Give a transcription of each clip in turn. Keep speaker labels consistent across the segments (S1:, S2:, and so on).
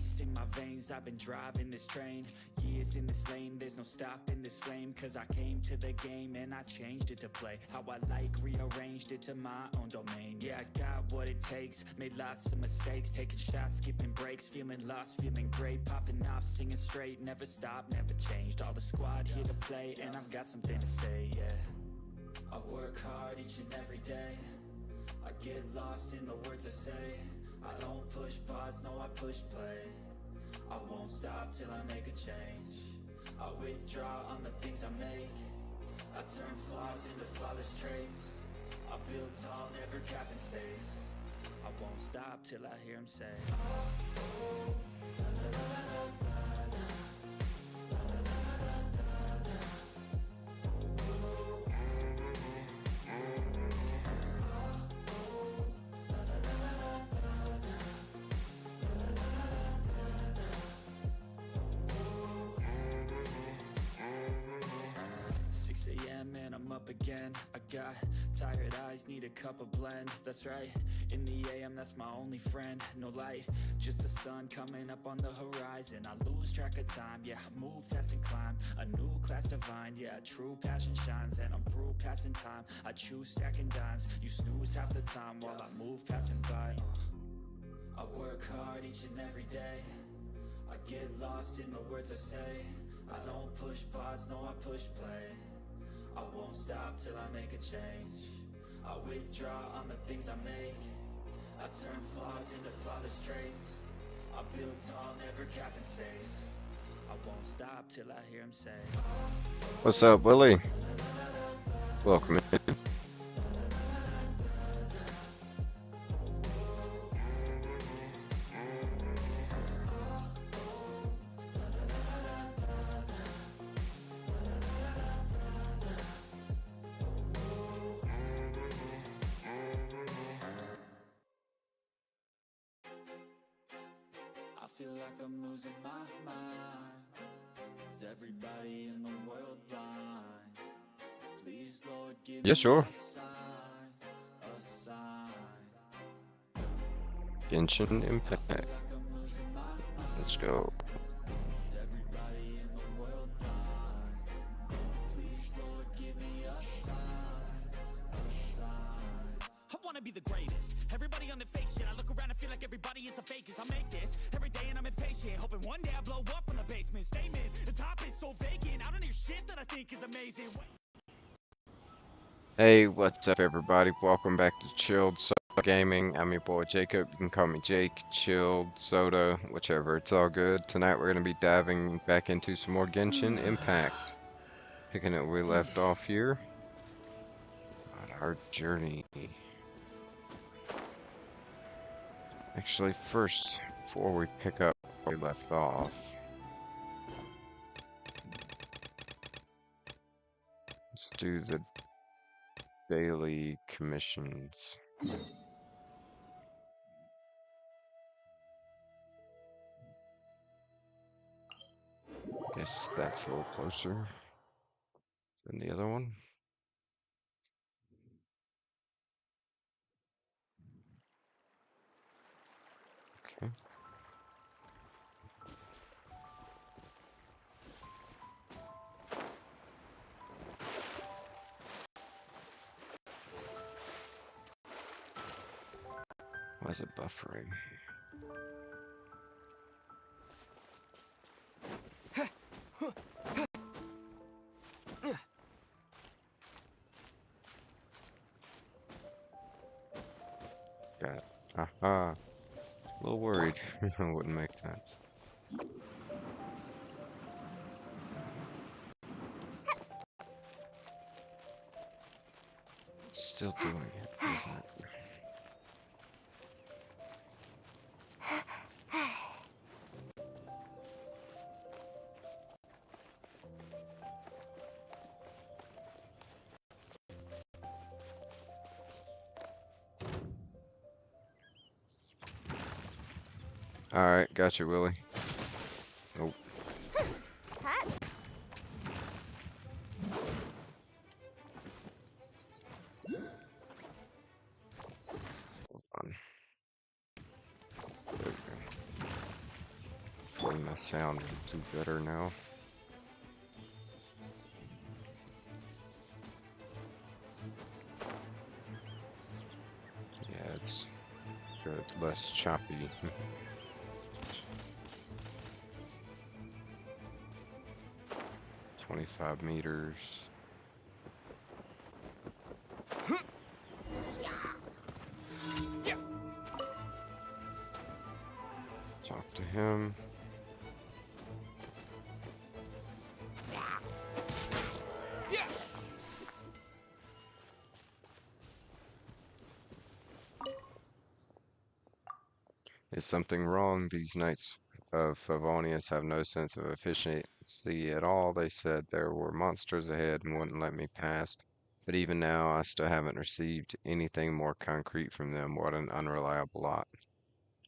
S1: ice in my veins, I've been driving this train. Years in this lane, there's no stopping this flame. Cause I came to the game and I changed it to play how I like, rearranged it to my own domain. Yeah, I got what it takes, made lots of mistakes, taking shots, skipping breaks, feeling lost, feeling great, popping off, singing straight, never stopped, never changed. All the squad here to play, and I've got something to say, yeah. I work hard each and every day, I get lost in the words I say. I don't push pause, no I push play. I won't stop till I make a change. I withdraw on the things I make. I turn flaws into flawless traits. I build tall, never capped in space. I won't stop till I hear him say, oh, la, la, la, la, la, la. And I'm up again. I got tired eyes, need a cup of blend. That's right, in the AM, that's my only friend. No light, just the sun coming up on the horizon. I lose track of time, yeah, I move fast and climb a new class divine, yeah, true passion shines. And I'm through passing time, I choose stacking dimes. You snooze half the time while I move passing by. I work hard each and every day, I get lost in the words I say. I don't push pause, no I push play. I won't stop till I make a change. I withdraw on the things I make. I turn flaws into flawless traits. I build tall, never capped in space. I won't stop till I hear him say,
S2: What's up, Willie? Welcome in.
S1: I feel like I'm losing my mind. Is everybody in the world blind? Please, Lord, give
S2: Yeah,
S1: me
S2: sure.
S1: a sign, a sign.
S2: Genshin Impact. Let's go.
S1: Is everybody in the world blind? Please, Lord, give me a sign, a sign. I wanna be the greatest. Everybody on the fake shit. I look around and feel like everybody is the fakest. I make this every day and I'm impatient, hoping one day I blow up from the basement. Statement, the top is so vacant. I don't hear shit that I think is amazing.
S2: Hey, what's up, everybody? Welcome back to Chilled Soda Gaming. I'm your boy Jacob. You can call me Jake, Chilled Soda, whichever. It's all good. Tonight we're gonna be diving back into some more Genshin Impact, picking it where we left off here on our journey. Actually, first, before we pick up where we left off, let's do the daily commissions. Guess that's a little closer than the other one. Okay. Why is it buffering? Got it. Aha. A little worried. It wouldn't make sense. It's still doing it, isn't it? Alright, gotcha, Willie. Nope. Hold on. There we go. My sound will do better now. Yeah, it's good, less choppy. 25 meters. Talk to him. Is something wrong? These knights of Favonius have no sense of efficiency at all. They said there were monsters ahead and wouldn't let me pass. But even now, I still haven't received anything more concrete from them. What an unreliable lot.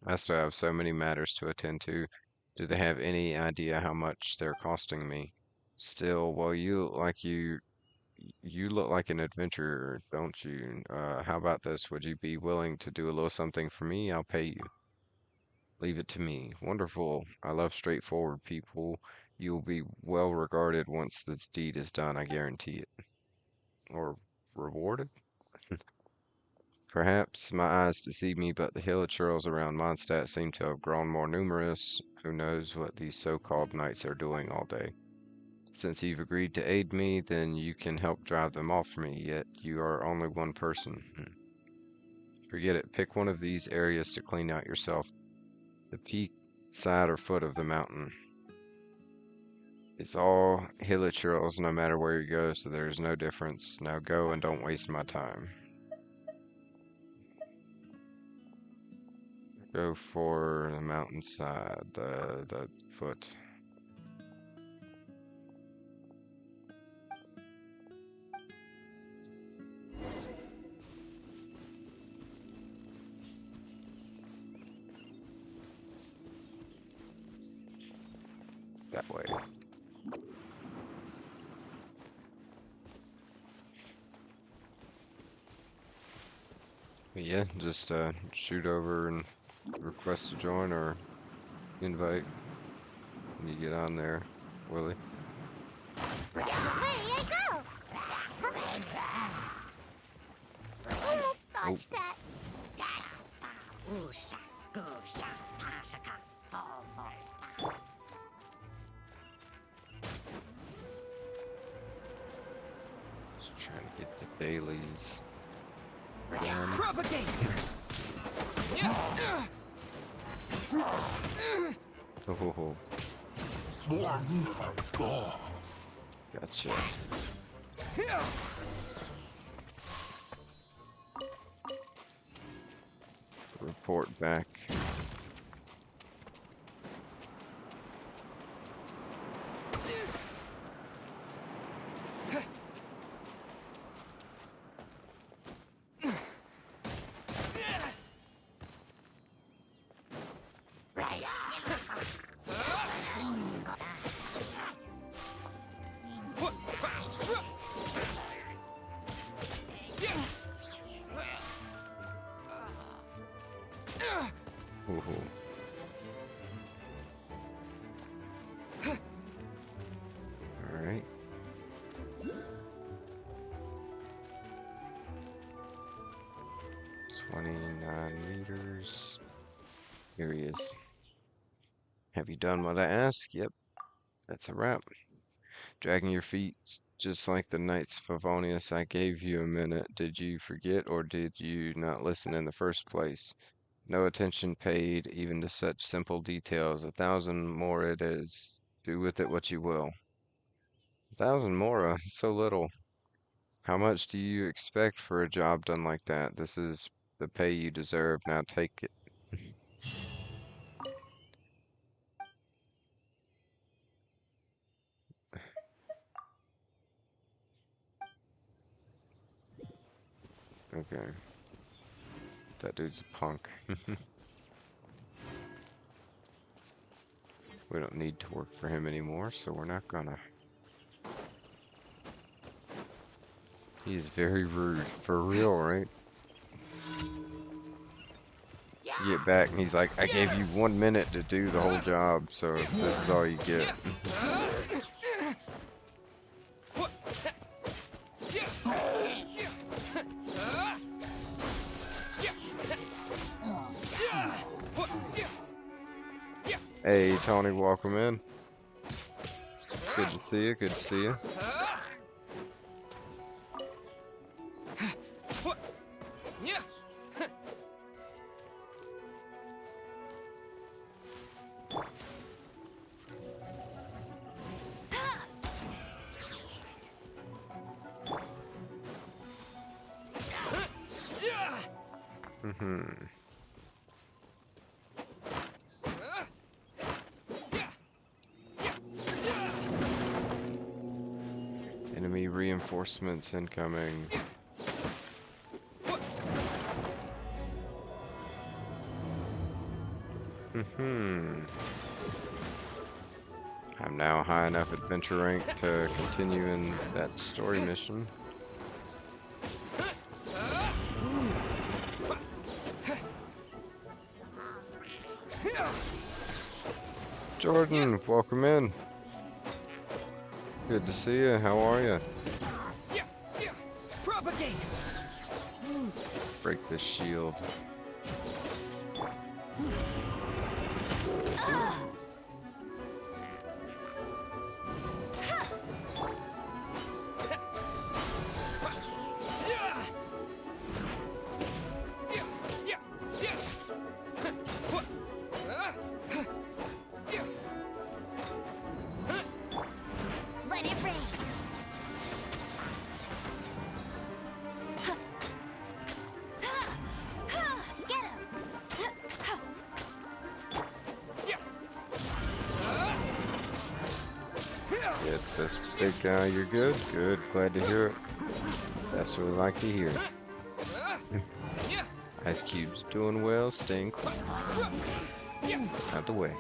S2: I still have so many matters to attend to. Do they have any idea how much they're costing me? Still, well, you look like an adventurer, don't you? How about this? Would you be willing to do a little something for me? I'll pay you. Leave it to me. Wonderful. I love straightforward people. You'll be well regarded once this deed is done, I guarantee it. Or rewarded? Perhaps my eyes deceive me, but the hilichurls around Mondstadt seem to have grown more numerous. Who knows what these so-called knights are doing all day? Since you've agreed to aid me, then you can help drive them off me, yet you are only one person. Forget it. Pick one of these areas to clean out yourself. The peak, side, or foot of the mountain. It's all hilichurls no matter where you go, so there's no difference. Now go and don't waste my time. Go for the mountainside, the foot. That way. But yeah, just shoot over and request to join or invite when you get on there, Willie.
S3: Where I go? Almost dodged that.
S2: Just trying to get the dailies done.
S1: Propagate!
S2: Oh, gotcha. Report back. Oh. Alright. $29 Here he is. Have you done what I asked? Yep, that's a wrap. Dragging your feet, just like the Knights Favonius. I gave you a minute. Did you forget, or did you not listen in the first place? No attention paid, even to such simple details. 1,000 more it is. Do with it what you will. 1,000 more, so little. How much do you expect for a job done like that? This is the pay you deserve. Now take it. Okay. That dude's a punk. We don't need to work for him anymore, so we're not gonna. He is very rude. For real, right? You get back, and he's like, I gave you 1 minute to do the whole job, so this is all you get. Hey, Tony, welcome in. Good to see you, good to see you. Enemy reinforcements incoming. I'm now high enough adventure rank to continue in that story mission. Jordan, welcome in. Good to see you. How are you?
S1: Propagate.
S2: Break this shield.
S3: Let it rain. Get him.
S2: Get this big guy. You're good? Good. Glad to hear it. That's what we like to hear. Ice Cube's doing well. Staying quiet. Out the way.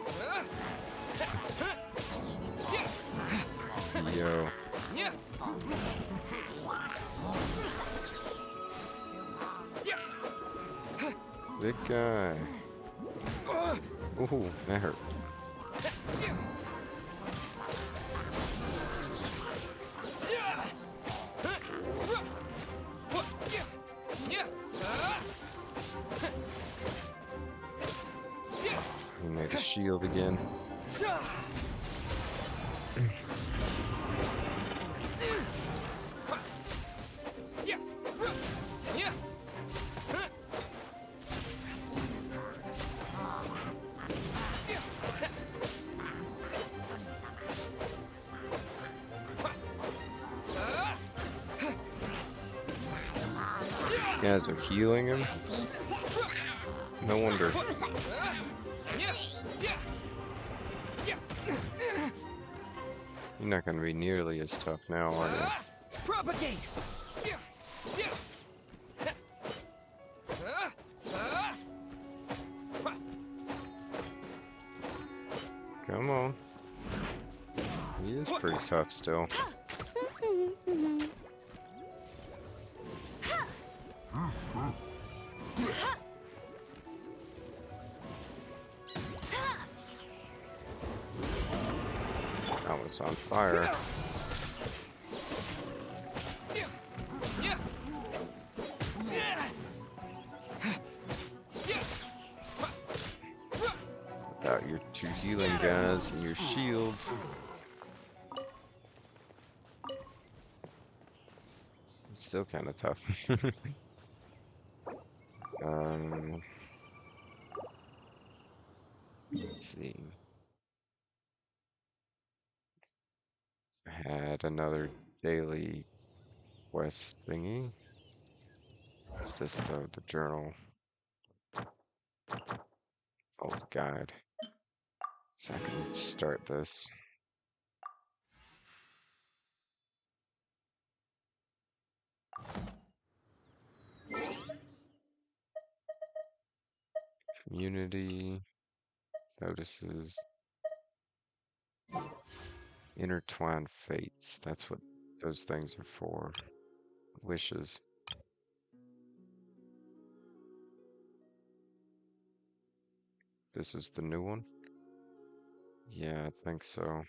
S2: Yo. Big guy. Ooh, that hurt. He made a shield again. These guys are healing him. No wonder. You're not going to be nearly as tough now, are you?
S1: Propagate.
S2: Come on. He is pretty tough still. That was on fire. Without your two healing guys and your shield. It's still kind of tough. Let's see. I had another daily quest thingy. What's this though? The journal. Oh, the guide. So I can start this. Community notices. Intertwined fates. That's what those things are for. Wishes. This is the new one? Yeah, I think so.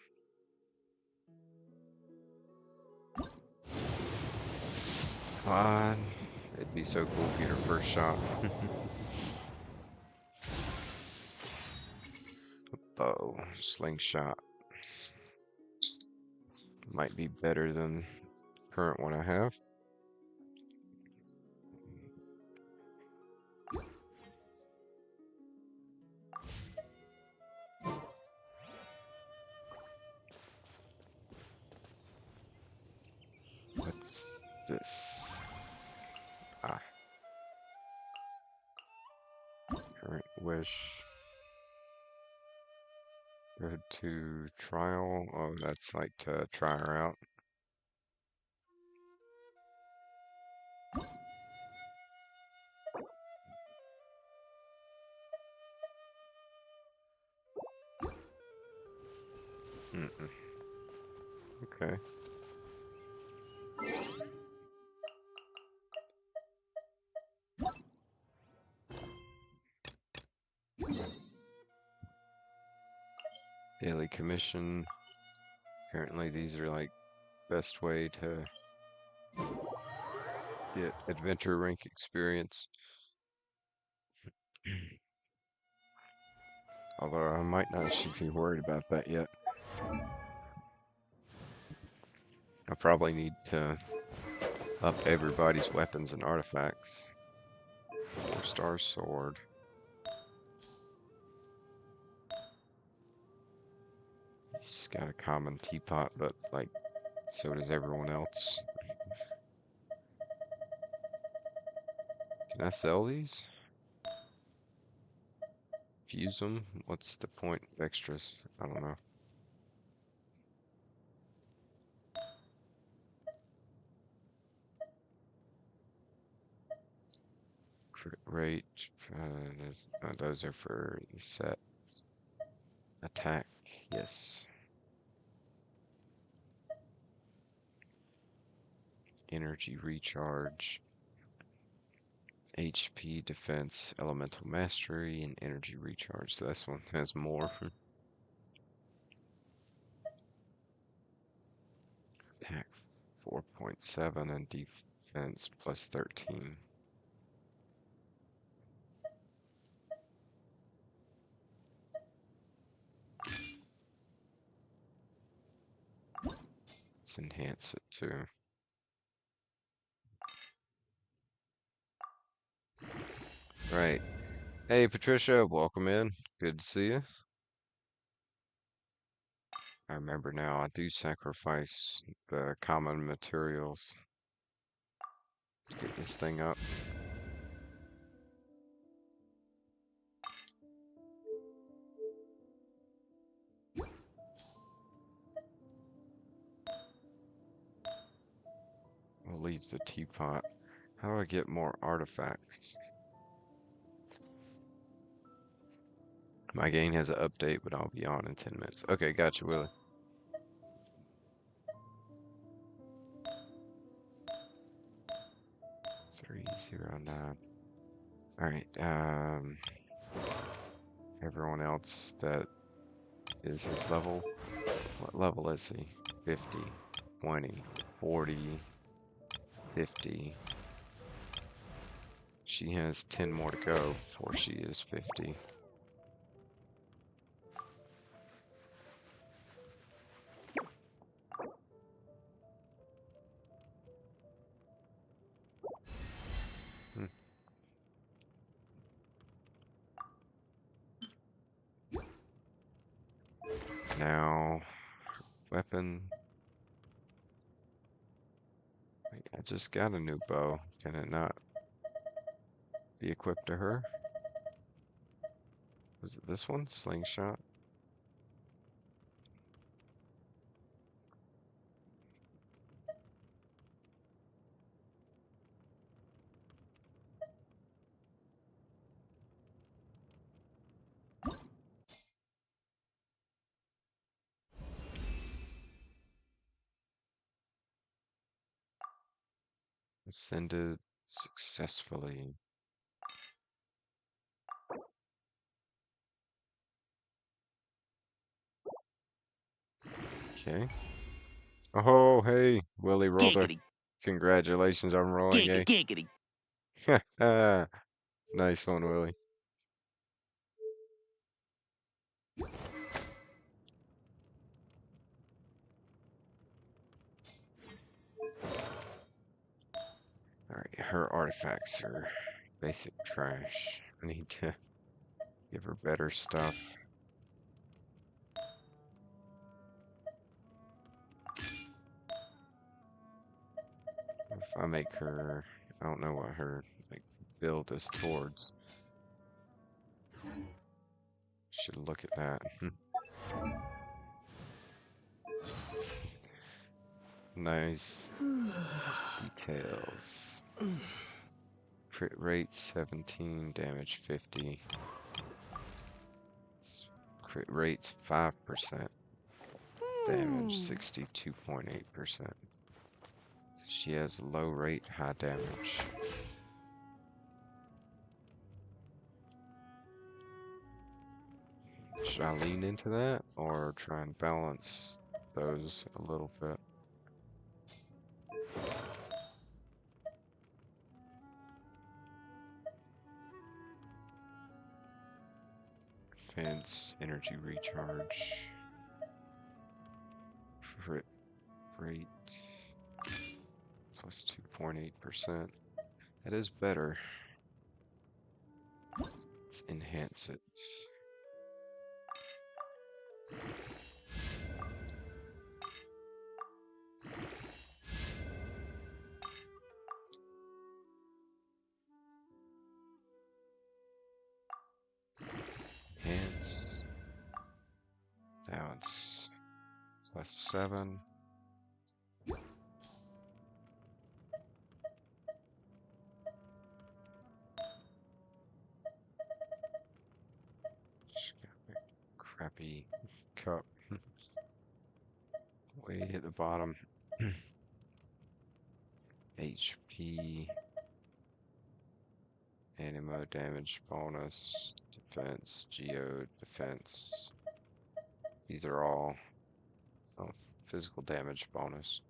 S2: Come on. It'd be so cool to get her first shot. Bow, slingshot. Might be better than current one I have. What's this? Ah. Current wish. Go to trial. Oh, that's like to try her out. Mm-mm. Okay. Daily commission. Apparently these are like best way to get adventure rank experience. Although I might not should be worried about that yet. I probably need to up everybody's weapons and artifacts. 4-star sword. She's got a common teapot, but like so does everyone else. Can I sell these? Fuse them? What's the point of extras? I don't know. Crit rate. Those are for the sets. Attack. Yes. Energy recharge. HP, defense, elemental mastery, and energy recharge. So this one has more. Attack 4.7 and defense plus 13. Let's enhance it too. Right. Hey Patricia, welcome in. Good to see you. I remember now, I do sacrifice the common materials to get this thing up. I'll leave the teapot. How do I get more artifacts? My game has an update, but I'll be on in 10 minutes. Okay, gotcha, Willie. 309. Alright, everyone else that is his level. What level is he? 50, 20, 40, 50. She has 10 more to go before she is 50. Hmm. Now, weapon. Wait, I just got a new bow. Can it not be equipped to her? Was it this one? Slingshot? Ascended successfully. Okay. Oh, hey, Willie rolled a.
S4: Giggity,
S2: Congratulations on rolling a.
S4: giggity.
S2: Nice one, Willie. Alright, her artifacts are basic trash. I need to give her better stuff. If I make her, I don't know what her like build is towards. Should look at that. Nice details. Crit rate 17, damage 50. Crit rate's 5%. Damage 62.8%. She has low rate, high damage. Should I lean into that or try and balance those a little bit? Defense, energy recharge, crit rate plus 2.8%. That is better. Let's enhance it. Enhance. Now it's plus 7. Just got a crappy cup. Way at the bottom. HP. Animo damage bonus. Defense. Geo defense. These are all physical damage bonus.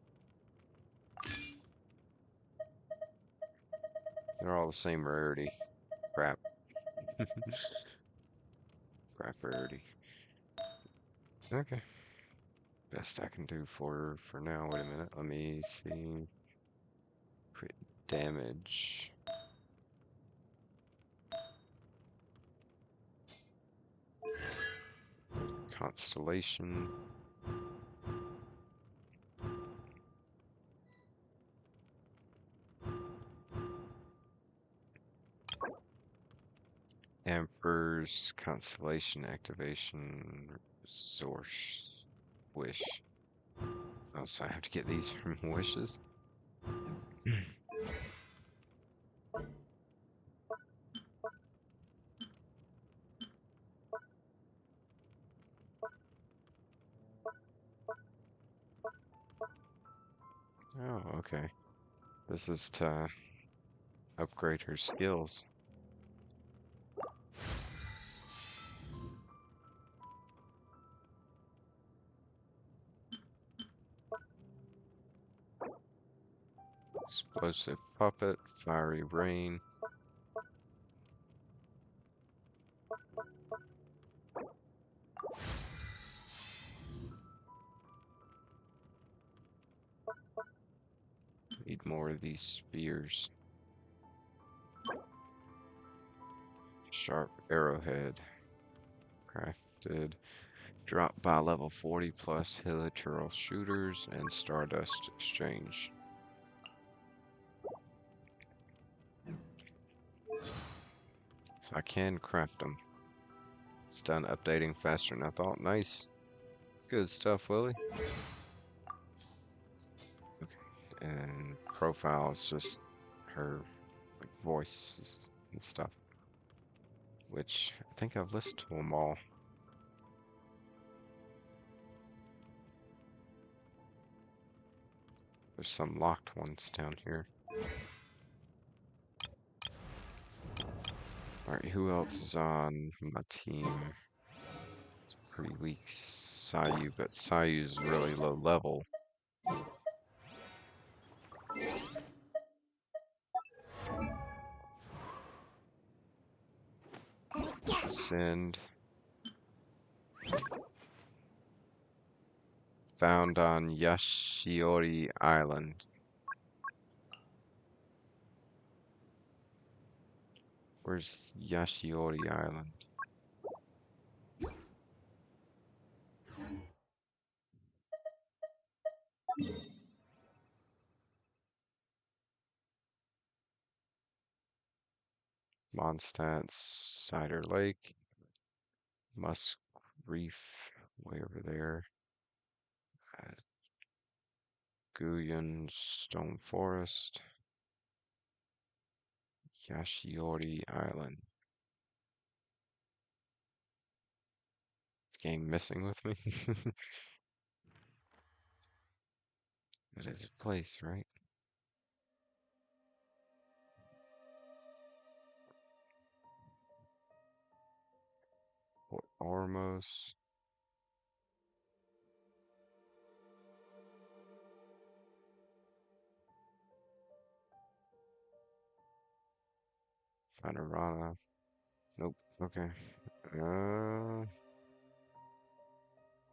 S2: They're all the same rarity. Crap. Crap rarity. Okay. Best I can do for now. Wait a minute. Let me see. Crit damage. Constellation. Emperor's Constellation activation. Zorsh. Wish. Oh, so I have to get these from wishes? Oh, okay. This is to upgrade her skills. Explosive Puppet, Fiery Rain. Need more of these spears. Sharp Arrowhead. Crafted. Drop by level 40 plus Hilichurl Shooters and Stardust Exchange. So I can craft them. It's done updating faster than I thought. Nice. Good stuff, Willie. Okay. And profile is just her like voice and stuff. Which I think I've listed them all. There's some locked ones down here. Alright, who else is on my team? It's pretty weak. Sayu, but Sayu's really low level. Send. Found on Yashiori Island. Where's Yashiori Island? Mondstadt, Cider Lake, Musk Reef, way over there. Guyan Stone Forest, Yashiori Island. This game messing with me. It is a place, right? Port Ormos. Panorama. Nope. Okay.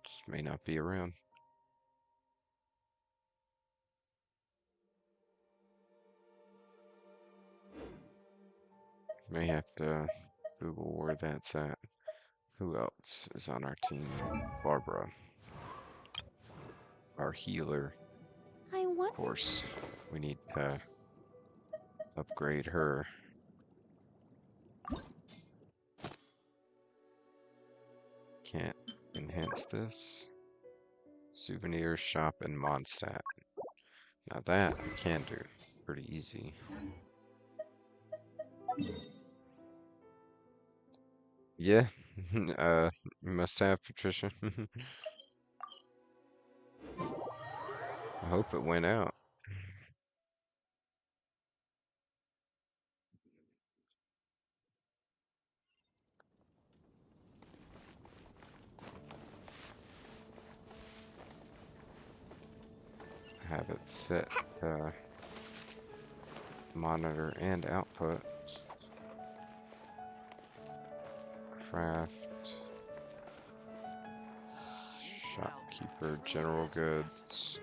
S2: Just may not be around. May have to Google where that's at. Who else is on our team? Barbara. Our healer.
S3: I
S2: Of
S3: want.
S2: course, we need to upgrade her. Can't enhance this. Souvenir shop in Mondstadt. Now that I can do. Pretty easy. Yeah. You must have, Patricia. I hope it went out. Have it set monitor and output. Craft. Shopkeeper, general goods.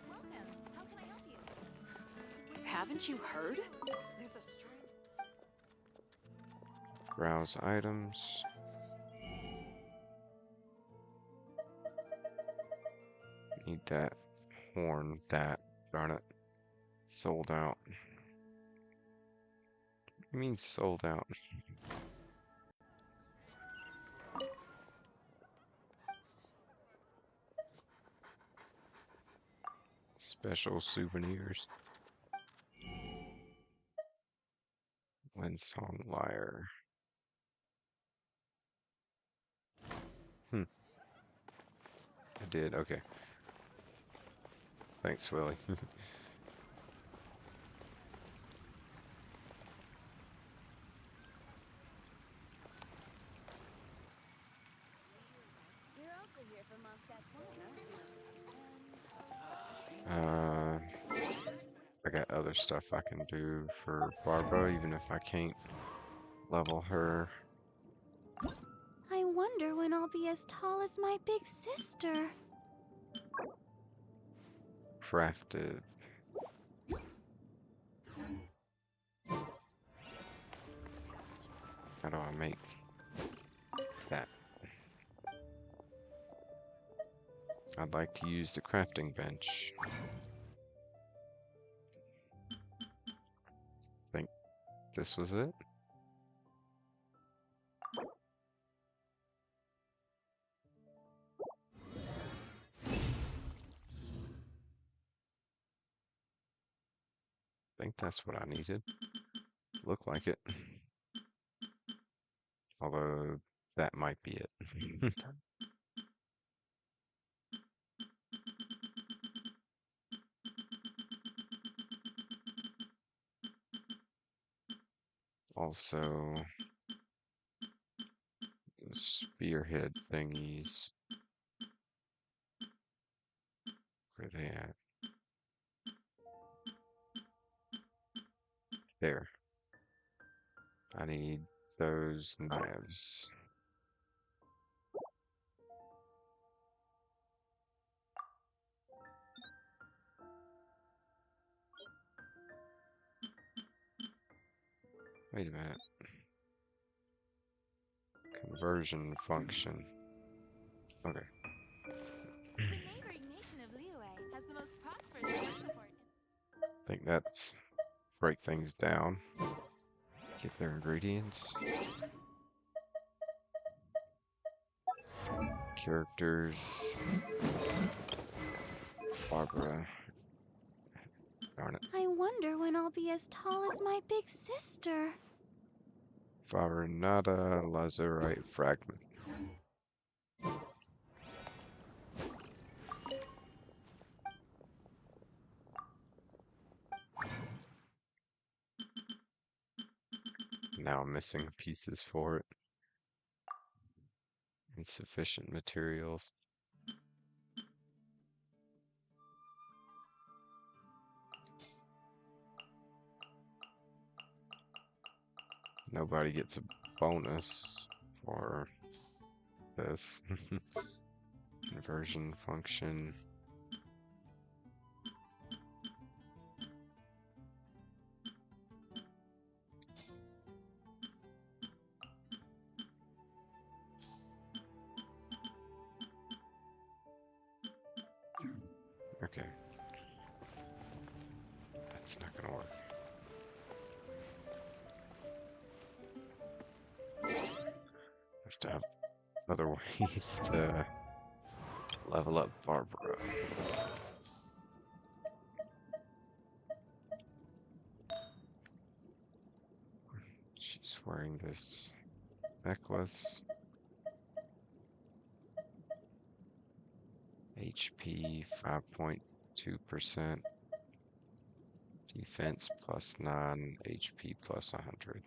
S3: Welcome. How can I help you?
S4: Haven't you heard? There's a strange...
S2: Browse items. Need that horn. That, darn it. Sold out. What do you mean sold out? Special souvenirs. Winsong Lyre. I did, okay. Thanks, Willie.
S3: You're also here for Mondstadt's wine,
S2: I got other stuff I can do for Barbara, even if I can't level her.
S3: I wonder when I'll be as tall as my big sister.
S2: Crafted. How do I make that? I'd like to use the crafting bench. Think this was it? Think that's what I needed. Look like it. Although that might be it. Also, spearhead thingies. Where are they at? There. I need those knives. Wait a minute. Conversion function. Okay.
S4: The neighboring nation of Liyue has the most prosperous life support.
S2: I think that's break things down. Get their ingredients. Characters. Barbara. Darn it.
S3: I wonder when I'll be as tall as my big sister.
S2: Farinata lazurite fragment. Now I'm missing pieces for it. Insufficient materials. Nobody gets a bonus for this. Conversion function. Okay. That's not gonna work. Has to have other ways to level up Barbara. She's wearing this necklace. HP 5.2%. Defense plus 9, HP plus 100.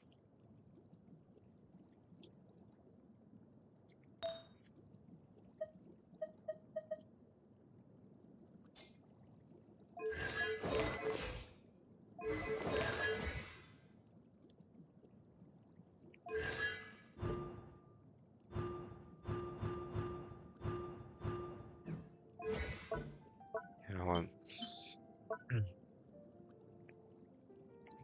S2: Talents.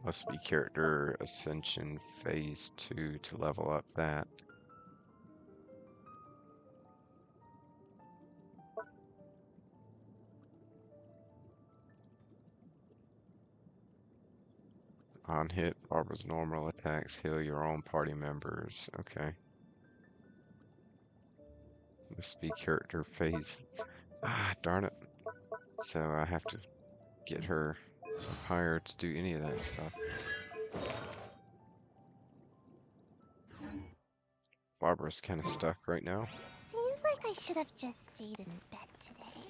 S2: Must be character ascension phase 2 to level up that. On hit, Barbara's normal attacks heal your own party members. Okay. Must be character phase. Ah, darn it. So I have to get her higher to do any of that stuff. Barbara's kind of stuck right now.
S3: Seems like I should have just stayed in bed today.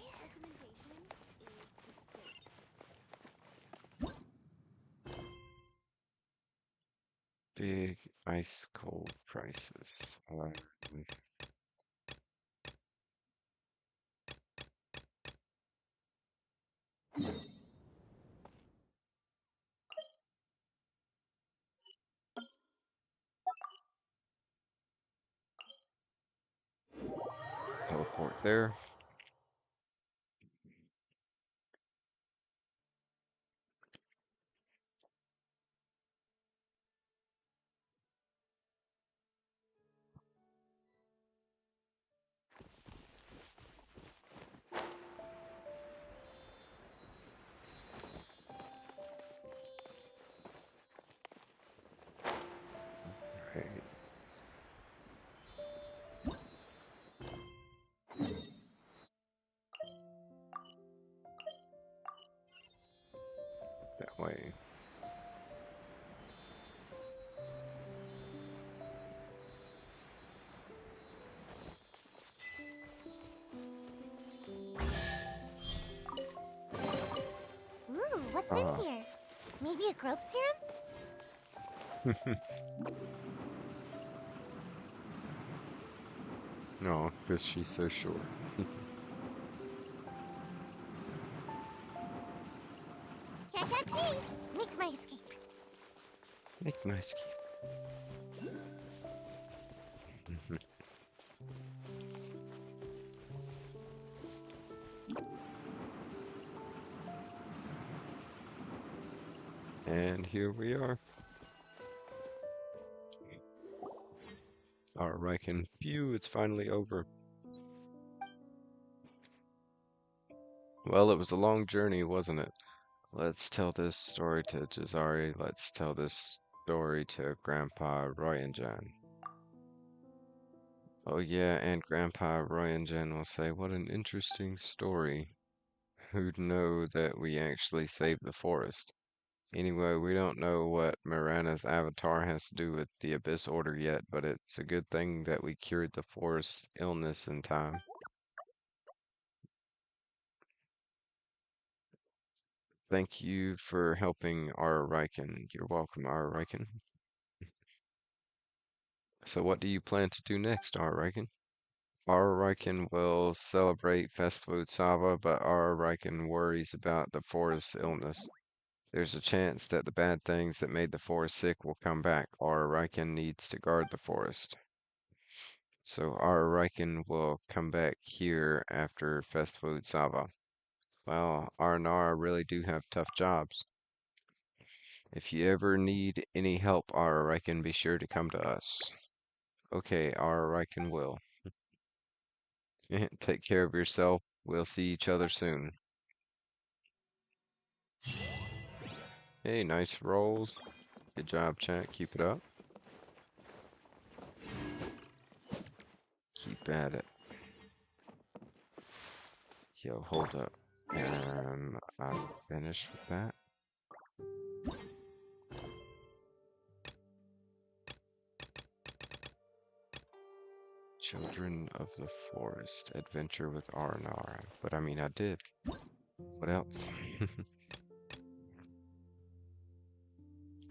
S2: Big ice cold prices. Teleport there. Right. That way.
S3: Ooh, what's in here? Maybe a growth serum?
S2: No, because she's so short.
S3: Can't catch me! Make my escape.
S2: Make my escape. And here we are. Our Riken. Phew, it's finally over. Well, it was a long journey, wasn't it? Let's tell this story to Jazari. Let's tell this story to Grandpa Royanjan. Oh yeah, and Grandpa Royanjan will say, what an interesting story. Who'd know that we actually saved the forest? Anyway, we don't know what Mirana's avatar has to do with the Abyss Order yet, but it's a good thing that we cured the forest's illness in time. Thank you for helping our Riken. You're welcome, our Riken. So what do you plan to do next, our Riken? Our Riken will celebrate Festival Sava, but our Riken worries about the forest's illness. There's a chance that the bad things that made the forest sick will come back. Our Riken needs to guard the forest. So our Riken will come back here after Festival Sava. Well, our Nara really do have tough jobs. If you ever need any help, our Riken, be sure to come to us. Okay, our Riken will. Take care of yourself. We'll see each other soon. Hey, nice rolls. Good job, chat. Keep it up. Keep at it. Yo, hold up. I'm finished with that. Children of the Forest. Adventure with Arnar. But I mean, I did. What else?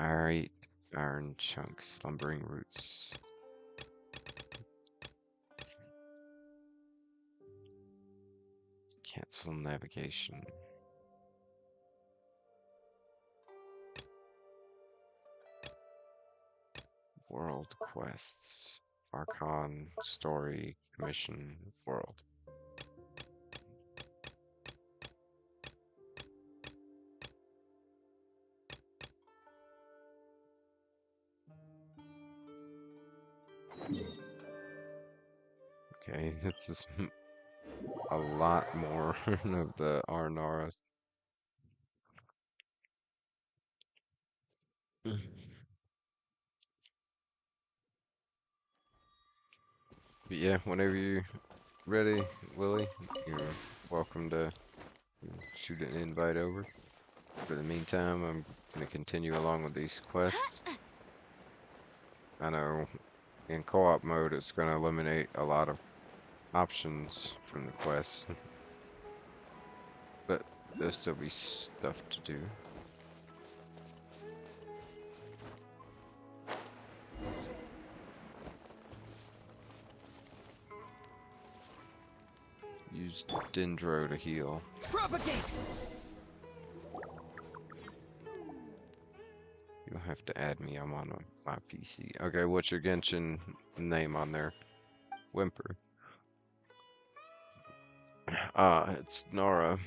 S2: Alright. Iron chunks. Slumbering roots. Cancel navigation. World quests. Archon, story, commission, world. Okay, this is a lot more of the Arnara. But yeah, whenever you're ready, Willie, you're welcome to shoot an invite over. For the meantime, I'm going to continue along with these quests. I know in co-op mode it's going to eliminate a lot of options from the quests, but there'll still be stuff to do. Use Dendro to heal.
S1: Propagate!
S2: You'll have to add me. I'm on my PC. Okay, what's your Genshin name on there? Whimper. It's Nara.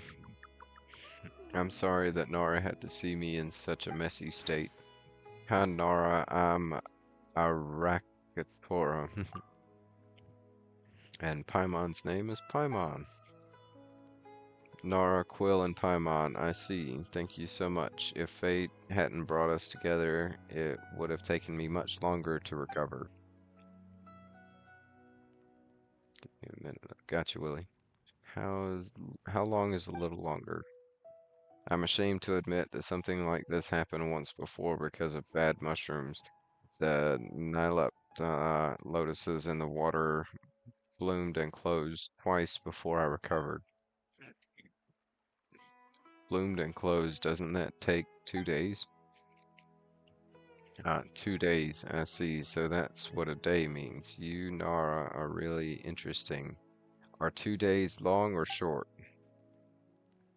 S2: I'm sorry that Nara had to see me in such a messy state. Hi, Nara. I'm Arakatora. And Paimon's name is Paimon. Nara, Quill, and Paimon, I see. Thank you so much. If fate hadn't brought us together, it would have taken me much longer to recover. Give me a minute. Gotcha, Willie. How long is a little longer? I'm ashamed to admit that something like this happened once before because of bad mushrooms. The Nilep lotuses in the water bloomed and closed twice before I recovered. Bloomed and closed, doesn't that take 2 days? 2 days. I see. So that's what a day means. You, Nara, are really interesting. Are 2 days long or short?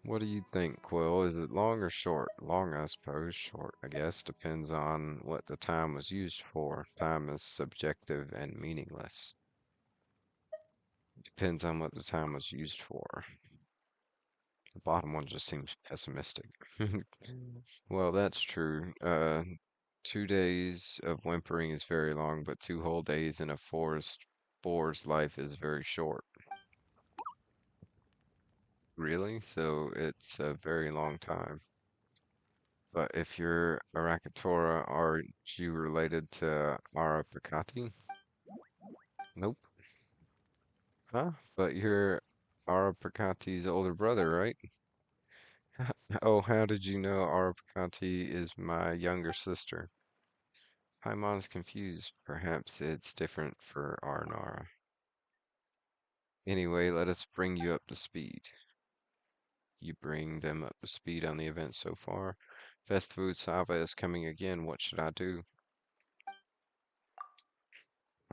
S2: What do you think, Quill? Is it long or short? Long, I suppose. Short, I guess. Depends on what the time was used for. Time is subjective and meaningless. Depends on what the time was used for. The bottom one just seems pessimistic. Well, that's true. 2 days of whimpering is very long, but 2 whole days in a forest boar's life is very short. Really? So it's a very long time. But if you're Arakatora, are you related to Arapakati? Nope. Huh? But you're Arapakati's older brother, right? Oh, how did you know Arapakati is my younger sister? Paimon's confused. Perhaps it's different for Arnara. Anyway, let us bring you up to speed. You bring them up to speed on the events so far. Festival Sava is coming again. What should I do?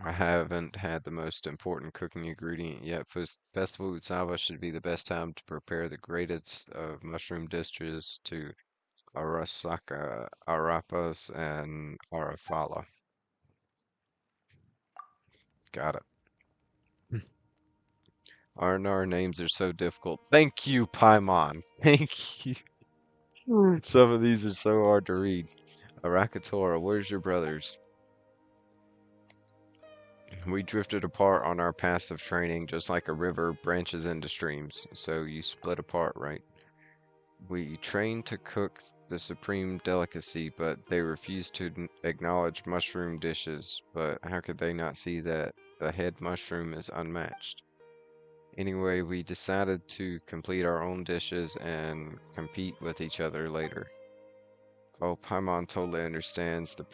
S2: I haven't had the most important cooking ingredient yet. Festival Utsava should be the best time to prepare the greatest of mushroom dishes to Arasaka, Arapas, and Arafala. Got it. Arnar names are so difficult. Thank you, Paimon. Thank you. Some of these are so hard to read. Arakatora, where's your brothers? We drifted apart on our paths of training, just like a river branches into streams. So you split apart, right? We trained to cook the supreme delicacy, but they refused to acknowledge mushroom dishes. But how could they not see that the head mushroom is unmatched? Anyway, we decided to complete our own dishes and compete with each other later. Oh, Paimon totally understands the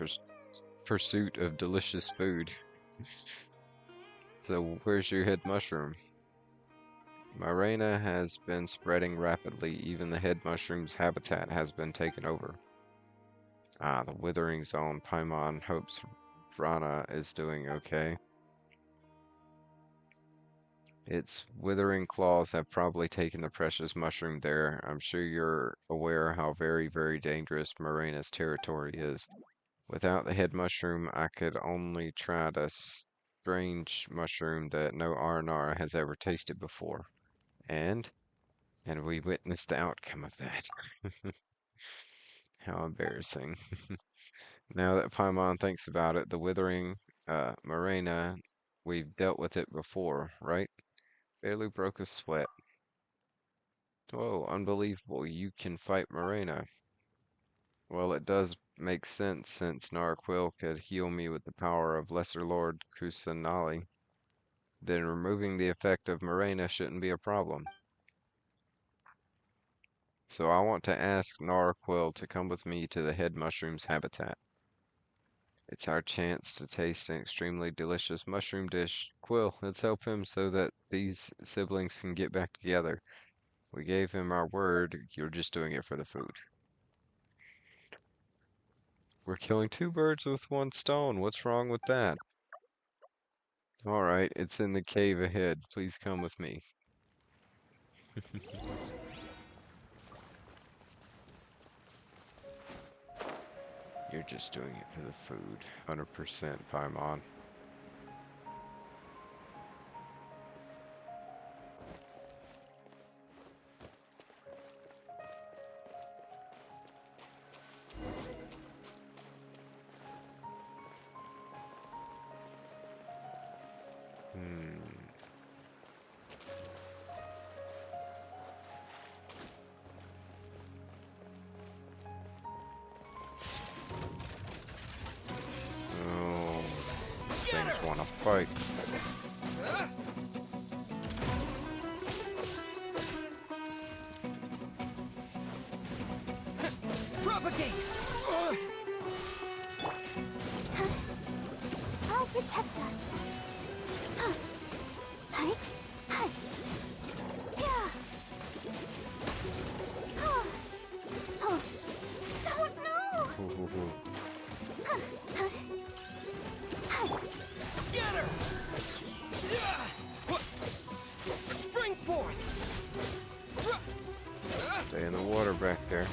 S2: pursuit of delicious food. So, where's your head mushroom? Marina has been spreading rapidly. Even the head mushroom's habitat has been taken over. Ah, the withering zone. Paimon hopes Rana is doing okay. Its withering claws have probably taken the precious mushroom there. I'm sure you're aware how very, very dangerous Marina's territory is. Without the head mushroom, I could only try the strange mushroom that no Arnar has ever tasted before. And we witnessed the outcome of that. How embarrassing. Now that Paimon thinks about it, the withering Marina, we've dealt with it before, right? Barely broke a sweat. Whoa, unbelievable. You can fight Marina. Well, it does make sense since Narquil could heal me with the power of Lesser Lord Kusanali. Then removing the effect of Marina shouldn't be a problem. So I want to ask Narquil to come with me to the head mushroom's habitat. It's our chance to taste an extremely delicious mushroom dish. Quill, let's help him so that these siblings can get back together. We gave him our word, you're just doing it for the food. We're killing two birds with one stone. What's wrong with that? Alright, it's in the cave ahead. Please come with me. You're just doing it for the food. 100% Paimon. Oh, these things want to fight.
S5: Propagate!
S3: I'll protect us. Hi. Hi. Yeah. Oh, no!
S2: Ooh. back there.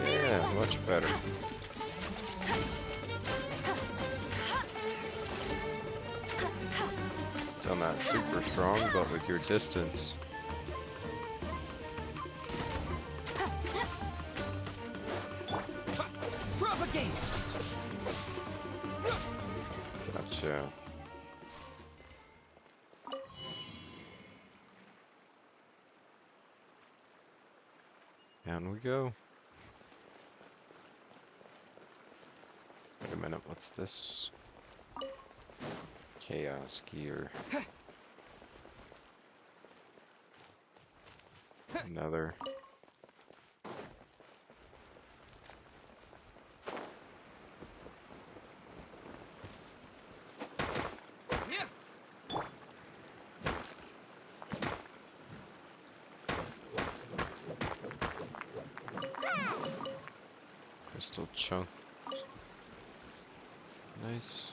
S2: Yeah, much better. Still not super strong, but with your distance.
S1: Propagate!
S2: Gotcha. Down we go. Wait a minute, what's this? Chaos gear. Another. Crystal chunk. Nice.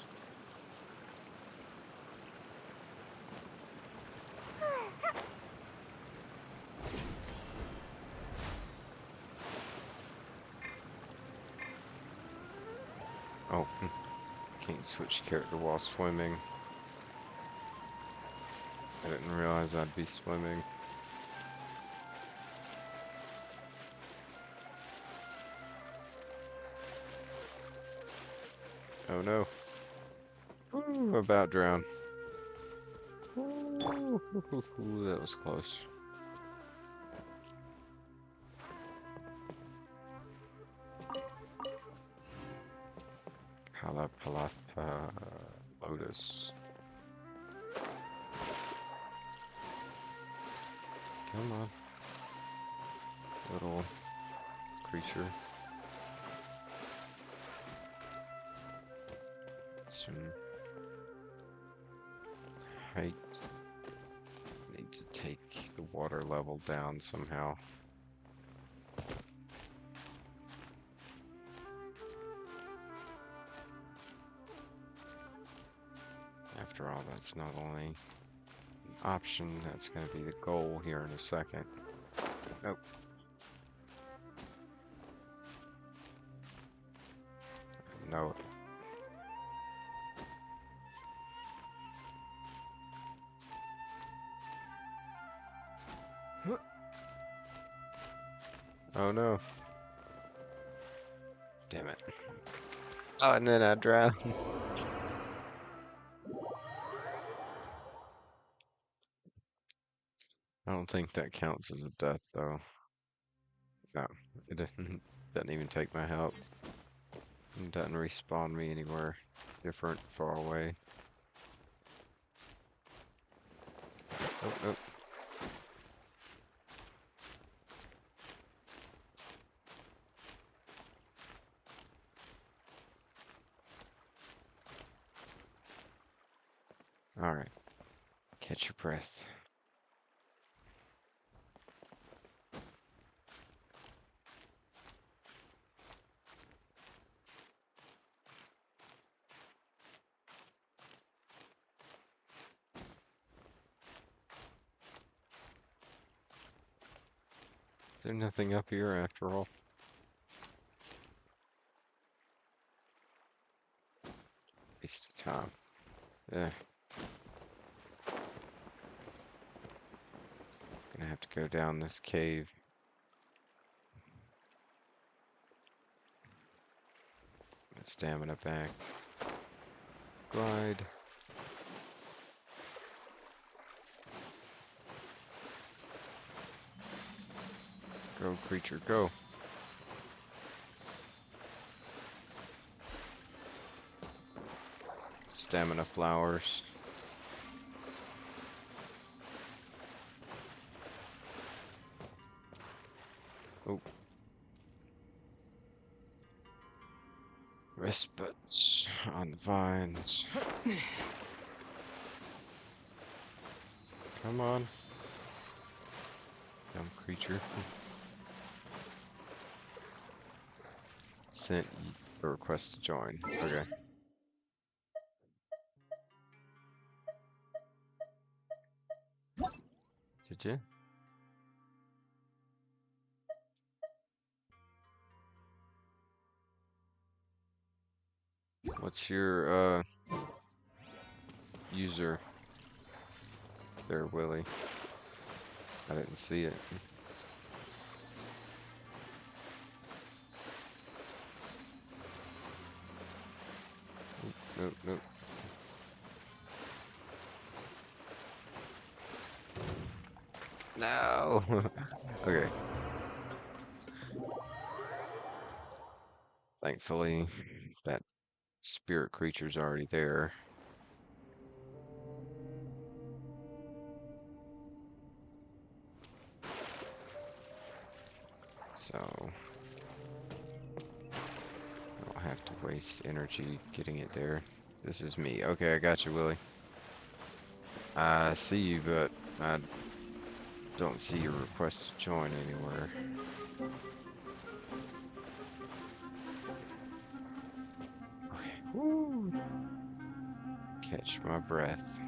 S2: Oh, can't switch character while swimming. I didn't realize I'd be swimming. Oh no. Ooh, about drowned. Ooh, that was close. Palapa Lotus. Come on. Little creature. Some height. Need to take the water level down somehow. After all, that's not only an option, that's going to be the goal here in a second. Nope. No. Oh no. Damn it. Oh, and then I drowned. I don't think that counts as a death, though. No, it doesn't even take my health. It doesn't respawn me anywhere different, far away. Oh, oh. Alright. Catch your breath. Is there nothing up here after all? Waste of time. Yeah. Gonna have to go down this cave. Stamina back. Glide. Go, creature, go. Stamina flowers. Oh. Respites on the vines. Come on. Dumb creature. Sent a request to join. Okay. Did you? What's your user there, Willie? I didn't see it. Nope, nope. No. Okay. Thankfully, that spirit creature's already there. So I don't have to waste energy getting it there. This is me. Okay, I got you, Willie. I see you, but I don't see your request to join anywhere. Okay. Woo. Catch my breath.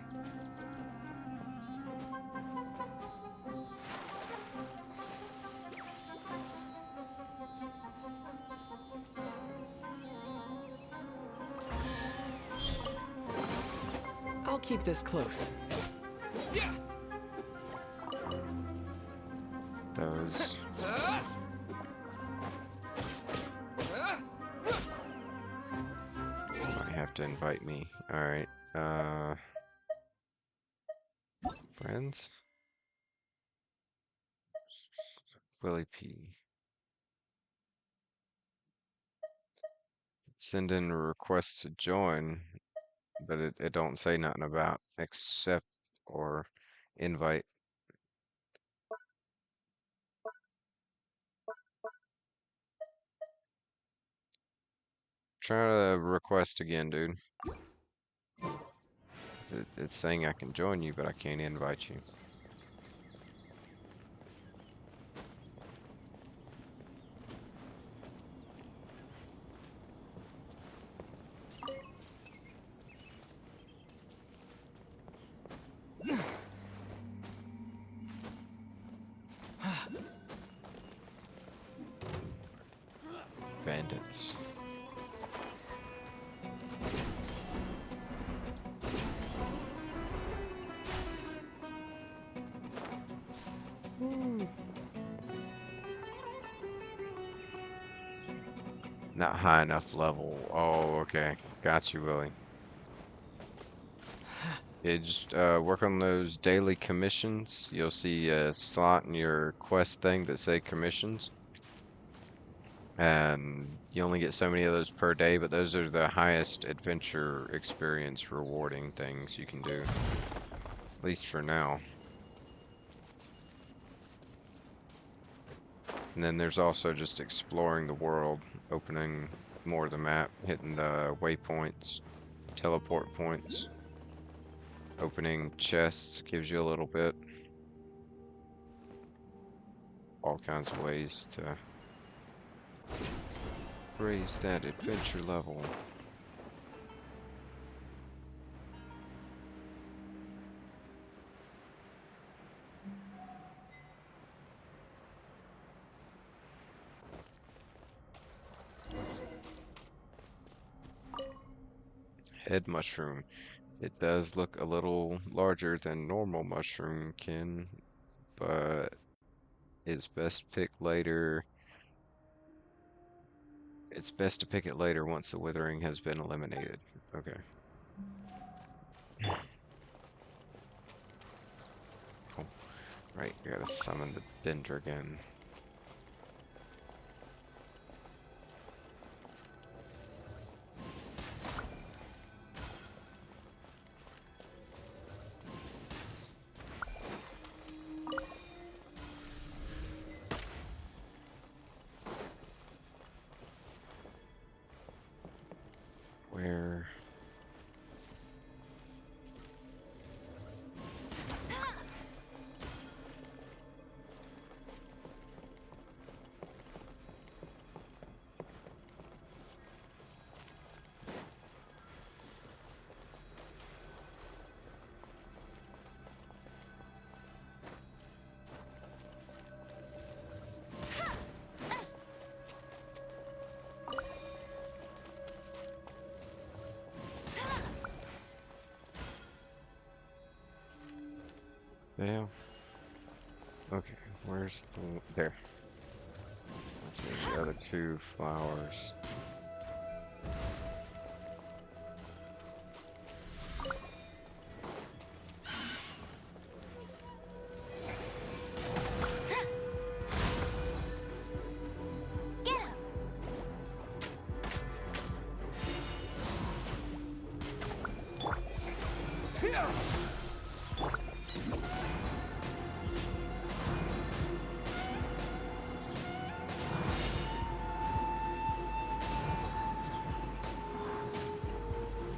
S5: I'll keep this close.
S2: Those. Might have to invite me. Alright. Friends? Willie P. Send in a request to join, but it don't say nothing about accept or invite. Try to request again, dude. It's saying I can join you, but I can't invite you. Bandits. Not high enough level. Oh, okay. Got you, Willie. Yeah, just work on those daily commissions. You'll see a slot in your quest thing that say commissions. And you only get so many of those per day, but those are the highest adventure experience rewarding things you can do. At least for now. And then there's also just exploring the world, opening more of the map, hitting the waypoints, teleport points. Opening chests gives you a little bit. All kinds of ways to raise that adventure level. Head mushroom. It does look a little larger than normal mushroom can, but it's best picked later. It's best to pick it later once the withering has been eliminated. Okay. Cool. Right, I gotta summon the Dendra again. Where? Yeah. Okay, where's the... There. Let's see the other two flowers.
S3: Get him!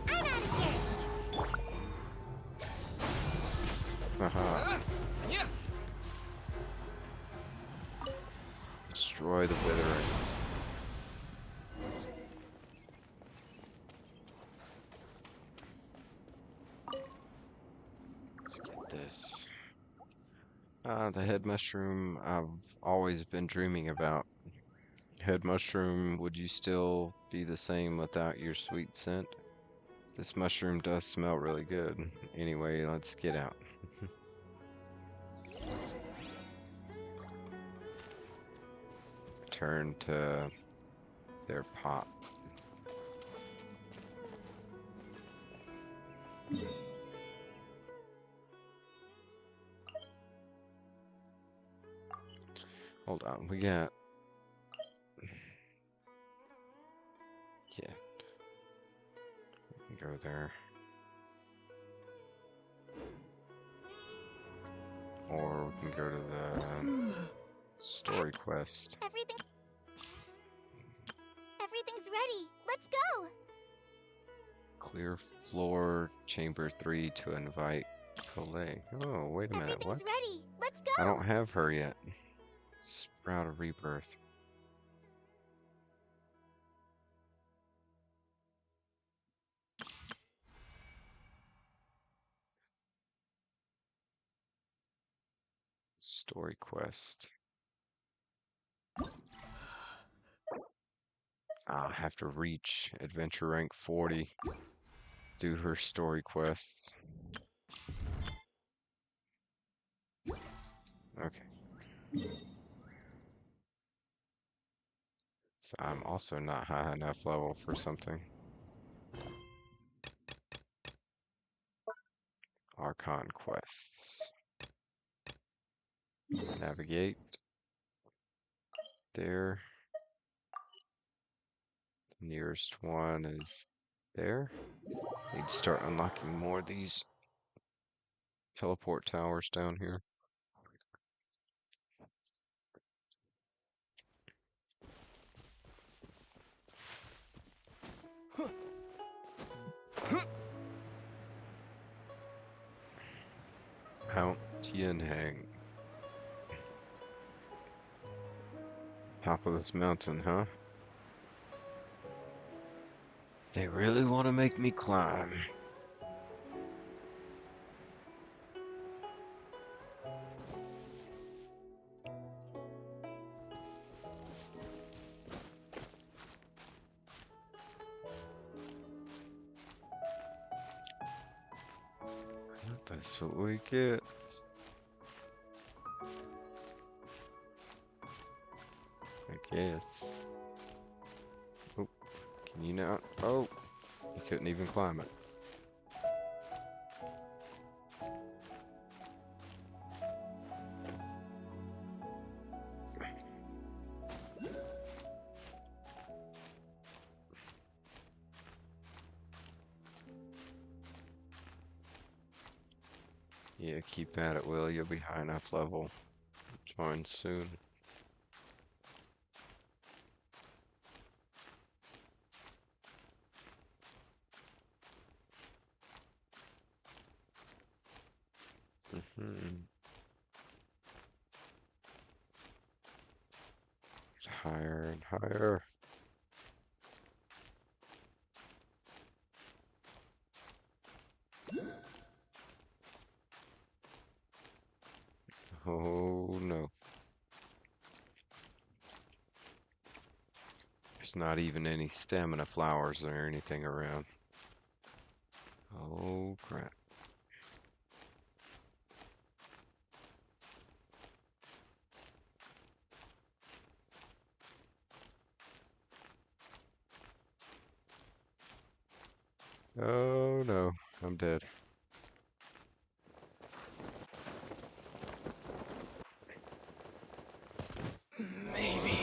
S3: I'm out of here!
S2: Haha. Destroy the withering. Let's get this. The head mushroom I've always been dreaming about. Head mushroom, would you still be the same without your sweet scent? This mushroom does smell really good. Anyway, let's get out. Return to their pot. Hold on, we got... Yeah. We can go there. Or we can go to the story quest.
S3: Everything's ready. Let's go.
S2: Clear floor, chamber 3 to invite Colette. Oh, wait a minute, what?
S3: Everything's ready. Let's go.
S2: I don't have her yet. Sprout of Rebirth. Story quest. I'll have to reach adventure rank 40. Do her story quests. Okay. So I'm also not high enough level for something. Archon quests. Navigate. There. Nearest one is there. Need to start unlocking more of these teleport towers down here. Mount Tianhang. Top of this mountain, huh? They really want to make me climb. That's what we get. I guess. Oh, can you not? Oh, you couldn't even climb it. Yeah, keep at it, Will. You'll be high enough level. Join soon. Higher and higher. Oh no. There's not even any stamina flowers or anything around. Oh crap. Oh no, I'm dead.
S5: Maybe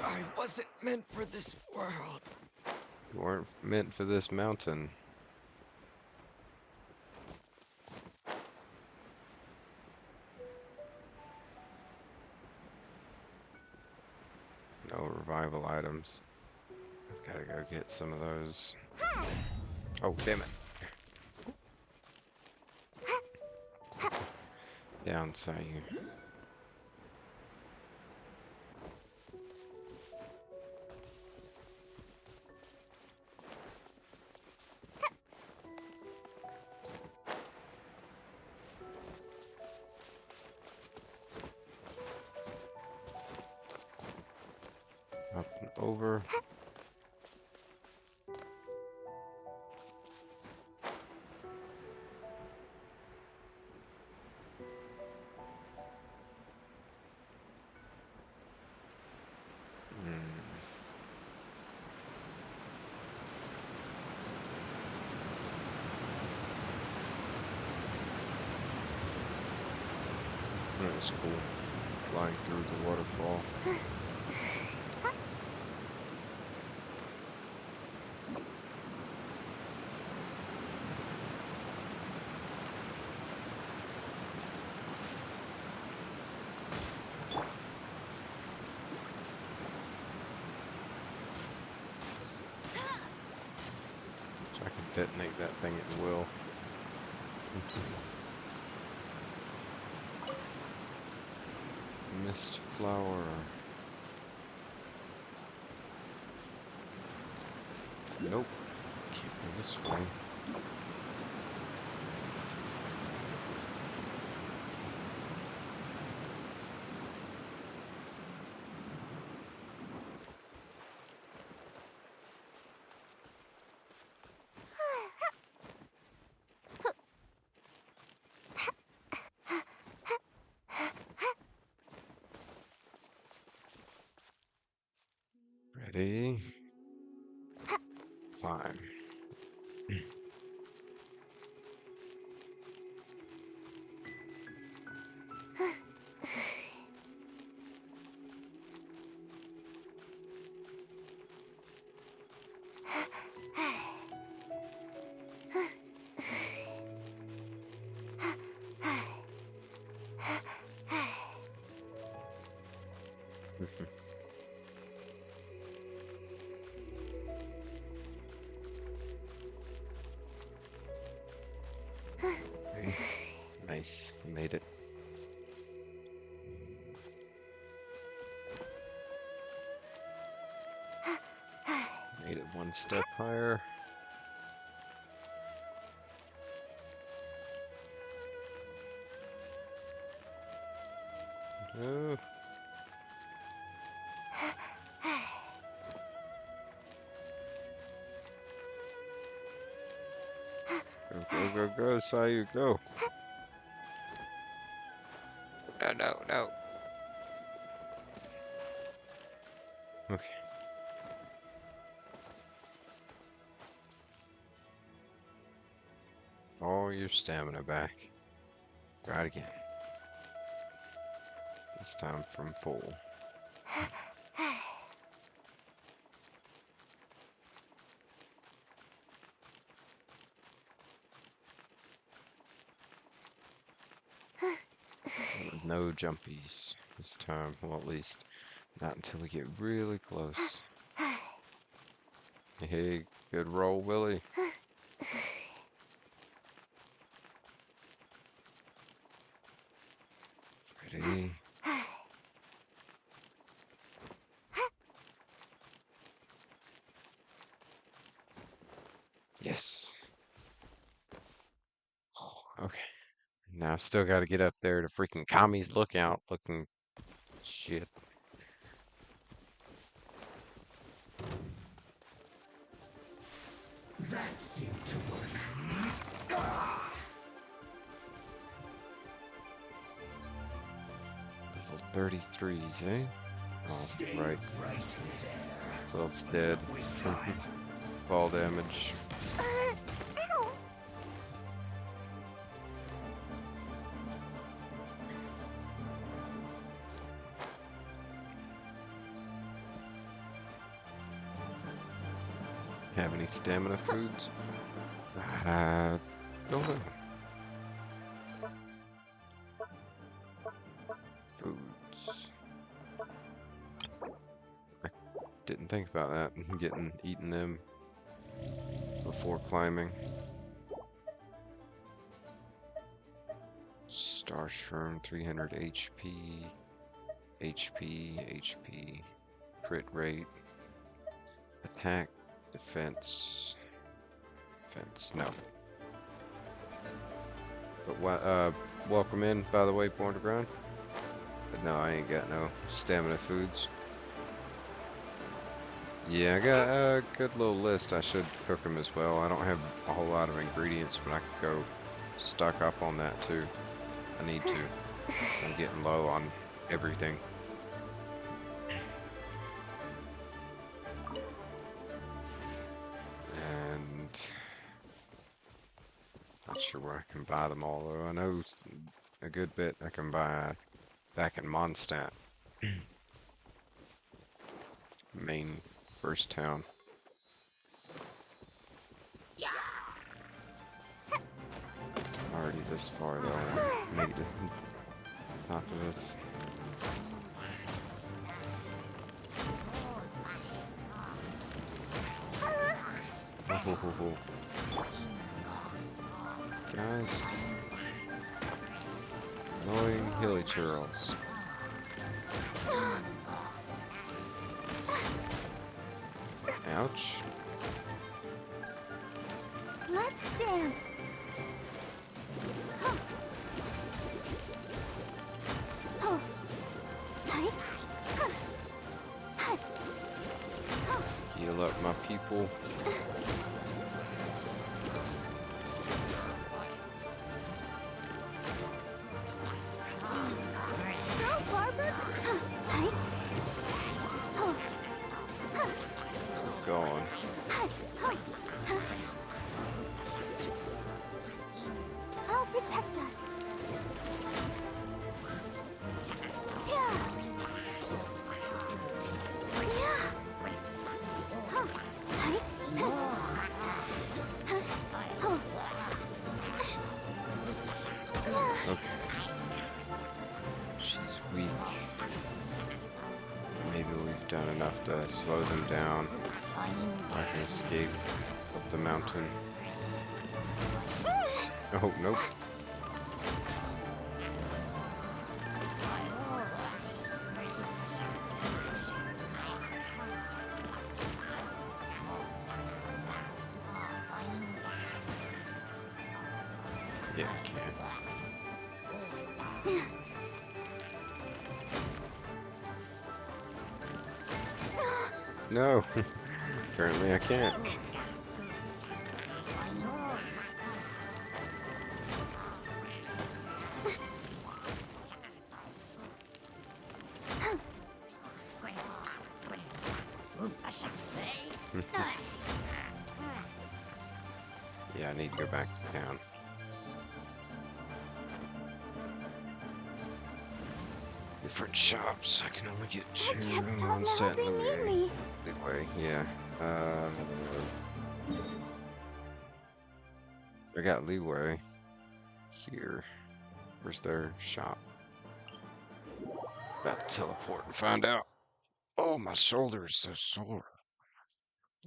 S5: I wasn't meant for this world.
S2: You weren't meant for this mountain. No revival items. I've gotta go get some of those. Oh, damn it. Down, Sayu. Up and over. That's cool. Flying through the waterfall. So I can detonate that thing at will. Mist flower. Nope. Can't go this way. Ready? Climb. Okay. Nice, you made it. Made it one step higher. Oh. Go, Sayu, go. No. Okay. All your stamina back. Try it again. This time from full. No jumpies this time. Well, at least not until we get really close. Hey, good roll, Willie. Ready? Yes. Okay. Now I've still got to get up there to freaking Kami's lookout looking shit.
S6: That seemed to work.
S2: Level 33s, eh? Oh,
S6: Stay
S2: right.
S6: right there.
S2: Well, it's dead.
S6: Waste time.
S2: Fall damage. have any stamina foods? Don't know. Foods. I didn't think about that. Eating them before climbing. Star Shroom, 300 HP. HP. Crit rate. Attack. Defense. No. But what, welcome in, by the way, Born to Grind. But no, I ain't got no stamina foods. Yeah, I got a good little list. I should cook them as well. I don't have a whole lot of ingredients, but I could go stock up on that too. I need to. I'm getting low on everything. And not sure where I can buy them all though. I know a good bit I can buy back in Mondstadt. Main first town. Already this far though. I made it to the top of this. Guys. Annoying hilly churls. Ouch.
S3: Let's dance.
S2: Heal up my people.
S3: Go, Barber.
S2: Gone.
S3: I'll protect us. Yeah.
S2: Okay. She's weak. Maybe we've done enough to slow them down. I can escape up the mountain. Oh, nope. Yeah, I can. No. Apparently I can't. Yeah, I need to go back to town. Different shops. I can only get
S3: I
S2: two
S3: can't stop
S2: on
S3: now.
S2: Stat
S3: They need me.
S2: Big way, yeah. I got leeway here. Where's their shop? About to teleport and find out. Oh, my shoulder is so sore.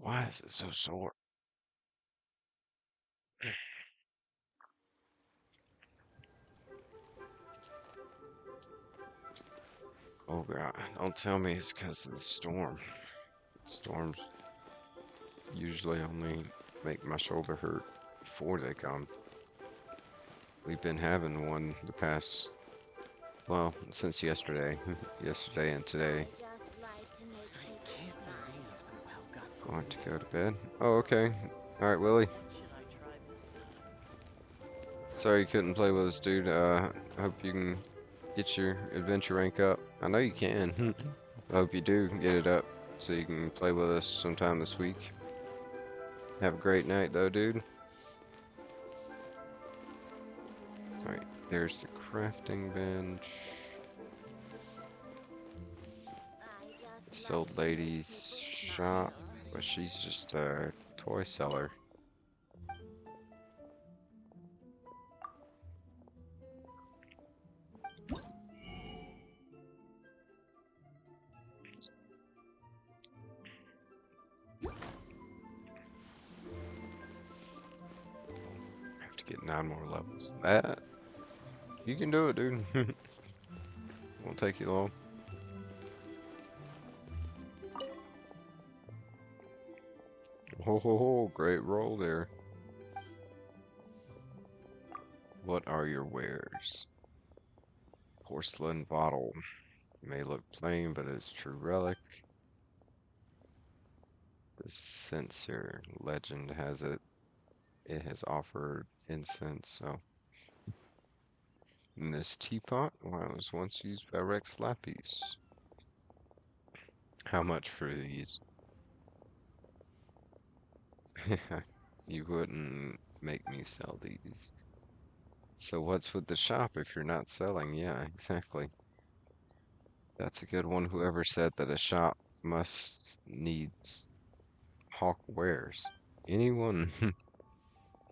S2: Why is it so sore? Oh god, don't tell me it's because of the storm. Storms usually only make my shoulder hurt before they come. We've been having one the past, well, since yesterday. Yesterday and today. Going to go to bed. Oh, okay. Alright, Willie. Sorry you couldn't play with us, dude. I hope you can get your adventure rank up. I know you can. I hope you do get it up so you can play with us sometime this week. Have a great night, though, dude. Alright, there's the crafting bench. This old lady's shop, but she's just Toy seller. Have to get 9 more levels. That you can do it, dude. Won't take you long. Ho ho ho, great roll there. What are your wares? Porcelain bottle. May look plain, but it's true relic. The censer legend has it. It has offered incense, so. And this teapot, well, it was once used by Rex Lapis. How much for these? You wouldn't make me sell these. So what's with the shop if you're not selling? Yeah, exactly. That's a good one. Whoever said that a shop must needs hawk wares. Anyone?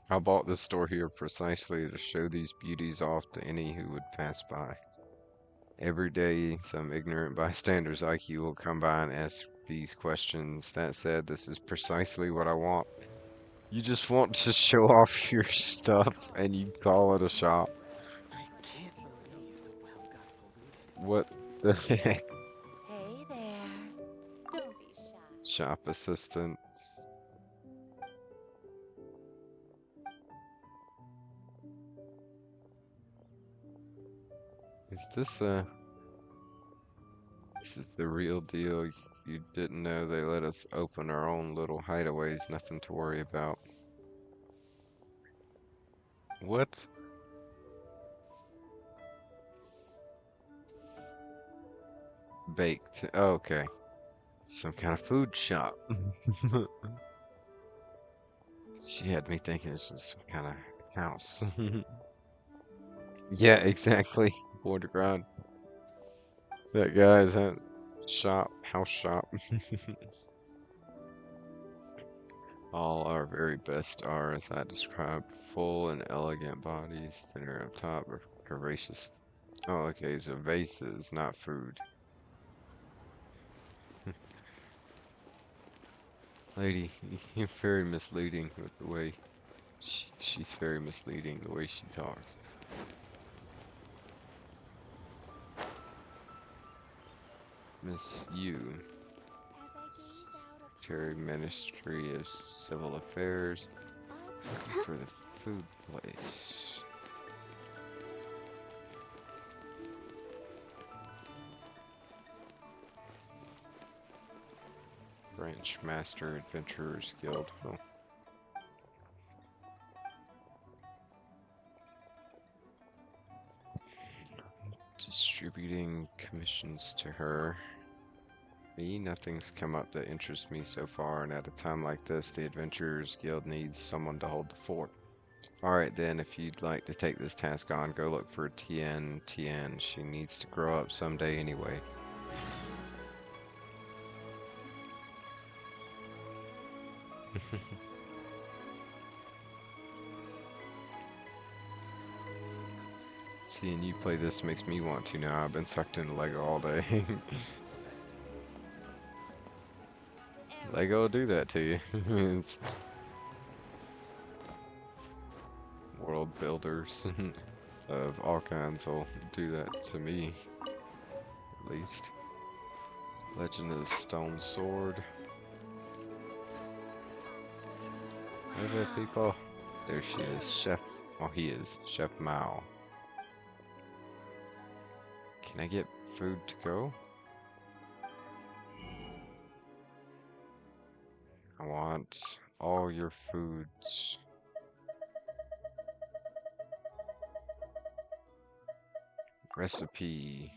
S2: I bought this store here precisely to show these beauties off to any who would pass by. Every day, some ignorant bystanders like you will come by and ask these questions. That said, this is precisely what I want. You just want to show off your stuff and you call it a shop.
S5: I can't believe the well got polluted.
S2: What the heck?
S4: Hey there. Don't be shy.
S2: Shop assistants. Is this this is the real deal? You didn't know they let us open our own little hideaways, nothing to worry about. What? Baked. Oh, okay. Some kind of food shop. She had me thinking it's just some kind of house. Yeah, exactly. Border grind. That guy's at shop, house shop. All our very best are, as I described, full and elegant bodies that are up top are curvaceous. Oh, okay, so vases, not food. Lady, you're very misleading with the way she's very misleading the way she talks. Miss Yu, Secretary Ministry of Civil Affairs, for the food place. Branch Master Adventurers Guild. Oh. Distributing commissions to her. Me, nothing's come up that interests me so far, and at a time like this, the Adventurers Guild needs someone to hold the fort. Alright then, if you'd like to take this task on, go look for Tien. She needs to grow up someday anyway. Seeing you play this makes me want to now. I've been sucked into Lego all day. Lego will do that to you. It's world builders of all kinds will do that to me, at least. Legend of the Stone Sword. Hey there, people. There she is, Chef. Oh, he is Chef Mao. Can I get food to go? I want all your foods. Recipe.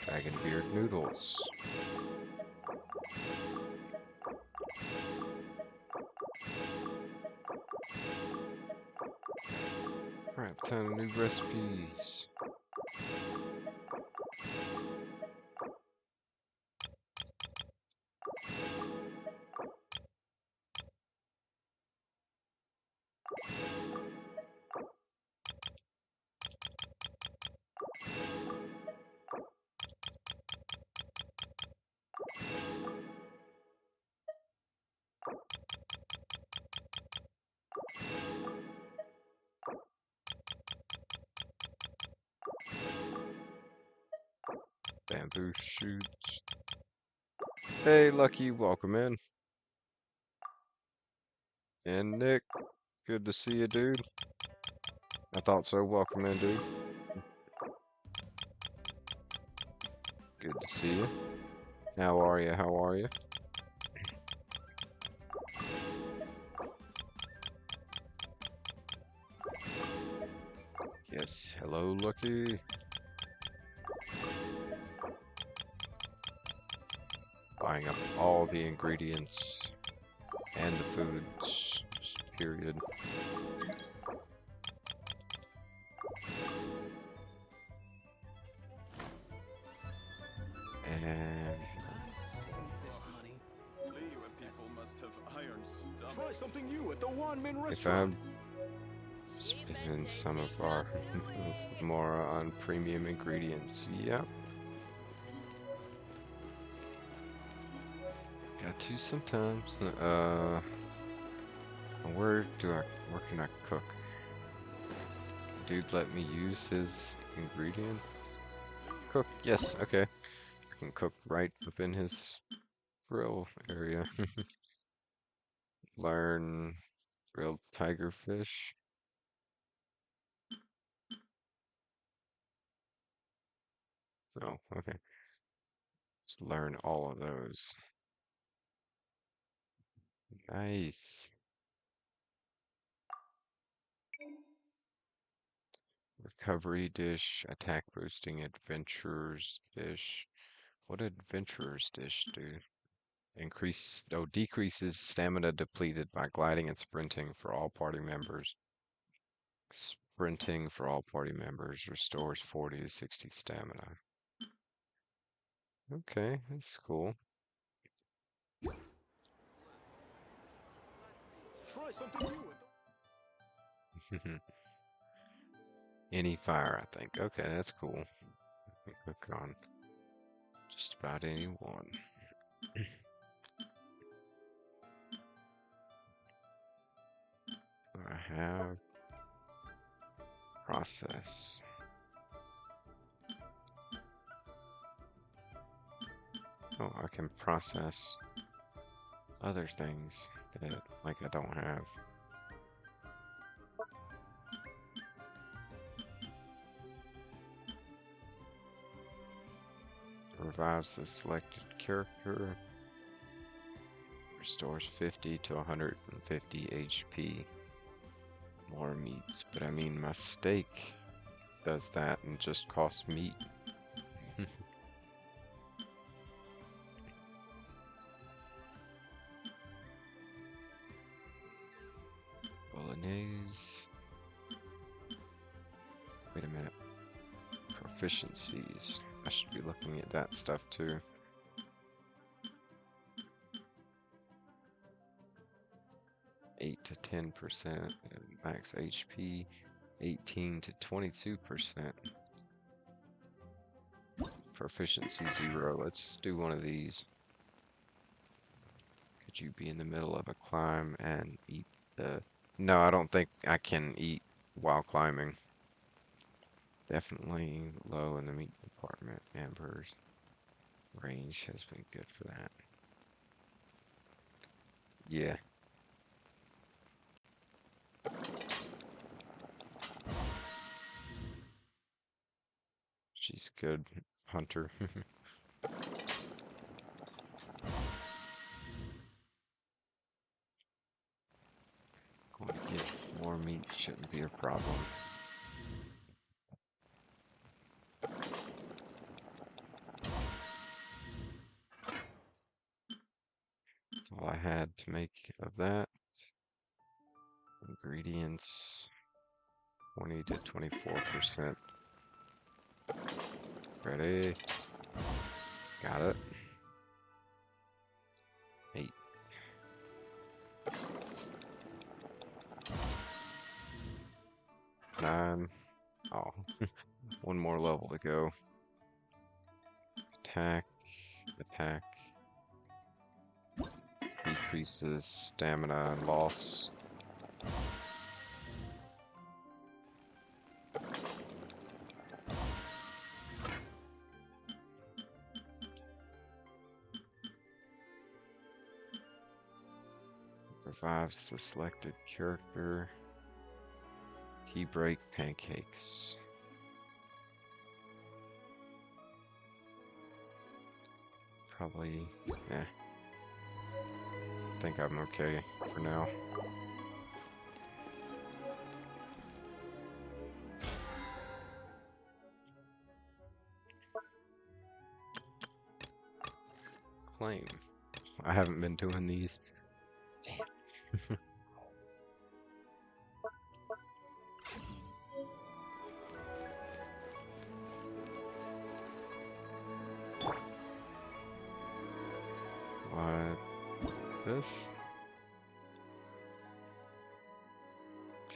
S2: Dragon beard noodles. Crap ton of new recipes. Bamboo shoots. Hey, Lucky, welcome in. And Nick, good to see you, dude. I thought so. Welcome in, dude. Good to see you. How are you? How are you? Yes, hello, Lucky. Buying up all the ingredients and the foods, just period. And
S7: Try something new at the Wanmin
S2: if
S7: restaurant.
S2: I'm spending some of our more on premium ingredients, yep. Got to sometimes. Where can I cook? Dude, let me use his ingredients. Cook, yes, okay. I can cook right within his grill area. Learn grilled tiger fish. Oh, okay. Just learn all of those. Nice. Recovery dish, attack boosting adventurers dish. What did adventurers dish do? Decreases stamina depleted by gliding and sprinting for all party members. Sprinting for all party members restores 40 to 60 stamina. Okay, that's cool.
S7: Try something new at the...
S2: Any fire, I think. Okay, that's cool. I can cook on just about any one. I have process. Oh, I can process other things that like I don't have. Revives the selected character. Restores 50 to 150 HP. More meats, but I mean my steak does that and just costs meat. Bolognese. Wait a minute. Proficiencies. I should be looking at that stuff too. (8 to 10%) max HP, 18 to 22%. Proficiency 0. Let's do one of these. Could you be in the middle of a climb and eat the... No, I don't think I can eat while climbing. Definitely low in the meat department. Amber's range has been good for that. Yeah. She's good hunter. Going to get more meat shouldn't be a problem. That's all I had to make of that. Ingredients 20 to 24%. Ready? Got it. 8. 9. Oh, one more level to go. Attack. Attack. Decreases stamina and loss. Revives the selected character. Tea break pancakes. Probably, yeah. I think I'm okay for now. Claim. I haven't been doing these. Damn. What? This?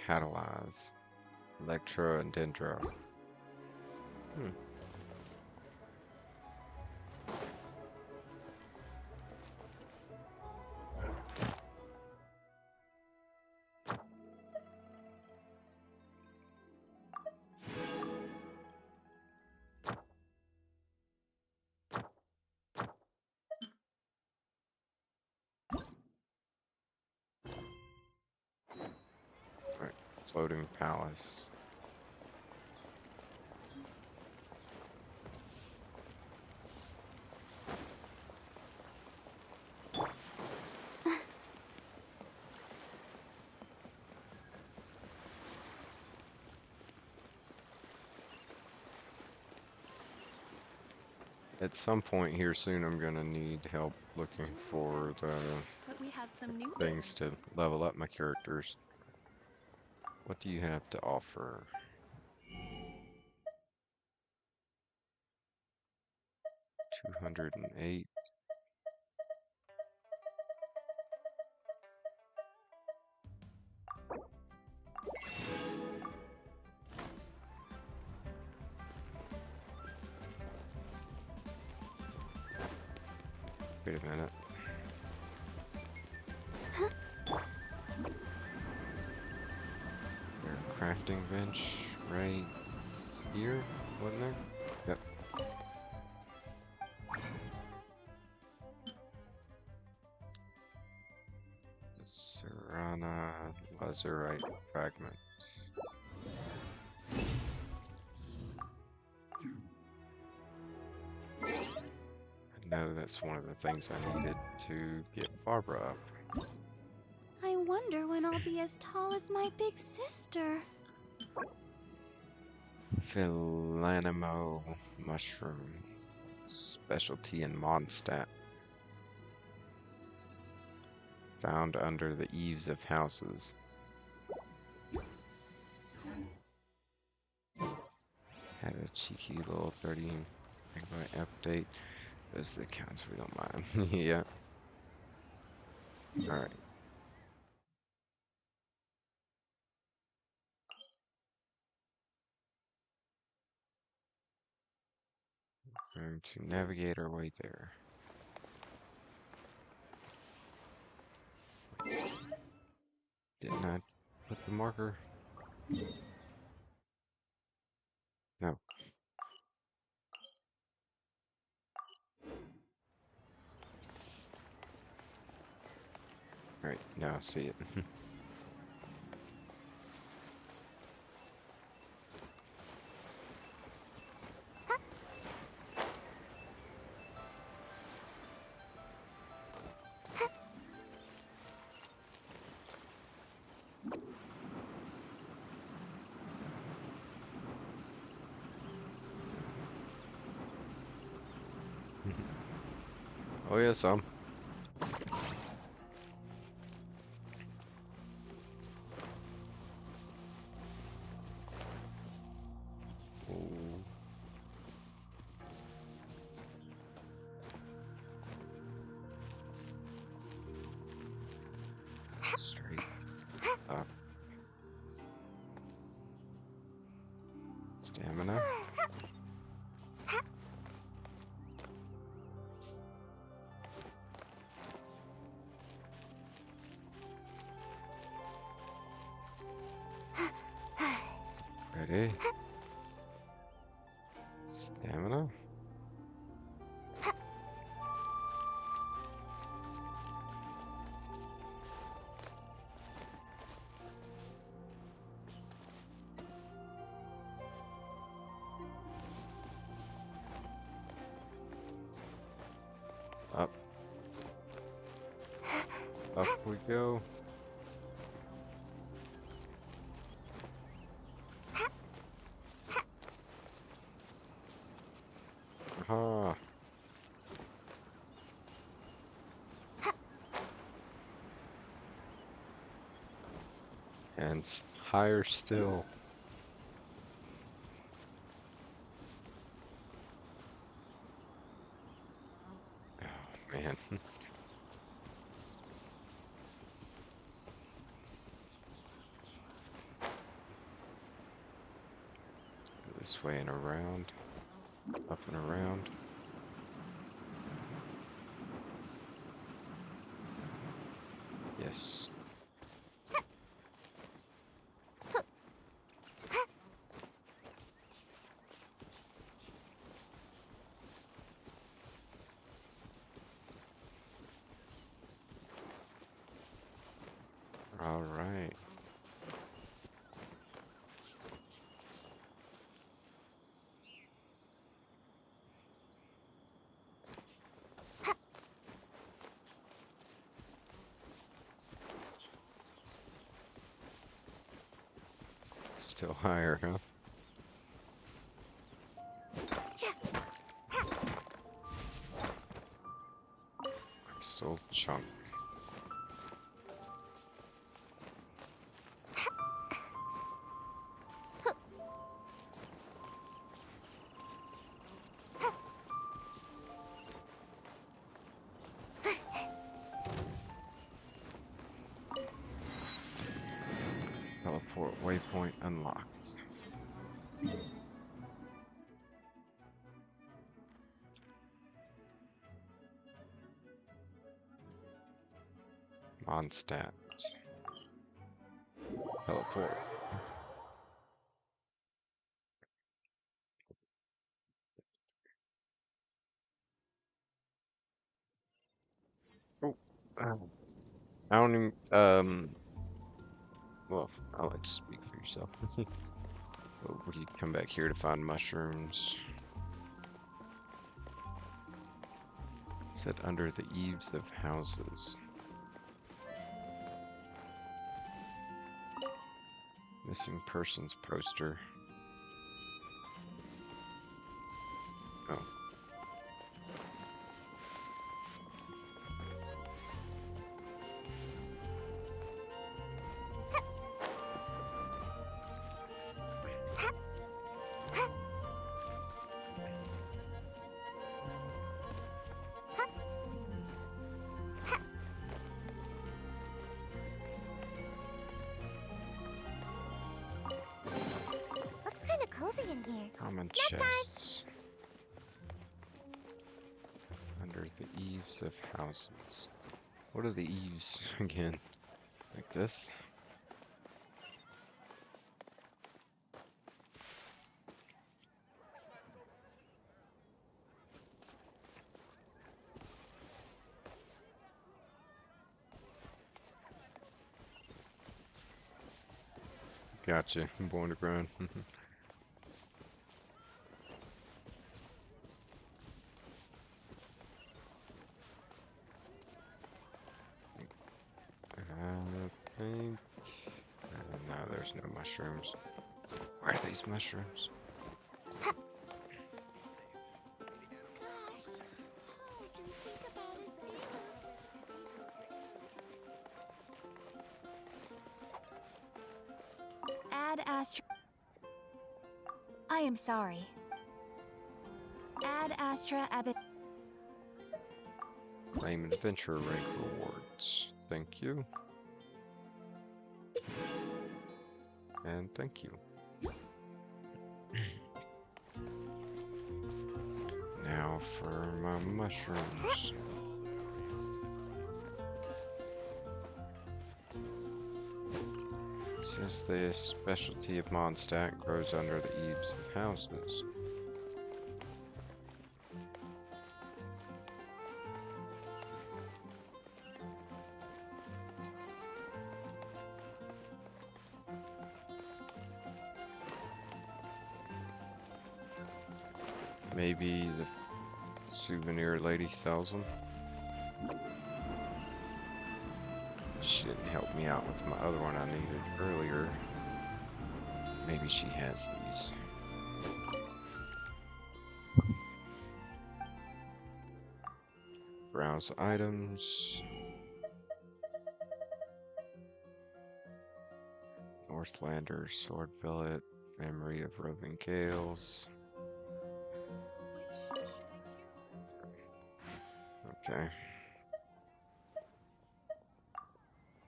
S2: Catalyze. Electro and Dendro. Hmm. Alright, floating palace. At some point here soon, I'm gonna need help looking for the
S4: But we have some new
S2: things to level up my characters. What do you have to offer? 208. Wait a minute. There's a crafting bench right here, wasn't there? Yep. Serana lazurite fragment. I know that's one of the things I needed to get Barbara up.
S3: I wonder when I'll be as tall as my big sister.
S2: Philanimo mushroom. Specialty in Mondstadt. Found under the eaves of houses. Had a cheeky little 30 megabyte update. Those are the counts we don't mind. Yeah. Alright. Going to navigate our way there. Didn't I put the marker? No. Alright, now I see it. Oh yeah, some. Ooh. Straight up. Stamina. Ready? Stamina? Up. Up we go. Aha. And higher still. Oh man. This way and around. Up and around. Yes. All right. Still higher, huh? Crystal chunk. Teleport waypoint unlocked. On stats. Teleport. Oh, I don't even, well, I'll let you speak for yourself. Well, would you come back here to find mushrooms? It said under the eaves of houses. Missing persons poster. Oh.
S3: Looks kind of cozy in here.
S2: Common chests. Under the eaves of houses. What are the eaves again? Like this? Gotcha. I'm born to grind. I think... no, there's no mushrooms. Where are these mushrooms?
S3: Gosh, all I can think about is Dana. Add Astra. I am sorry. Add Astra Abbott.
S2: Claim adventure rank rewards. Thank you. And thank you. Now for my mushrooms. It says the specialty of Mondstadt grows under the eaves of houses. Maybe the souvenir lady sells them. She didn't help me out with my other one I needed earlier. Maybe she has these. Browse items. Northlander sword billet. Memory of roving gales.
S4: Which should I choose?
S2: Okay.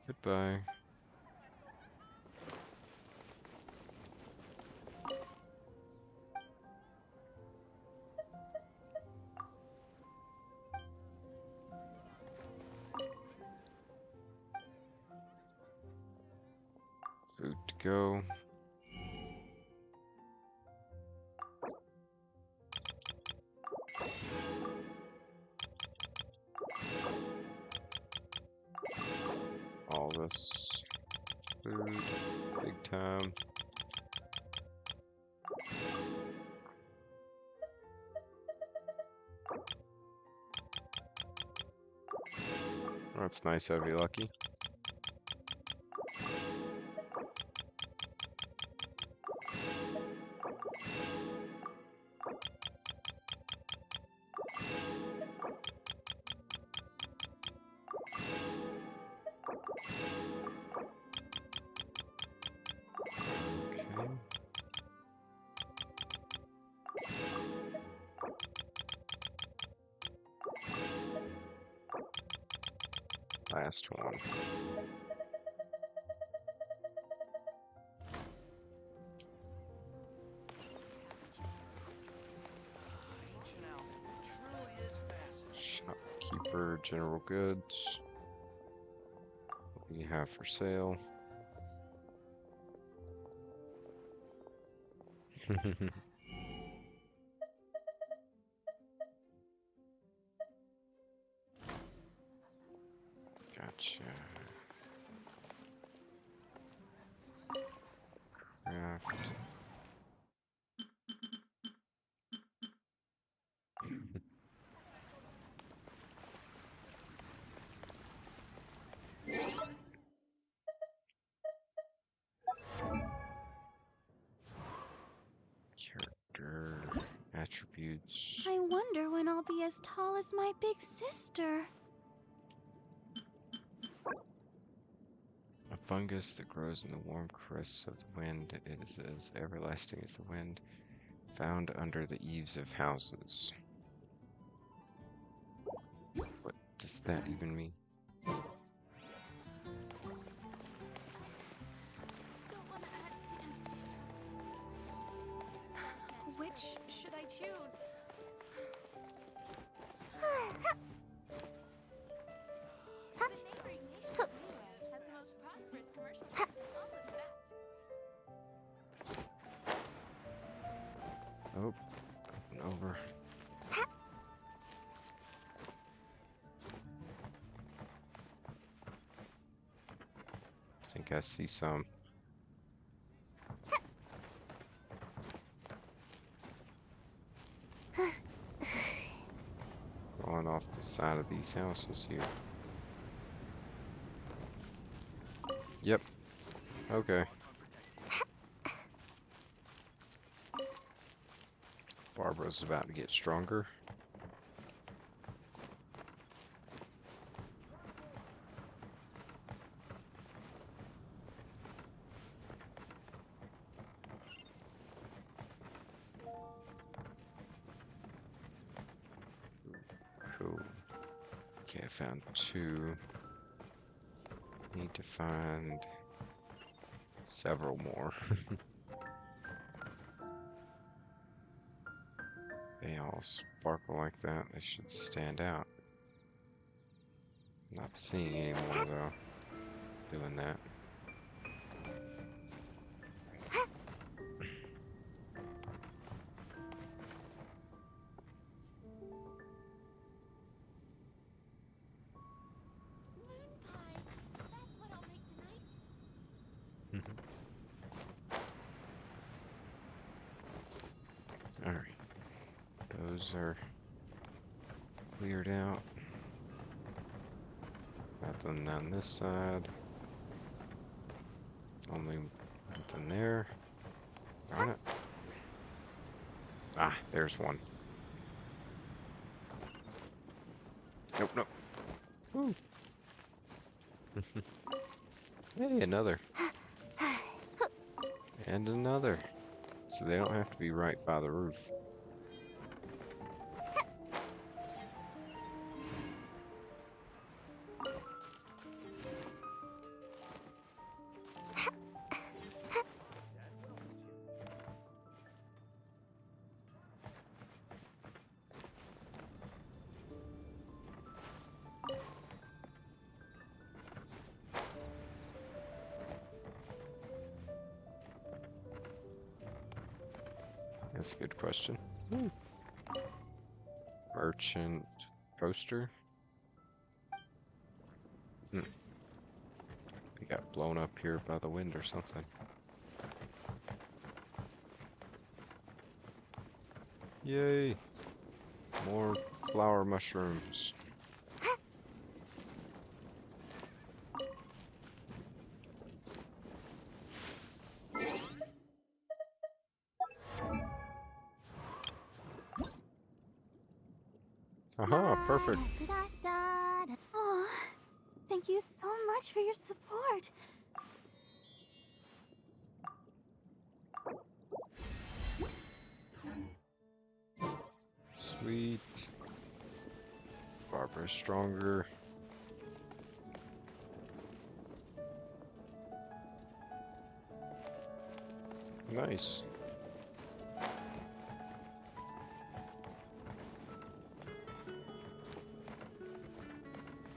S2: Goodbye. Food to go. All this food, big time. That's nice of you, Lucky. Okay. Last one.
S5: Ancient Alchemy truly is fascinating.
S2: Shopkeeper, general goods. What do you have for sale? Gotcha. Craft. Character attributes.
S3: I wonder when I'll be as tall as my big sister.
S2: A fungus that grows in the warm crests of the wind. It is as everlasting as the wind, found under the eaves of houses. What does that even mean?
S4: Don't want to add to Anthony's troubles. Which should I choose? The neighboring nation of Liyue has the most prosperous commercial network. I'll look at that.
S2: Oh, over. I think I see some. Going off the side of these houses here. Yep. Okay. Barbara's about to get stronger. Cool. Okay, I found 2. Need to find several more. They all sparkle like that. They should stand out. Not seeing any more though. Doing that.
S4: Moon pie. That's what I'll make tonight.
S2: Alright. Those are cleared out. Nothing on this side. Only nothing there. Darn it. Ah, there's one. Nope, nope. Woo. Hey, another. And another. So they don't have to be right by the roof. That's a good question. Merchant poster. He got blown up here by the wind or something. Yay! More flower mushrooms. Aha, perfect.
S3: Oh, thank you so much for your support.
S2: Sweet. Barbara's stronger. Nice.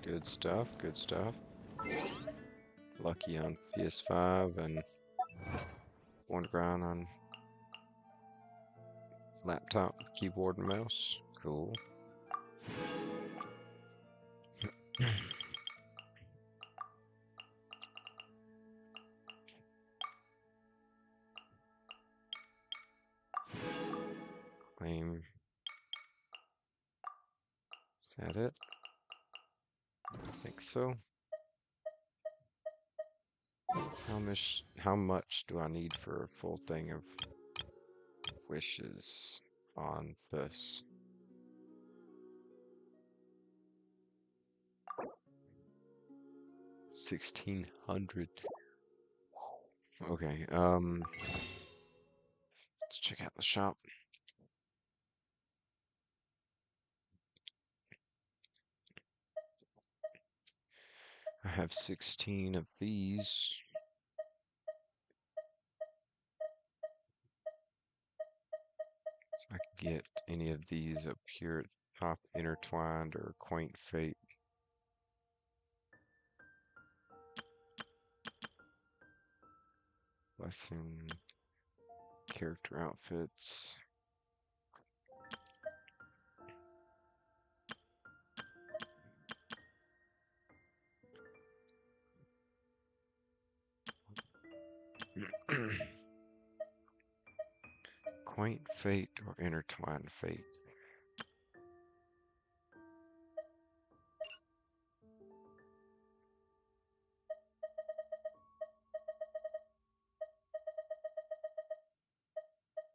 S2: Good stuff, good stuff. Lucky on PS5 and one ground on laptop, keyboard and mouse. Cool. Claim. Is that it? I think so. How much do I need for a full thing of wishes on this? $1,600. Okay, let's check out the shop. I have 16 of these. So I can get any of these up here at the top, intertwined or quaint fate. Blessing, character outfits. Quaint fate or intertwined fate.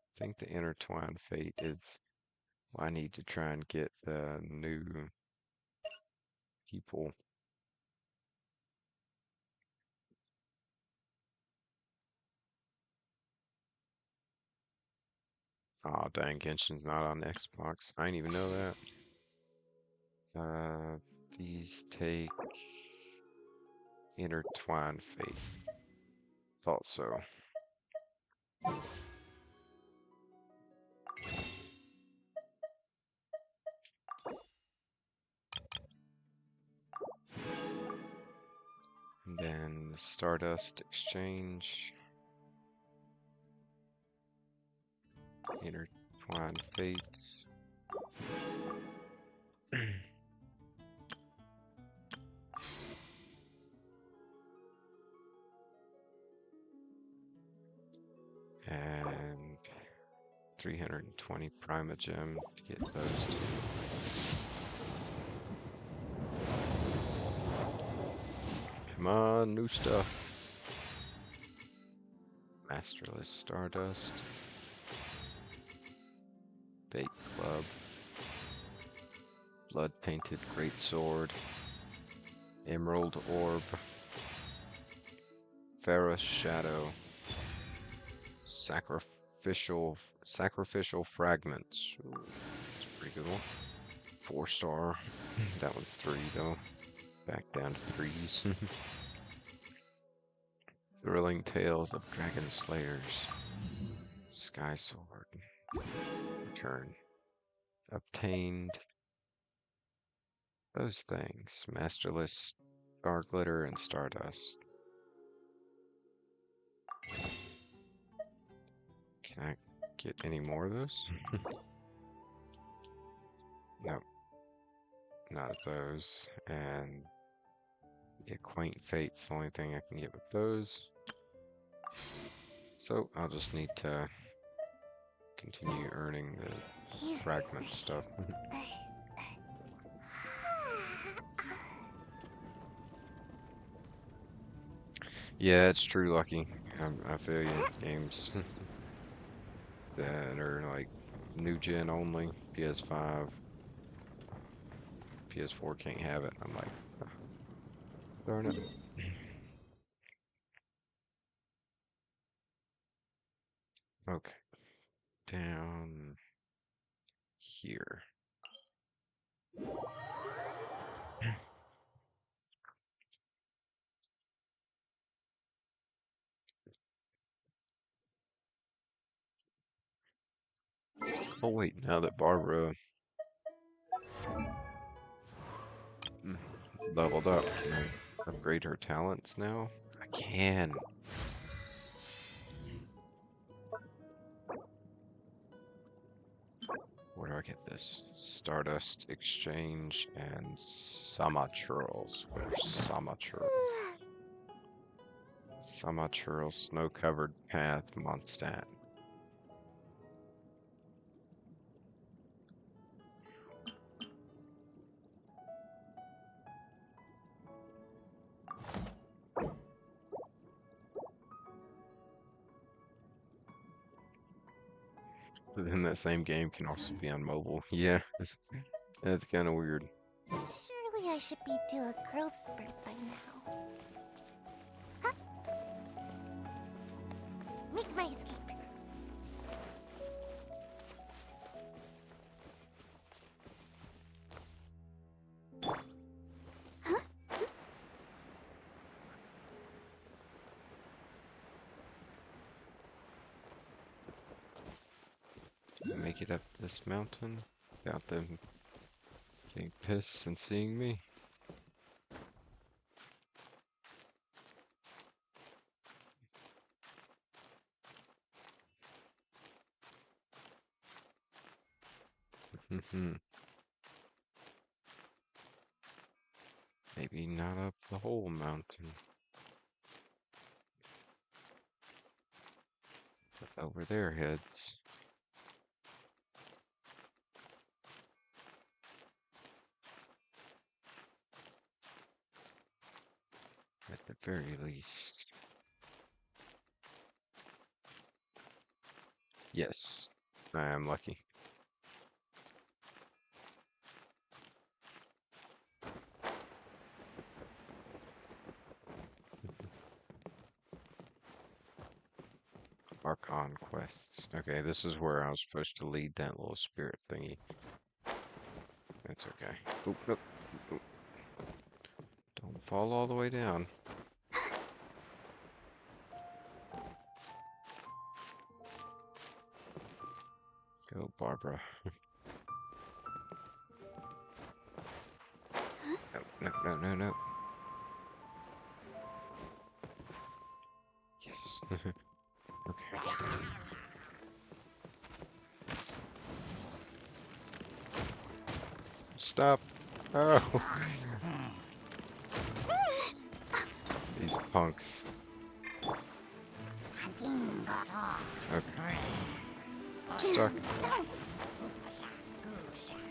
S2: I think the intertwined fate is I need to try and get the new people. Oh dang, Genshin's not on Xbox. I didn't even know that. These take intertwined fate. Thought so. And then Stardust Exchange. Intertwined fates. And 320 Primogem to get those two. Come on, new stuff. Masterless Stardust. Bait Club. Blood Painted Greatsword. Emerald Orb. Pharaoh's Shadow. Sacrificial Fragments. Ooh, that's a pretty good one. 4-star. That one's 3 though. Back down to 3s. Thrilling Tales of Dragon Slayers. Sky Sword. Return. Obtained. Those things. Masterless, Star Glitter, and Stardust. Can I get any more of those? Nope. Not of those. And the Quaint Fate's the only thing I can get with those. So I'll just need to continue earning the fragment stuff. Yeah, it's true, Lucky. I feel you. Games that are like new gen only, PS5, PS4 can't have it. I'm like, "Ugh, darn it." Okay, down here. Oh wait, now that Barbara leveled up, can I upgrade her talents now? I can. Where do I get this? Stardust Exchange and Samachurls. Where's Samachurls? Samachurls, Snow-Covered Path, Mondstadt. But then that same game can also be on mobile. Yeah, that's kind of weird.
S3: Surely I should be due a growth spurt by now. Huh? Make my escape.
S2: Make it up this mountain without them getting pissed and seeing me. Maybe not up the whole mountain. But over their heads. At the very least. Yes, I am lucky. Archon quests. Okay, this is where I was supposed to lead that little spirit thingy. That's okay. Oop, nope. Oop. Don't fall all the way down. Go, Barbara. No. Yes. Okay. Stop. Oh. These punks. Okay. Stuck.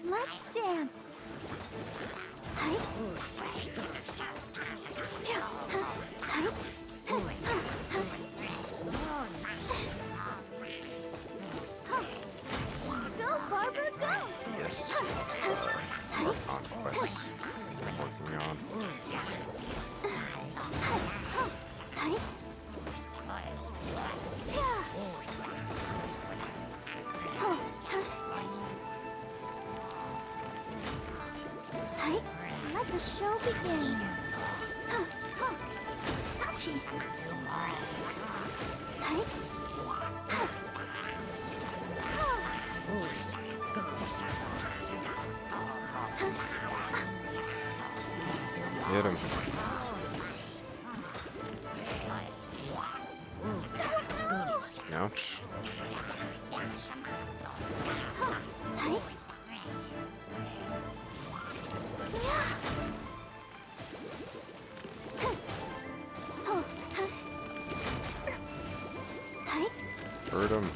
S3: Let's dance. Go, Barbara, go!
S2: Yes. More conquests. Working on.
S3: Let the show begin. Ouchie.
S2: Hit him. Ouch. Hurt him.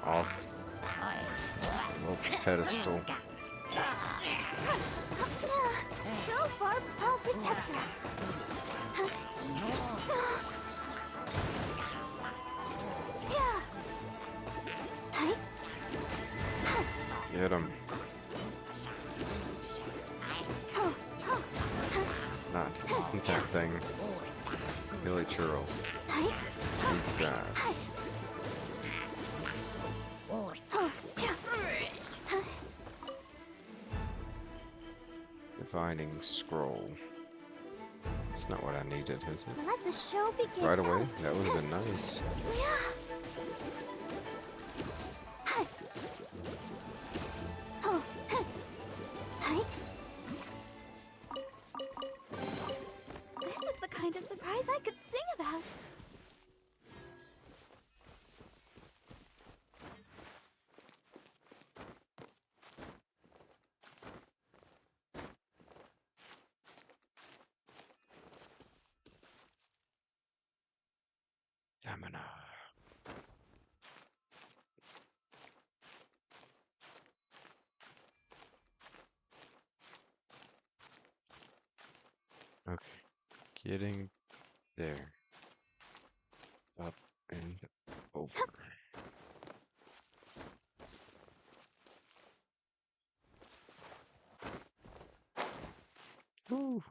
S2: Off. Little pedestal.
S3: Go, Barb. I'll protect us.
S2: Get him. Not that thing. Billy Churl. These guys. Divining scroll. It's not what I needed, is it?
S3: Let the show begin.
S2: Right away? That would have been nice.
S3: This is the kind of surprise I could sing about.
S2: Stamina. Okay. Getting there. Up and over. Woo.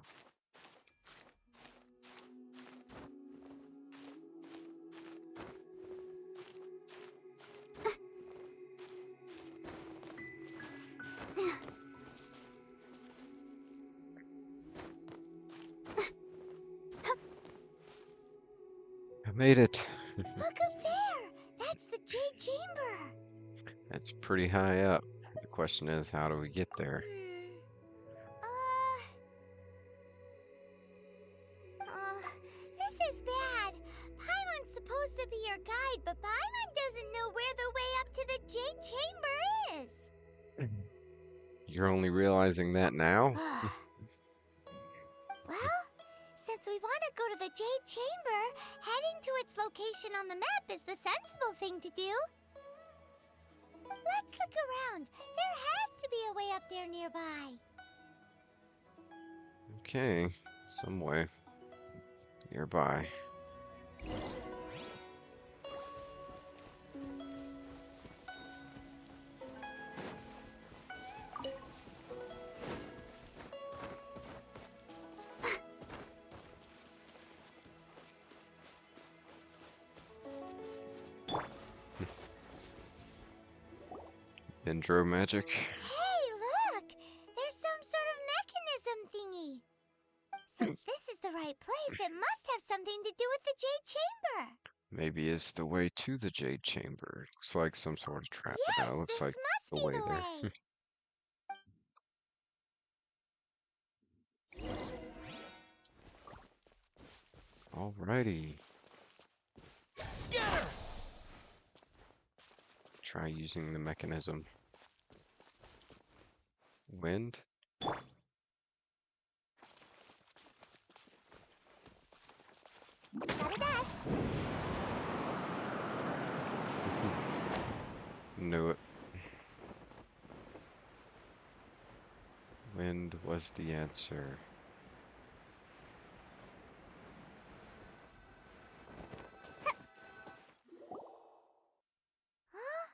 S2: I made it.
S3: Look up there! That's the Jade Chamber!
S2: That's pretty high up. The question is, how do we get there?
S3: This is bad. Paimon's supposed to be your guide, but Paimon doesn't know where the way up to the Jade Chamber is.
S2: You're only realizing that now?
S3: Well, since we want to go to the Jade Chamber, heading to its location on the map is the sensible thing to do. Let's look around. There has to be a way up there nearby.
S2: Okay, some way nearby. Dendro magic.
S3: Hey, look! There's some sort of mechanism thingy. Since this is the right place, it must have something to do with the Jade Chamber.
S2: Maybe it's the way to the Jade Chamber. Looks like some sort of trap.
S3: Yes,
S2: It looks
S3: this
S2: like
S3: must
S2: the
S3: be
S2: way
S3: the
S2: there. Alrighty.
S5: Scatter!
S2: Try using the mechanism. Wind?
S3: Gotta dash.
S2: Knew it. Wind was the answer.
S3: Huh?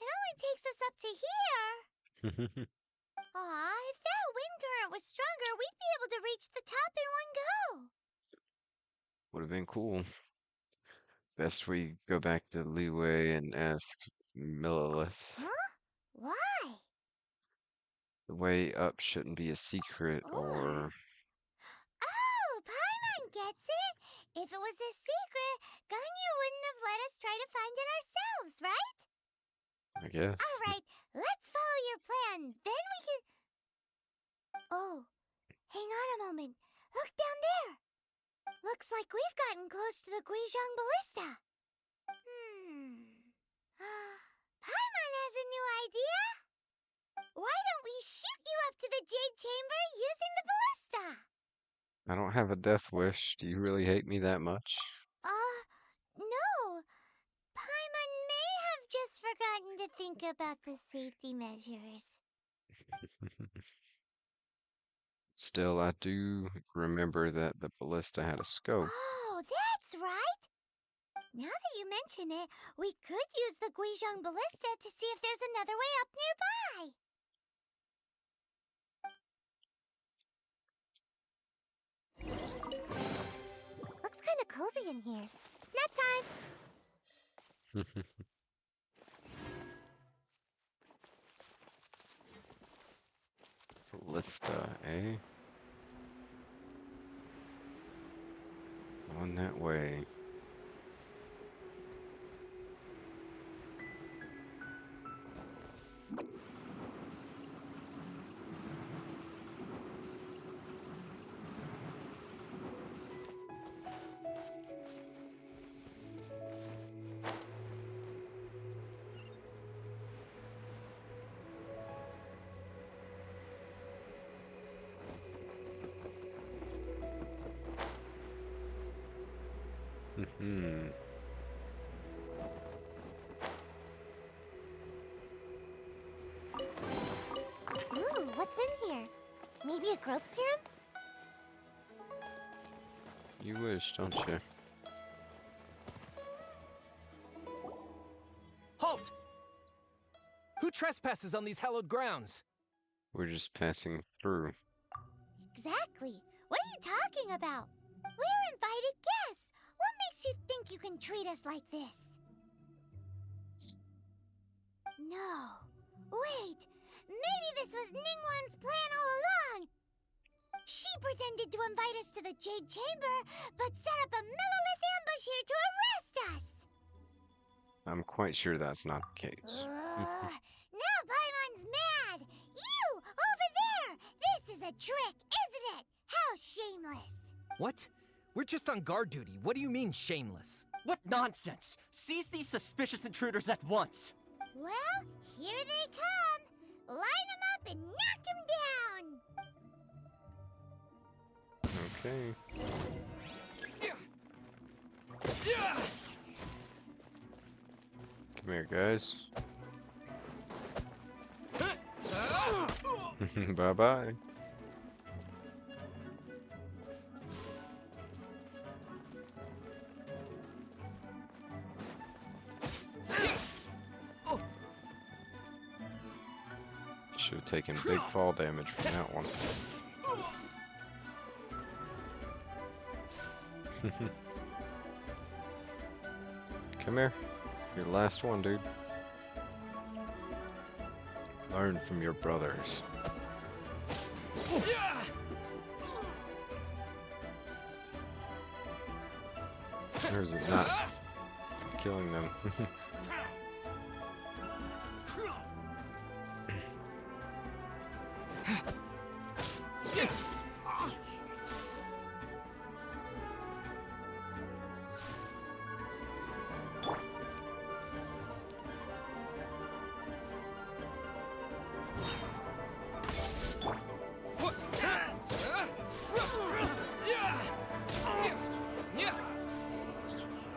S3: It only takes us up to here. Aw, if that wind current was stronger, we'd be able to reach the top in one go.
S2: Would have been cool. Best we go back to Leeway and ask Millilith.
S3: Huh? Why?
S2: The way up shouldn't be a secret, or
S3: Oh, Paimon gets it. If it was a secret, Ganyu wouldn't have let us try to find it ourselves, right?
S2: I guess.
S3: All right, let's follow your plan. Then we can... Oh, hang on a moment. Look down there. Looks like we've gotten close to the Guizhong Ballista. Paimon has a new idea. Why don't we shoot you up to the Jade Chamber using the ballista?
S2: I don't have a death wish. Do you really hate me that much?
S3: No. Paimon may have just forgotten to think about the safety measures.
S2: Still, I do remember that the ballista had a scope.
S3: Oh, that's right. Now that you mention it, we could use the Guizhong Ballista to see if there's another way up nearby. Looks kind of cozy in here. Nap time.
S2: Ballista, eh? On that way.
S3: Ooh, what's in here? Maybe a growth serum?
S2: You wish, don't you?
S5: Halt! Who trespasses on these hallowed grounds?
S2: We're just passing through.
S3: Exactly. What are you talking about? We're invited guests. What makes you think you can treat us like this? No. Wait. Maybe this was Ningguang's plan all along. She pretended to invite us to the Jade Chamber, but set up a Millilith ambush here to arrest us.
S2: I'm quite sure that's not the case.
S3: Now Paimon's mad. You, over there. This is a trick, isn't it? How shameless.
S5: What? We're just on guard duty. What do you mean, shameless?
S8: What nonsense! Seize these suspicious intruders at once!
S3: Well, here they come. Line them up and knock them down.
S2: Okay. Come here, guys. Bye-bye. Should have taken big fall damage from that one. Come here. You're the last one, dude. Learn from your brothers. Or is it not killing them?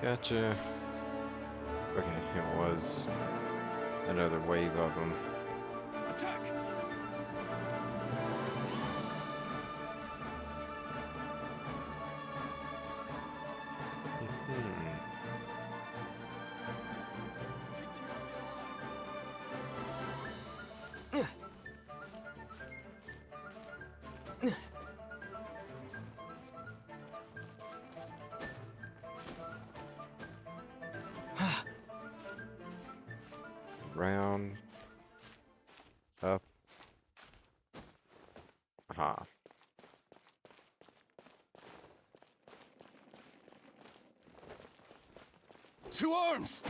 S2: Gotcha. Okay, it was Another wave of them.
S5: Attack!
S2: Round. Up. Aha.
S5: Two arms!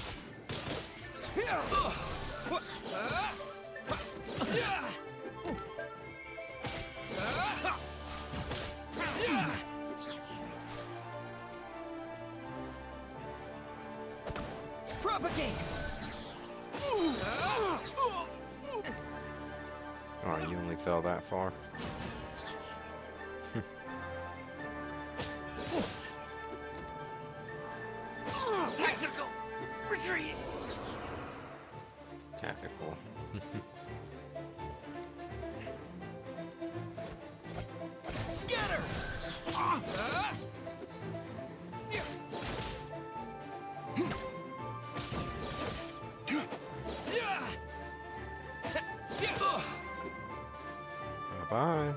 S8: Propagate!
S2: Oh, you only fell that far?
S8: Tactical retreat!
S2: Tactical.
S8: Scatter!
S2: Bye.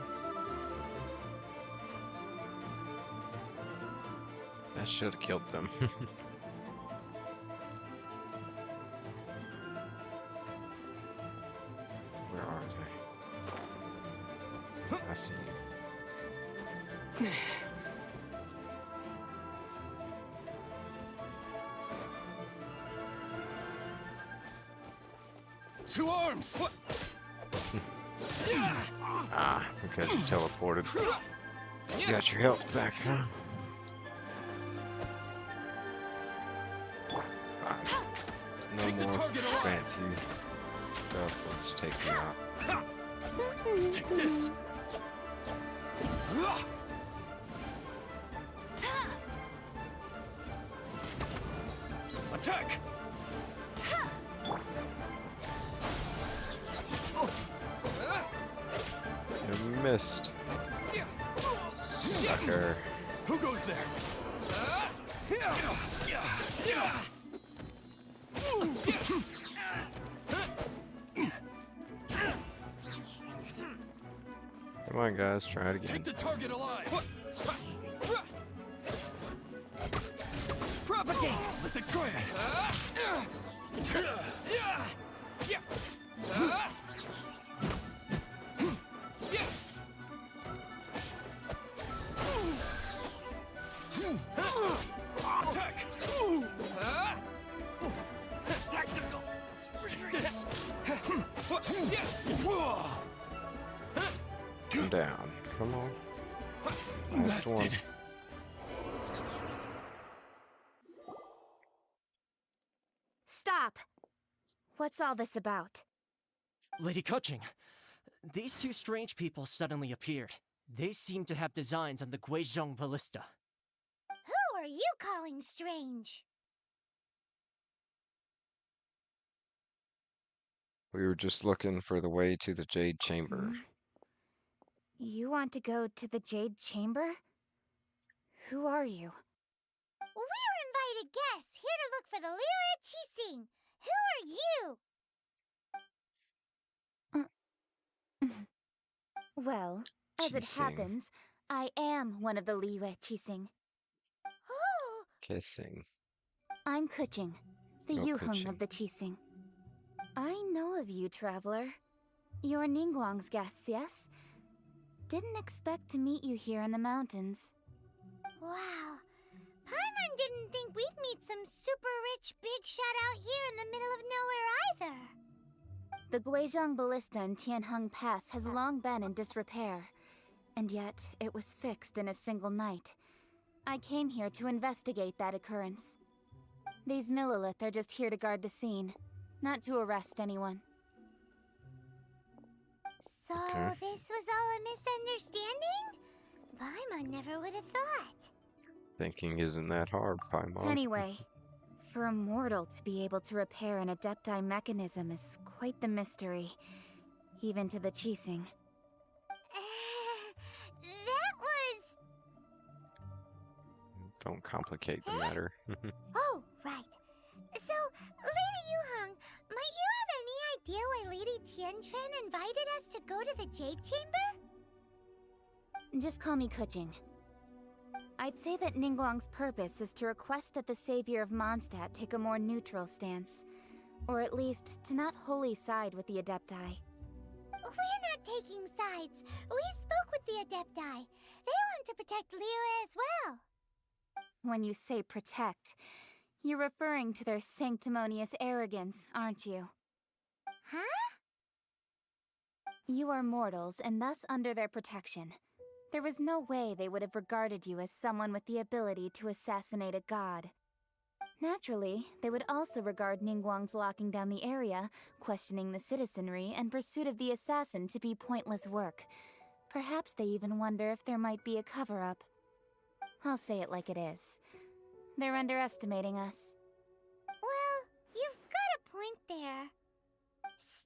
S2: That should have killed them. Where are they? I see you.
S5: Two arms!
S2: Ah, because you teleported. You got your health back, huh? Fine. No more fancy stuff. We'll just take you out.
S5: Take this! Attack!
S2: You missed. Sucker.
S5: Who goes there?
S2: Come on, guys, try it again.
S5: Take the target alive!
S8: Propagate!
S5: Let the try Attack!
S8: Tactical!
S5: Take this!
S2: Come down. Come on. Last one.
S5: Bested.
S9: Stop! What's all this about?
S8: Lady Kuching, these two strange people suddenly appeared. They seem to have designs on the Guizhong Ballista.
S3: Who are you calling strange?
S2: We were just looking for the way to the Jade Chamber.
S9: You want to go to the Jade Chamber? Who are you?
S3: We're invited guests here to look for the Liyue Qixing. Who are you?
S9: Well, as it
S2: Qixing.
S9: happens, I am one of the Liyue Qixing.
S3: Oh,
S2: Kissing.
S9: I'm Kuching, the
S2: Oh,
S9: Yuheng
S2: Kuching.
S9: of the Qixing. I know of you, traveler. You're Ningguang's guests, yes? Didn't expect to meet you here in the mountains.
S3: wow. Paimon didn't think we'd meet some super rich big shot out here in the middle of nowhere either.
S9: The Guizhong Ballista in Tianheng Pass has long been in disrepair, and yet it was fixed in a single night. I came here to investigate that occurrence. These Millilith are just here to guard the scene, not to arrest anyone.
S3: So
S2: Okay.
S3: this was all a misunderstanding? Paimon never would have thought.
S2: Thinking isn't that hard, Paimon.
S9: Anyway, For a mortal to be able to repair an Adepti mechanism is quite the mystery, even to the Qixing.
S3: That was...
S2: Don't complicate the matter.
S3: Oh, right. So, Lady Yuheng, might you have any idea why Lady Tianquan invited us to go to the Jade Chamber?
S9: Just call me Kuching. I'd say that Ningguang's purpose is to request that the savior of Mondstadt take a more neutral stance. Or at least, to not wholly side with the Adepti.
S3: We're not taking sides. We spoke with the Adepti. They want to protect Liyue as well.
S9: When you say protect, you're referring to their sanctimonious arrogance, aren't you?
S3: Huh?
S9: You are mortals, and thus under their protection. There was no way they would have regarded you as someone with the ability to assassinate a god. Naturally, they would also regard Ningguang's locking down the area, questioning the citizenry, and pursuit of the assassin to be pointless work. Perhaps they even wonder if there might be a cover-up. I'll say it like it is. They're underestimating us.
S3: Well, you've got a point there.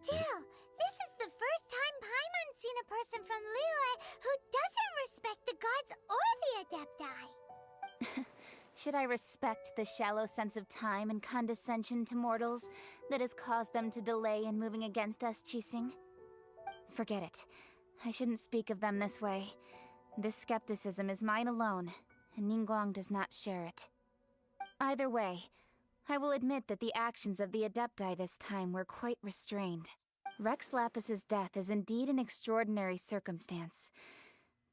S3: Still, this is the first time Paimon's seen a person from Liyue who doesn't respect the gods or the Adepti.
S9: Should I respect the shallow sense of time and condescension to mortals that has caused them to delay in moving against us, Qixing? Forget it. I shouldn't speak of them this way. This skepticism is mine alone, and Ningguang does not share it. Either way, I will admit that the actions of the Adepti this time were quite restrained. Rex Lapis's death is indeed an extraordinary circumstance.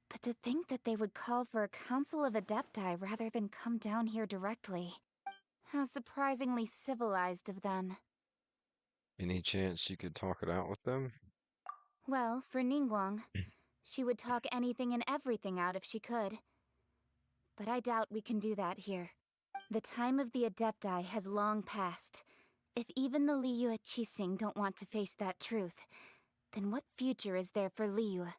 S9: But to think that they would call for a council of Adepti rather than come down here directly. How surprisingly civilized of them.
S2: Any chance you could talk it out with them?
S9: Well, for Ningguang, she would talk anything and everything out if she could. But I doubt we can do that here. The time of the Adepti has long passed. If even the Liyue Qixing don't want to face that truth, then what future is there for Liyue?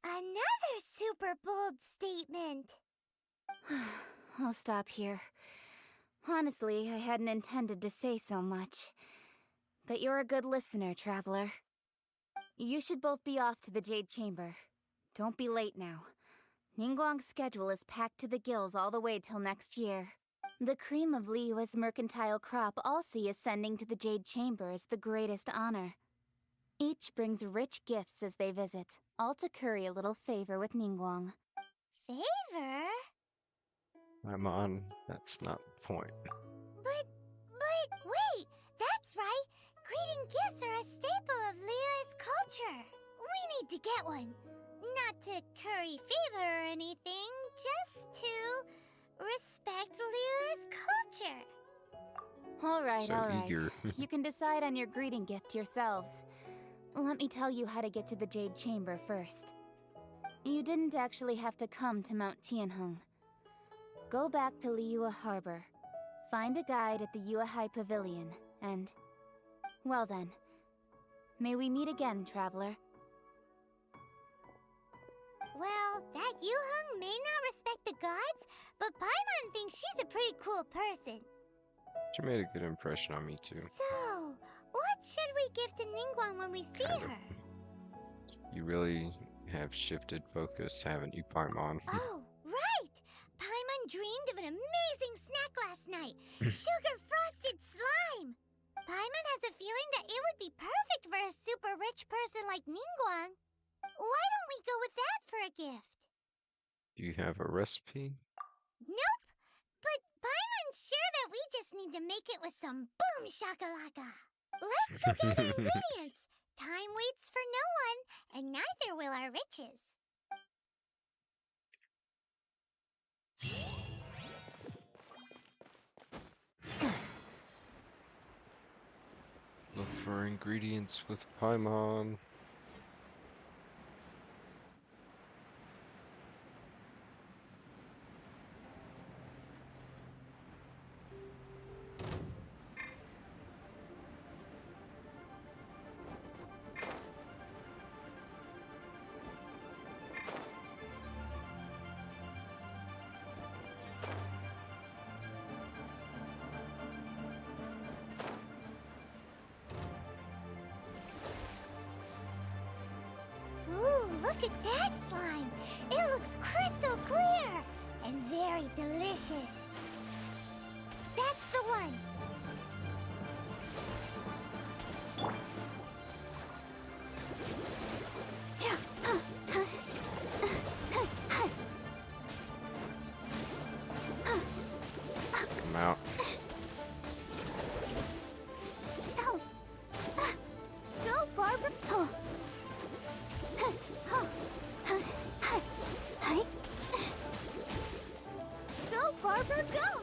S3: Another super bold statement.
S9: I'll stop here. Honestly, I hadn't intended to say so much. But you're a good listener, Traveler. You should both be off to the Jade Chamber. Don't be late now. Ningguang's schedule is packed to the gills all the way till next year. The cream of Liyue's mercantile crop all see ascending to the Jade Chamber as the greatest honor. Each brings rich gifts as they visit, all to curry a little favor with Ningguang.
S3: Favor?
S2: I'm on. That's not the point.
S3: But wait! That's right! Greeting gifts are a staple of Liyue's culture. We need to get one. Not to curry favor or anything, just to respect Liyue's culture.
S9: Alright,
S2: So
S9: alright.
S2: eager.
S9: You can decide on your greeting gift yourselves. Let me tell you how to get to the Jade Chamber first. You didn't actually have to come to Mount Tianheng. Go back to Liyue Harbor. Find a guide at the Yuehai Pavilion, and... well then. May we meet again, Traveler.
S3: Well, that Yuheng may not respect the gods, but Paimon thinks she's a pretty cool person.
S2: She made a good impression on me too.
S3: So, what should we give to Ningguang when we see
S2: Kind of.
S3: her?
S2: You really have shifted focus, haven't you, Paimon?
S3: Oh, right! Paimon dreamed of an amazing snack last night. Sugar frosted slime! Paimon has a feeling that it would be perfect for a super rich person like Ningguang. Why don't we go with that for a gift?
S2: Do you have a recipe?
S3: Nope! But Paimon's sure that we just need to make it with some boom shakalaka. Let's go gather ingredients. Time waits for no one, and neither will our riches.
S2: Look for ingredients with Paimon.
S3: Look at that slime! It looks crystal clear! And very delicious. That's the one!
S2: Come out.
S3: Oh. Go, Barbara! Oh. Go, Barbara, go!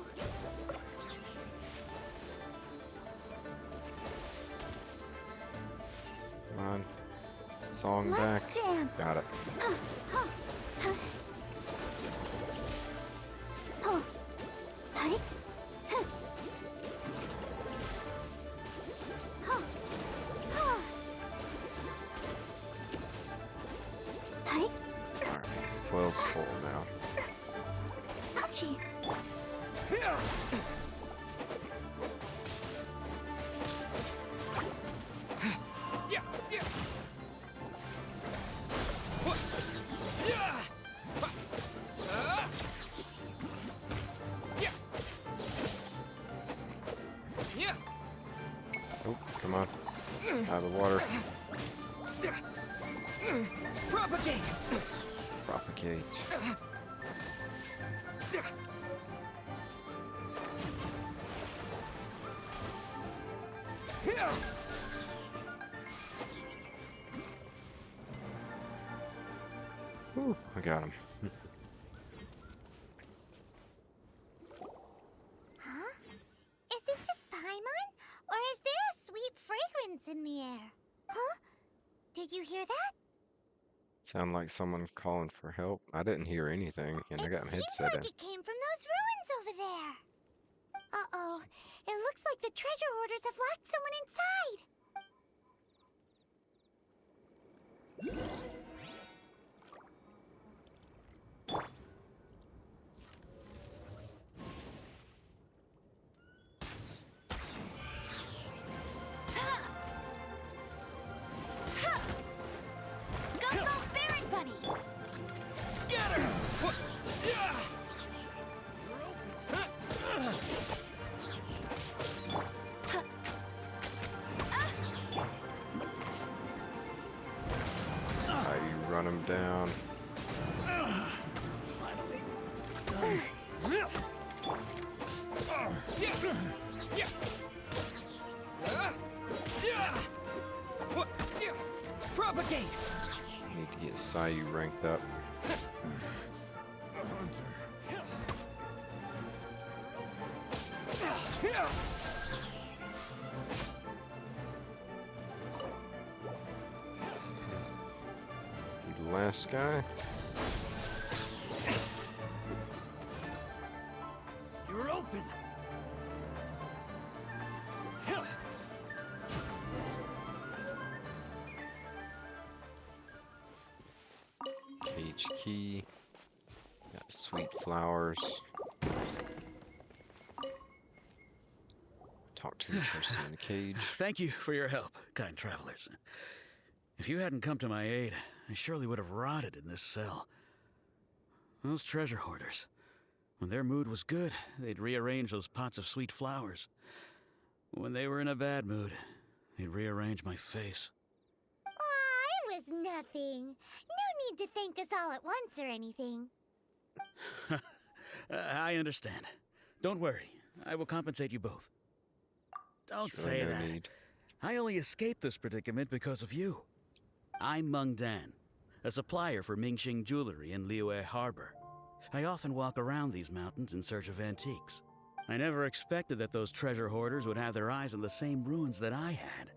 S2: Come on. Song
S3: Let's
S2: back.
S3: dance.
S2: Got it. Alright. Quill's full now.
S3: Ouchie!
S2: Oh, come on. Out of the water.
S5: Propagate!
S2: Propagate. Whew, I got him.
S3: Huh? Is it just Paimon? Or is there a sweet fragrance in the air? Huh? Did you hear that?
S2: Sound like someone calling for help. I didn't hear anything, and I got my
S3: Seems
S2: headset
S3: like
S2: in.
S3: it came from those ruins over there. Uh-oh. It looks like the treasure hoarders have locked someone inside.
S4: Go, go, Berry Bunny!
S5: Scatter!
S2: You run him down.
S5: Propagate!
S2: Need to get Sayu ranked up. Be the last guy.
S5: You're open!
S2: Cage key. Got sweet flowers. Talk to the person in the cage.
S10: Thank you for your help, kind travelers. If you hadn't come to my aid, I surely would have rotted in this cell. Those treasure hoarders. When their mood was good, they'd rearrange those pots of sweet flowers. When they were in a bad mood, they'd rearrange my face.
S3: Aw, it was nothing. No need to thank us all at once or anything.
S10: I understand. Don't worry. I will compensate you both. Don't
S2: Surely
S10: say
S2: no
S10: that.
S2: need.
S10: I only escaped this predicament because of you. I'm Meng Dan, a supplier for Mingxing jewelry in Liyue Harbor. I often walk around these mountains in search of antiques. I never expected that those treasure hoarders would have their eyes on the same ruins that I had.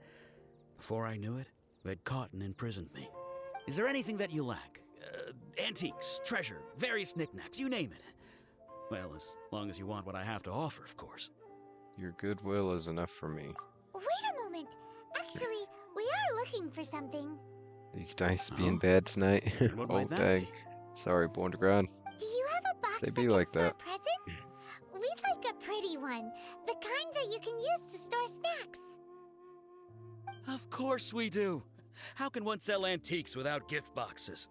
S10: Before I knew it, they'd caught and imprisoned me. Is there anything that you lack? Antiques, treasure, various knickknacks, you name it. Well, as long as you want what I have to offer, of course.
S2: Your goodwill is enough for me.
S3: Wait a moment. Actually, we are looking for something.
S2: These dice being
S10: Oh?
S2: bad tonight.
S10: And what
S2: Oh
S10: might that
S2: dang.
S10: be?
S2: Sorry, born to grind.
S3: Do you have a box
S2: They
S3: that
S2: be
S3: can
S2: like
S3: store
S2: that.
S3: presents? We'd like a pretty one. The kind that you can use to store snacks.
S10: Of course we do. How can one sell antiques without gift boxes?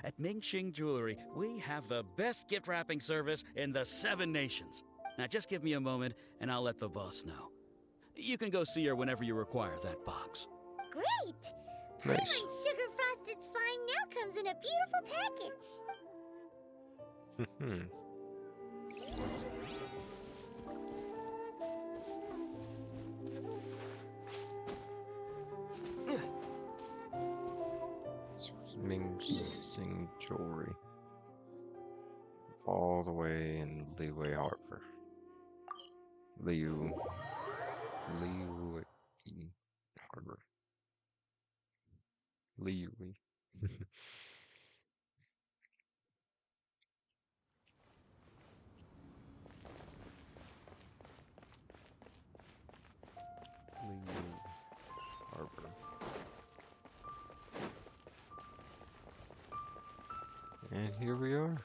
S10: At Mingxing Jewelry, we have the best gift wrapping service in the 7 nations. Now just give me a moment and I'll let the boss know. You can go see her whenever you require that box.
S3: Great!
S2: Nice.
S3: Paimon's sugar frosted slime now comes in a beautiful package.
S2: Ming Jewelry. All the way in Leeway Harbor. Leeway Harbor. Leeway. Leeway Harbor. And here we are.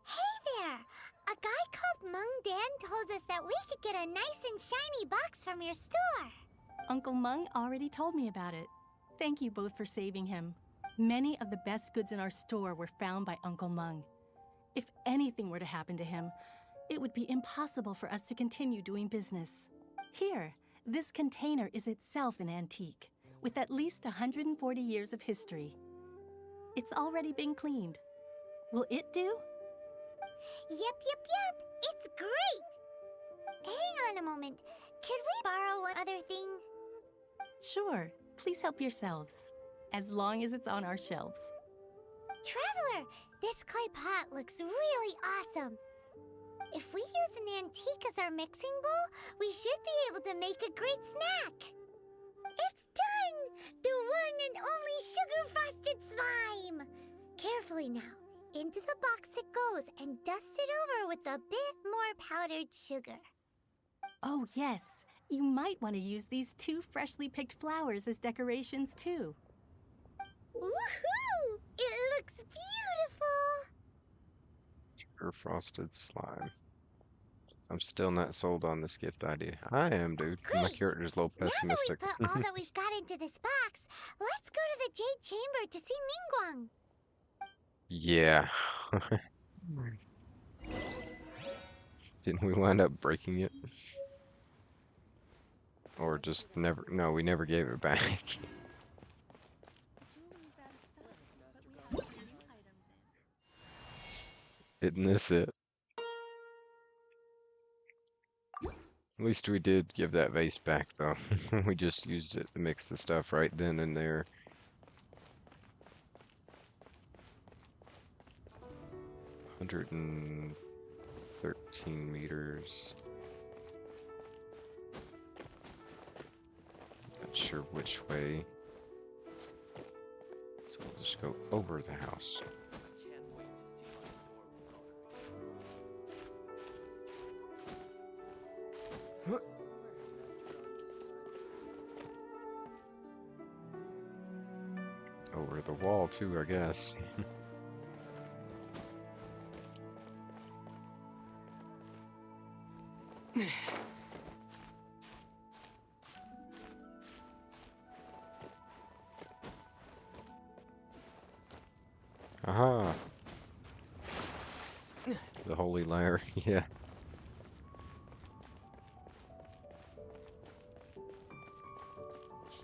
S3: Hey there! A guy called Mung Dan told us that we could get a nice and shiny box from your store.
S11: Uncle Mung already told me about it. Thank you both for saving him. Many of the best goods in our store were found by Uncle Mung. If anything were to happen to him, it would be impossible for us to continue doing business. Here, this container is itself an antique, with at least 140 years of history. It's already been cleaned. Will it do?
S3: Yep. It's great! Hang on a moment. Could we borrow one other thing?
S11: Sure, please help yourselves, as long as it's on our shelves.
S3: Traveler, this clay pot looks really awesome. If we use an antique as our mixing bowl, we should be able to make a great snack. It's done! The one and only sugar-frosted slime! Carefully now. Into the box it goes and dust it over with a bit more powdered sugar.
S11: Oh yes, you might want to use these 2 freshly picked flowers as decorations too.
S3: Woohoo! It looks beautiful!
S2: Sugar frosted slime. I'm still not sold on this gift idea. I am, dude. My
S3: Great.
S2: character's a little pessimistic.
S3: Now that we've put all that we've got into this box, let's go to the Jade Chamber to see Ningguang.
S2: Yeah. Didn't we wind up breaking it? Or just never... No, we never gave it back. Isn't this it? At least we did give that vase back, though. We just used it to mix the stuff right then and there. $113 meters. Not sure which way. So we'll just go over the house. Over the wall too, I guess. Aha! The holy lyre, yeah.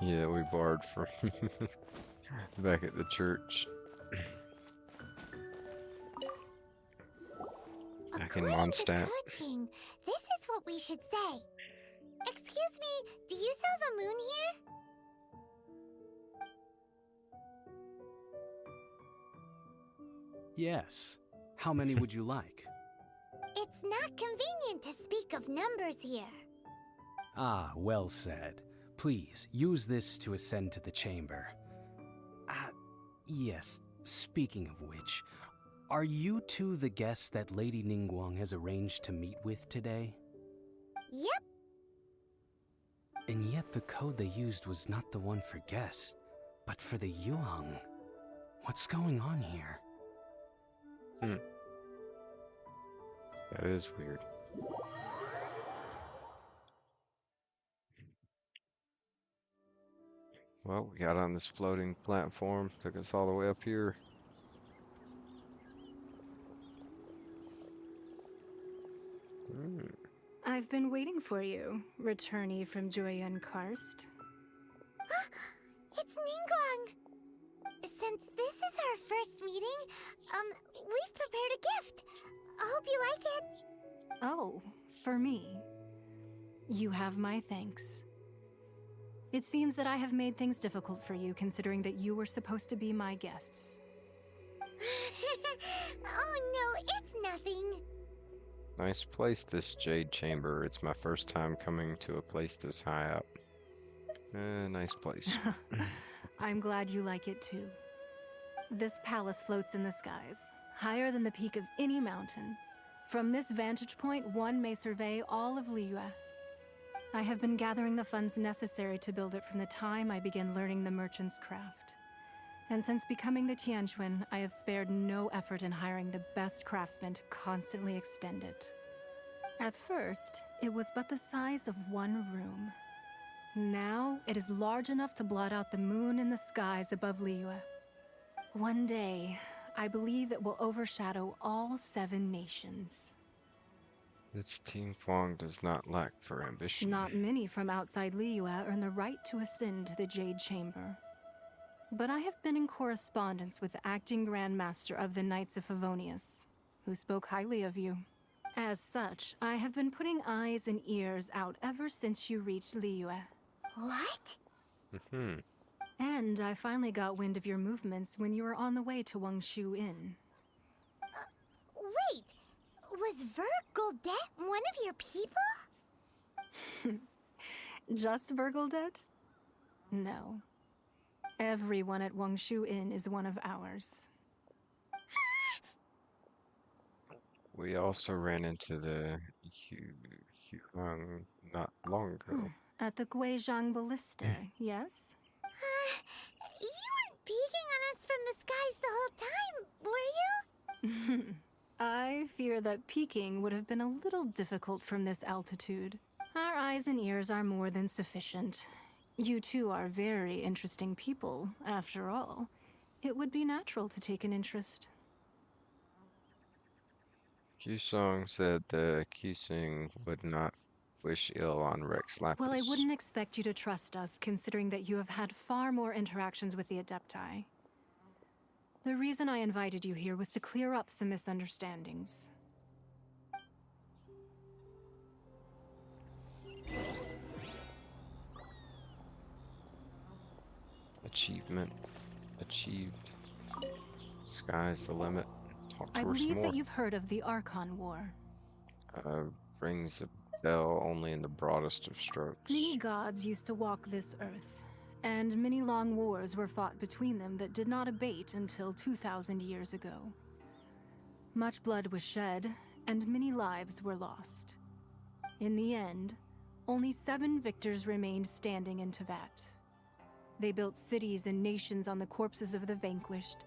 S2: Yeah, we borrowed from back at the church. Back in Mondstadt.
S3: Coaching, this is what we should say. Excuse me, do you sell the moon here?
S12: Yes. How many would you like?
S3: It's not convenient to speak of numbers here.
S12: Ah, well said. Please, use this to ascend to the chamber. Yes, speaking of which, are you two the guests that Lady Ningguang has arranged to meet with today?
S3: Yep.
S12: And yet the code they used was not the one for guests, but for the Yuheng. What's going on here?
S2: That is weird. Well, we got on this floating platform, took us all the way up here.
S13: I've been waiting for you, returnee from Joyun Karst.
S3: It's Ningguang! Since this is our first meeting, we've prepared a gift. I hope you like it.
S13: Oh, for me. You have my thanks. It seems that I have made things difficult for you, considering that you were supposed to be my guests.
S3: Oh no, it's nothing.
S2: Nice place, this Jade Chamber. It's my first time coming to a place this high up. Nice place.
S13: I'm glad you like it too. This palace floats in the skies, higher than the peak of any mountain. From this vantage point, one may survey all of Liyue. I have been gathering the funds necessary to build it from the time I began learning the merchant's craft. And since becoming the Tianquan, I have spared no effort in hiring the best craftsmen to constantly extend it. At first, it was but the size of one room. Now, it is large enough to blot out the moon in the skies above Liyue. One day, I believe it will overshadow all 7 nations.
S2: This Team Huang does not lack for ambition.
S13: Not many from outside Liyue earn the right to ascend to the Jade Chamber. But I have been in correspondence with the acting Grand Master of the Knights of Favonius, who spoke highly of you. As such, I have been putting eyes and ears out ever since you reached Liyue.
S3: What?
S13: And I finally got wind of your movements when you were on the way to Wangshu Inn.
S3: Wait! Was Vergoldet one of your people?
S13: Just Vergoldet? No. Everyone at Wangshu Inn is one of ours.
S2: We also ran into the Huang not long ago.
S13: At the Guizhang Ballista, yes?
S3: You weren't peeking on us from the skies the whole time, were you?
S13: I fear that peeking would have been a little difficult from this altitude. Our eyes and ears are more than sufficient. You two are very interesting people, after all. It would be natural to take an interest.
S2: Qsong said the Qsing would not wish ill on Rex Lapis.
S13: Well, I wouldn't expect you to trust us, considering that you have had far more interactions with the Adepti. The reason I invited you here was to clear up some misunderstandings.
S2: Achievement. Achieved. Sky's the limit. Talk to
S13: I
S2: her some
S13: believe
S2: more.
S13: that you've heard of the Archon War.
S2: Rings a bell only in the broadest of strokes.
S13: Many gods used to walk this earth, and many long wars were fought between them that did not abate until 2,000 years ago. Much blood was shed, and many lives were lost. In the end, only 7 victors remained standing in Tevat. They built cities and nations on the corpses of the vanquished,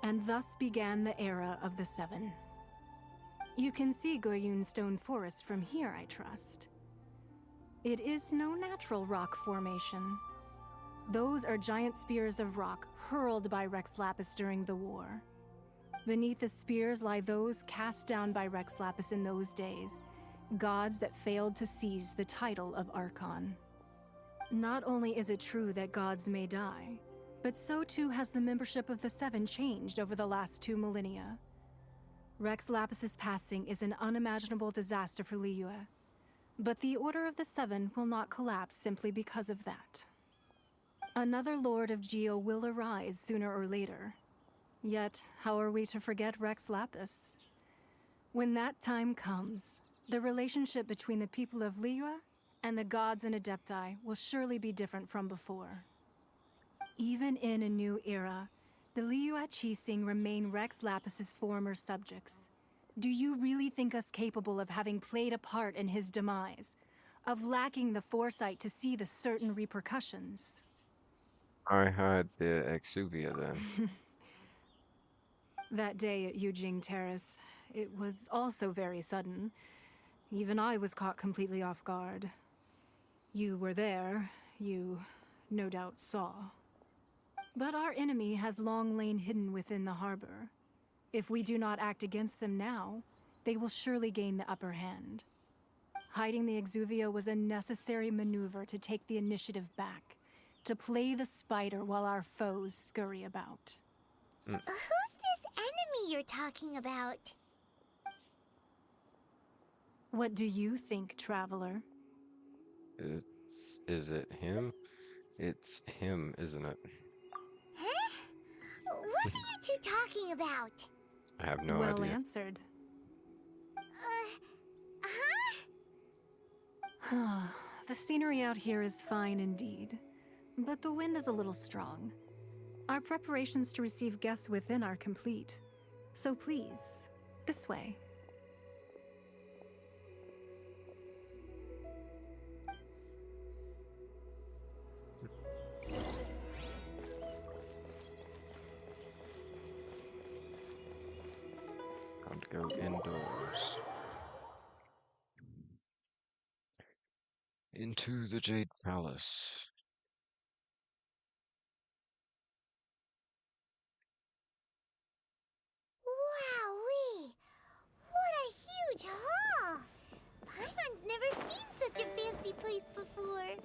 S13: and thus began the era of the 7. You can see Goyun Stone Forest from here, I trust. It is no natural rock formation. Those are giant spears of rock hurled by Rex Lapis during the war. Beneath the spears lie those cast down by Rex Lapis in those days, gods that failed to seize the title of Archon. Not only is it true that gods may die, but so too has the membership of the 7 changed over the last 2 millennia. Rex Lapis's passing is an unimaginable disaster for Liyue, but the Order of the 7 will not collapse simply because of that. Another Lord of Geo will arise sooner or later. Yet, how are we to forget Rex Lapis? When that time comes, the relationship between the people of Liyue and the gods and Adepti will surely be different from before. Even in a new era, the Liyue Qixing remain Rex Lapis's former subjects. Do you really think us capable of having played a part in his demise? Of lacking the foresight to see the certain repercussions?
S2: I hide the exuvia then.
S13: That day at Yujing Terrace, it was also very sudden. Even I was caught completely off guard. You were there, you no doubt saw. But our enemy has long lain hidden within the harbor. If we do not act against them now, they will surely gain the upper hand. Hiding the Exuvia was a necessary maneuver to take the initiative back, to play the spider while our foes scurry about.
S3: Who's this enemy you're talking about?
S13: What do you think, Traveler?
S2: Is it him? It's him, isn't it?
S3: Huh? What are you two talking about?
S2: I have no
S13: Well
S2: idea.
S13: answered.
S3: Huh?
S13: The scenery out here is fine indeed, but the wind is a little strong. Our preparations to receive guests within are complete. So please, this way.
S2: Time to go indoors. Into the Jade Palace.
S3: Wowee! What a huge hall! Paimon's never seen such a fancy place before.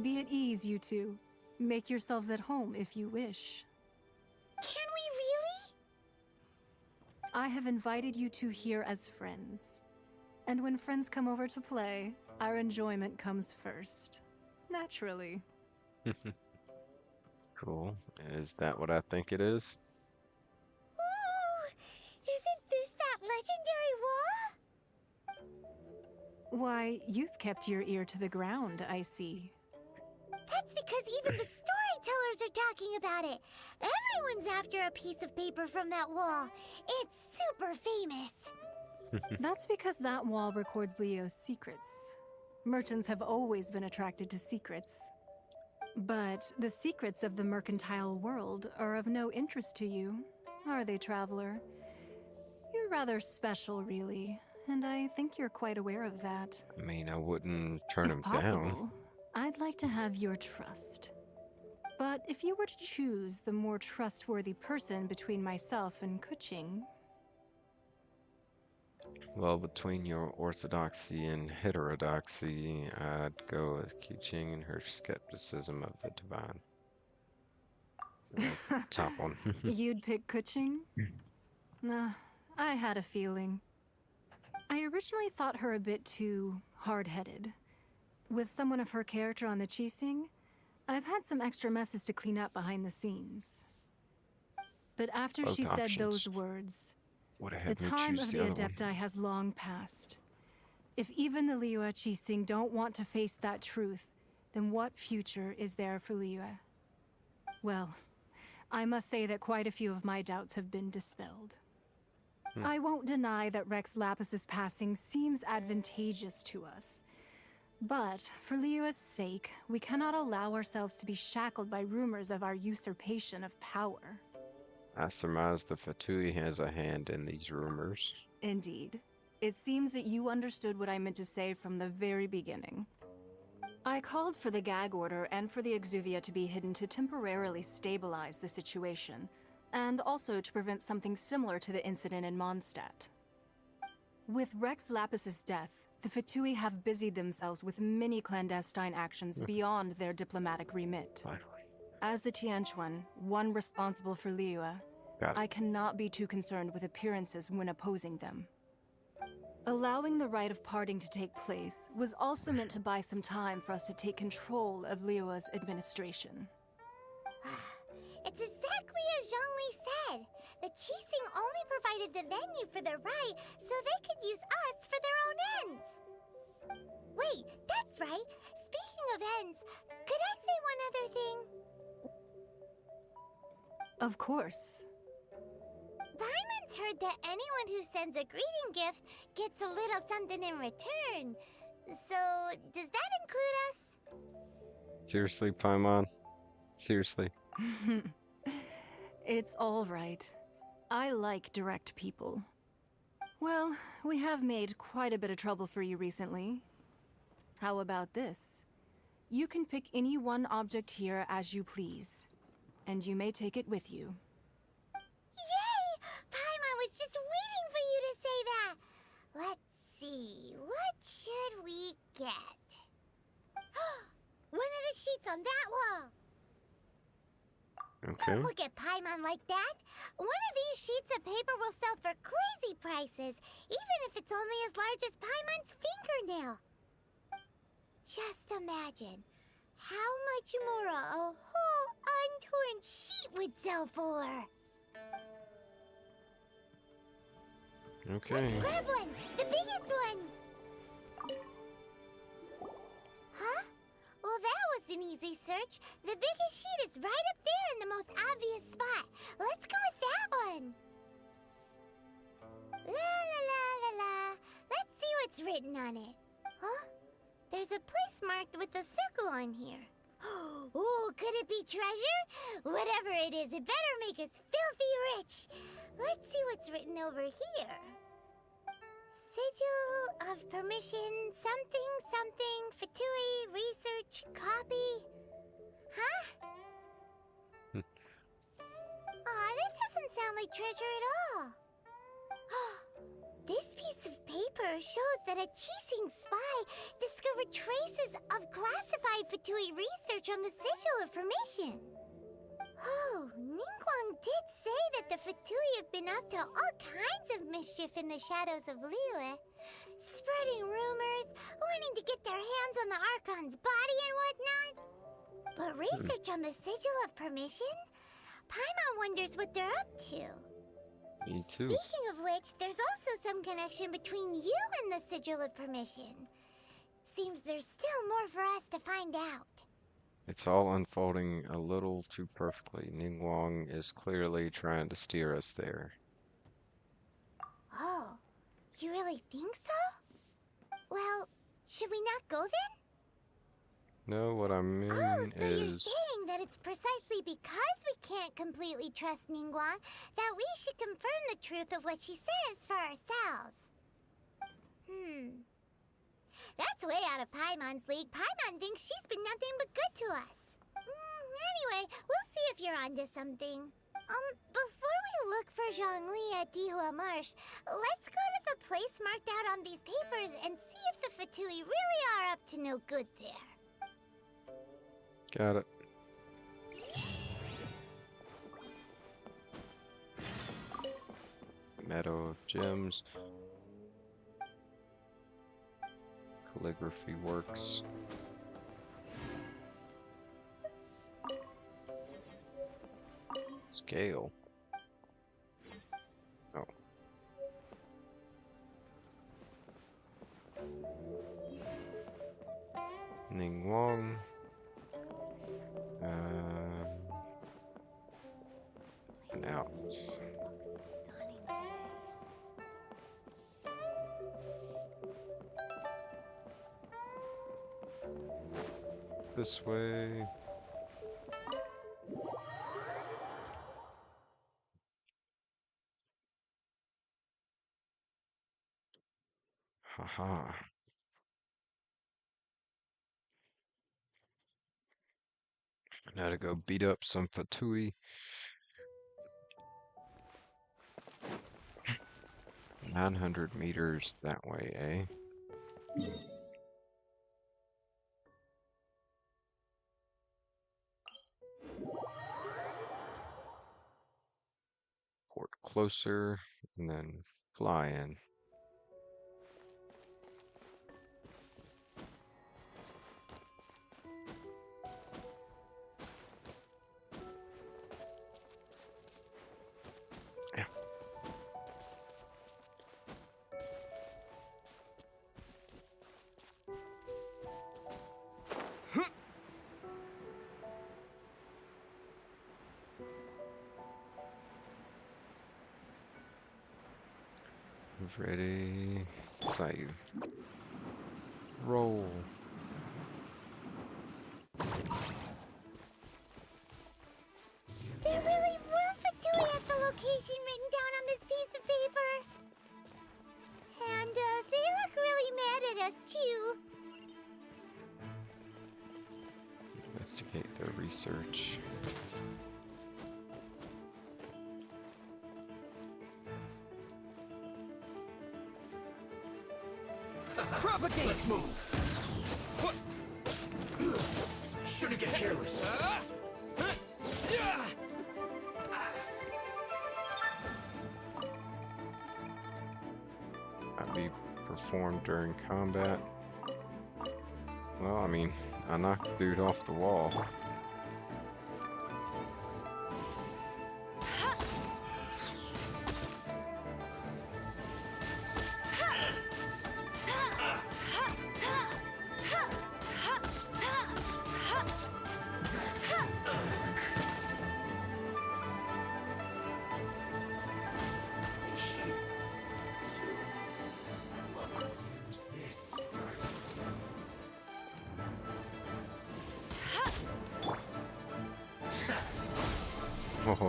S13: Be at ease, you two. Make yourselves at home if you wish.
S3: Can we really?
S13: I have invited you two here as friends. And when friends come over to play, our enjoyment comes first. Naturally.
S2: Cool. Is that what I think it is?
S3: Ooh! Isn't this that legendary wall?
S13: Why, you've kept your ear to the ground, I see.
S3: That's because even the storytellers are talking about it. Everyone's after a piece of paper from that wall. It's super famous.
S13: That's because that wall records Leo's secrets. Merchants have always been attracted to secrets. But the secrets of the mercantile world are of no interest to you, are they, Traveler? You're rather special, really, and I think you're quite aware of that.
S2: I mean, I wouldn't turn him
S13: If possible,
S2: down.
S13: I'd like to have your trust. But if you were to choose the more trustworthy person between myself and Kuching...
S2: Well, between your orthodoxy and heterodoxy, I'd go with Qing and her skepticism of the divine. Top one.
S13: You'd pick Kuching? Nah, I had a feeling. I originally thought her a bit too hard-headed. With someone of her character on the Qixing, I've had some extra messes to clean up behind the scenes. But after
S2: Both
S13: she said
S2: options.
S13: those words,
S2: Would have
S13: the
S2: had me
S13: time
S2: choose
S13: of
S2: the
S13: the
S2: other one.
S13: Adepti has long passed. If even the Liyue Qixing don't want to face that truth, then what future is there for Liyue? Well, I must say that quite a few of my doubts have been dispelled. I won't deny that Rex Lapis's passing seems advantageous to us. But, for Liyue's sake, we cannot allow ourselves to be shackled by rumors of our usurpation of power.
S2: I surmise the Fatui has a hand in these rumors.
S13: Indeed. It seems that you understood what I meant to say from the very beginning. I called for the gag order and for the Exuvia to be hidden to temporarily stabilize the situation, and also to prevent something similar to the incident in Mondstadt. With Rex Lapis's death, the Fatui have busied themselves with many clandestine actions beyond their diplomatic remit.
S2: Finally.
S13: As the Tianquan, one responsible for Liyue, I cannot be too concerned with appearances when opposing them. Allowing the rite of parting to take place was also meant to buy some time for us to take control of Liyue's administration.
S3: It's exactly as Zhongli said. The Qixing only provided the venue for their rite so they could use us for their own ends. Wait, that's right. Speaking of ends, could I say one other thing?
S13: Of course.
S3: Paimon's heard that anyone who sends a greeting gift gets a little something in return. So, does that include us?
S2: Seriously, Paimon? Seriously?
S13: It's all right. I like direct people. Well, we have made quite a bit of trouble for you recently. How about this? You can pick any one object here as you please, and you may take it with you.
S3: Yay! Paimon was just waiting for you to say that! Let's see, what should we get? One of the sheets on that wall!
S2: Okay.
S3: Don't look at Paimon like that! One of these sheets of paper will sell for crazy prices, even if it's only as large as Paimon's fingernail. Just imagine how much more a whole untorn sheet would sell for.
S2: Okay.
S3: Let's grab one! The biggest one! Huh? Well, that was an easy search. The biggest sheet is right up there in the most obvious spot. Let's go with that one. La la la la la. Let's see what's written on it. Huh? There's a place marked with a circle on here. Oh, could it be treasure? Whatever it is, it better make us filthy rich. Let's see what's written over here. Sigil of permission, something, something, Fatui, research, copy. Huh? Aw, that doesn't sound like treasure at all. This piece of paper shows that a Qixing spy discovered traces of classified Fatui research on the Sigil of Permission. Oh, Ningguang did say that the Fatui have been up to all kinds of mischief in the shadows of Liyue, spreading rumors, wanting to get their hands on the Archon's body and whatnot. But research on the Sigil of Permission? Paimon wonders what they're up to.
S2: Me too.
S3: Speaking of which, there's also some connection between you and the Sigil of Permission. Seems there's still more for us to find out.
S2: It's all unfolding a little too perfectly. Ningguang is clearly trying to steer us there.
S3: Oh, you really think so? Well, should we not go then?
S2: No, what I mean
S3: So you're
S2: is...
S3: saying that it's precisely because we can't completely trust Ningguang that we should confirm the truth of what she says for ourselves. That's way out of Paimon's league. Paimon thinks she's been nothing but good to us. Anyway, we'll see if you're onto something. Before we look for Zhongli at Dihua Marsh, let's go to the place marked out on these papers and see if the Fatui really are up to no good there.
S2: Got it. Meadow of Gems. Calligraphy works. Scale. Oh. Ningguang. Now. This way. Haha. Now to go beat up some Fatui. 900 meters that way, eh? Port closer, and then fly in. Yeah. Ready, save, roll.
S3: There really were Fatui at the location written down on this piece of paper.
S2: Investigate their research.
S6: Propagate! Let's move! Shouldn't get careless.
S2: Might be performed during combat. Well, I mean, I knocked the dude off the wall.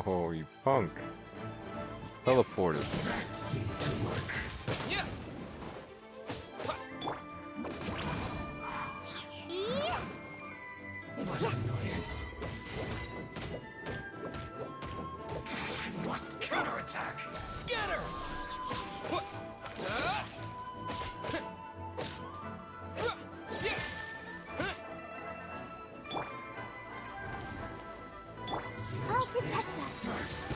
S2: Oh, you punk. Teleported.
S6: That seemed to work. What annoyance. I must counterattack.
S5: Scatter!
S3: I'll protect us.
S6: First.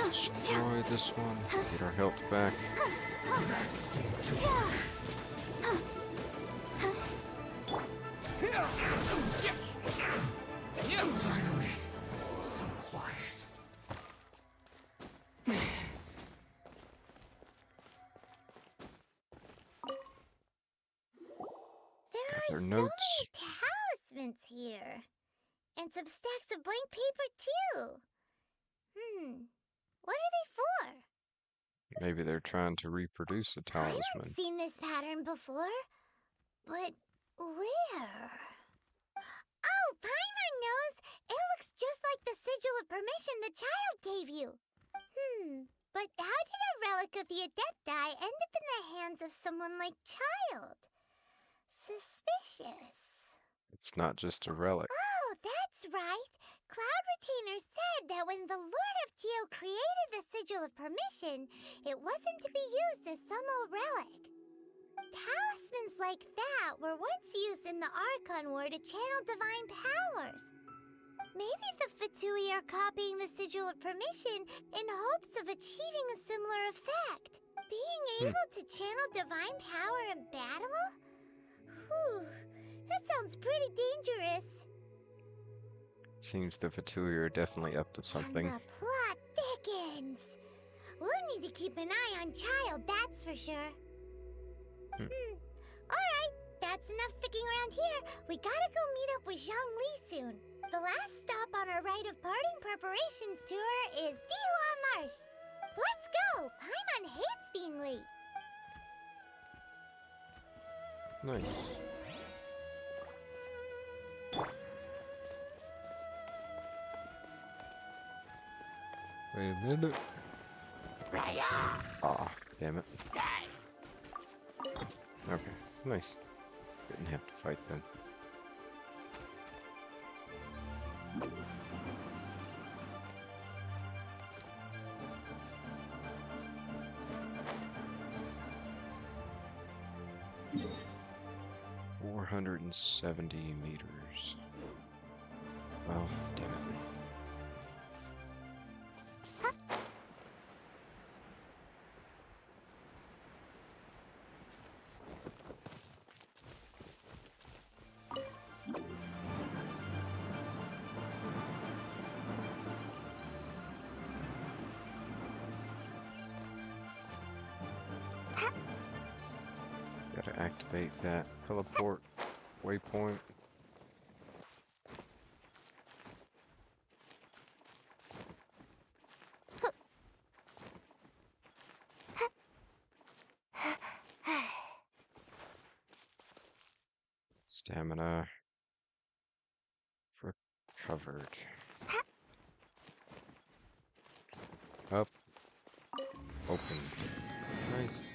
S2: Destroy this one. Get our health back.
S6: That seemed to work. Finally, so quiet.
S3: There
S2: Got
S3: are
S2: their
S3: so
S2: notes.
S3: many talismans here. And some stacks of blank paper, too. What are they for?
S2: Maybe they're trying to reproduce a
S3: I
S2: talisman.
S3: haven't seen this pattern before. But where? Oh, Paimon knows! It looks just like the sigil of permission the child gave you. But how did a relic of the Adepti end up in the hands of someone like Child? Suspicious.
S2: It's not just a relic.
S3: Oh, that's right. Cloud Retainer said that when the Lord of Geo created the Sigil of Permission, it wasn't to be used as some old relic. Talismans like that were once used in the Archon War to channel divine powers. Maybe the Fatui are copying the Sigil of Permission in hopes of achieving a similar effect. Being able to channel divine power in battle? Whew, that sounds pretty dangerous.
S2: Seems the Fatui are definitely up to something.
S3: And the plot thickens. We'll need to keep an eye on Child, that's for sure. Alright, that's enough sticking around here. We gotta go meet up with Zhang Li soon. The last stop on our rite of parting preparations tour is Dihua Marsh. Let's go! Paimon hates being late.
S2: Nice. Wait a minute. Ah, damn it. Okay, nice. Didn't have to fight then. $470 meters. Well, damn it. Gotta activate that teleport waypoint. Stamina recovered. Up. Open. Nice.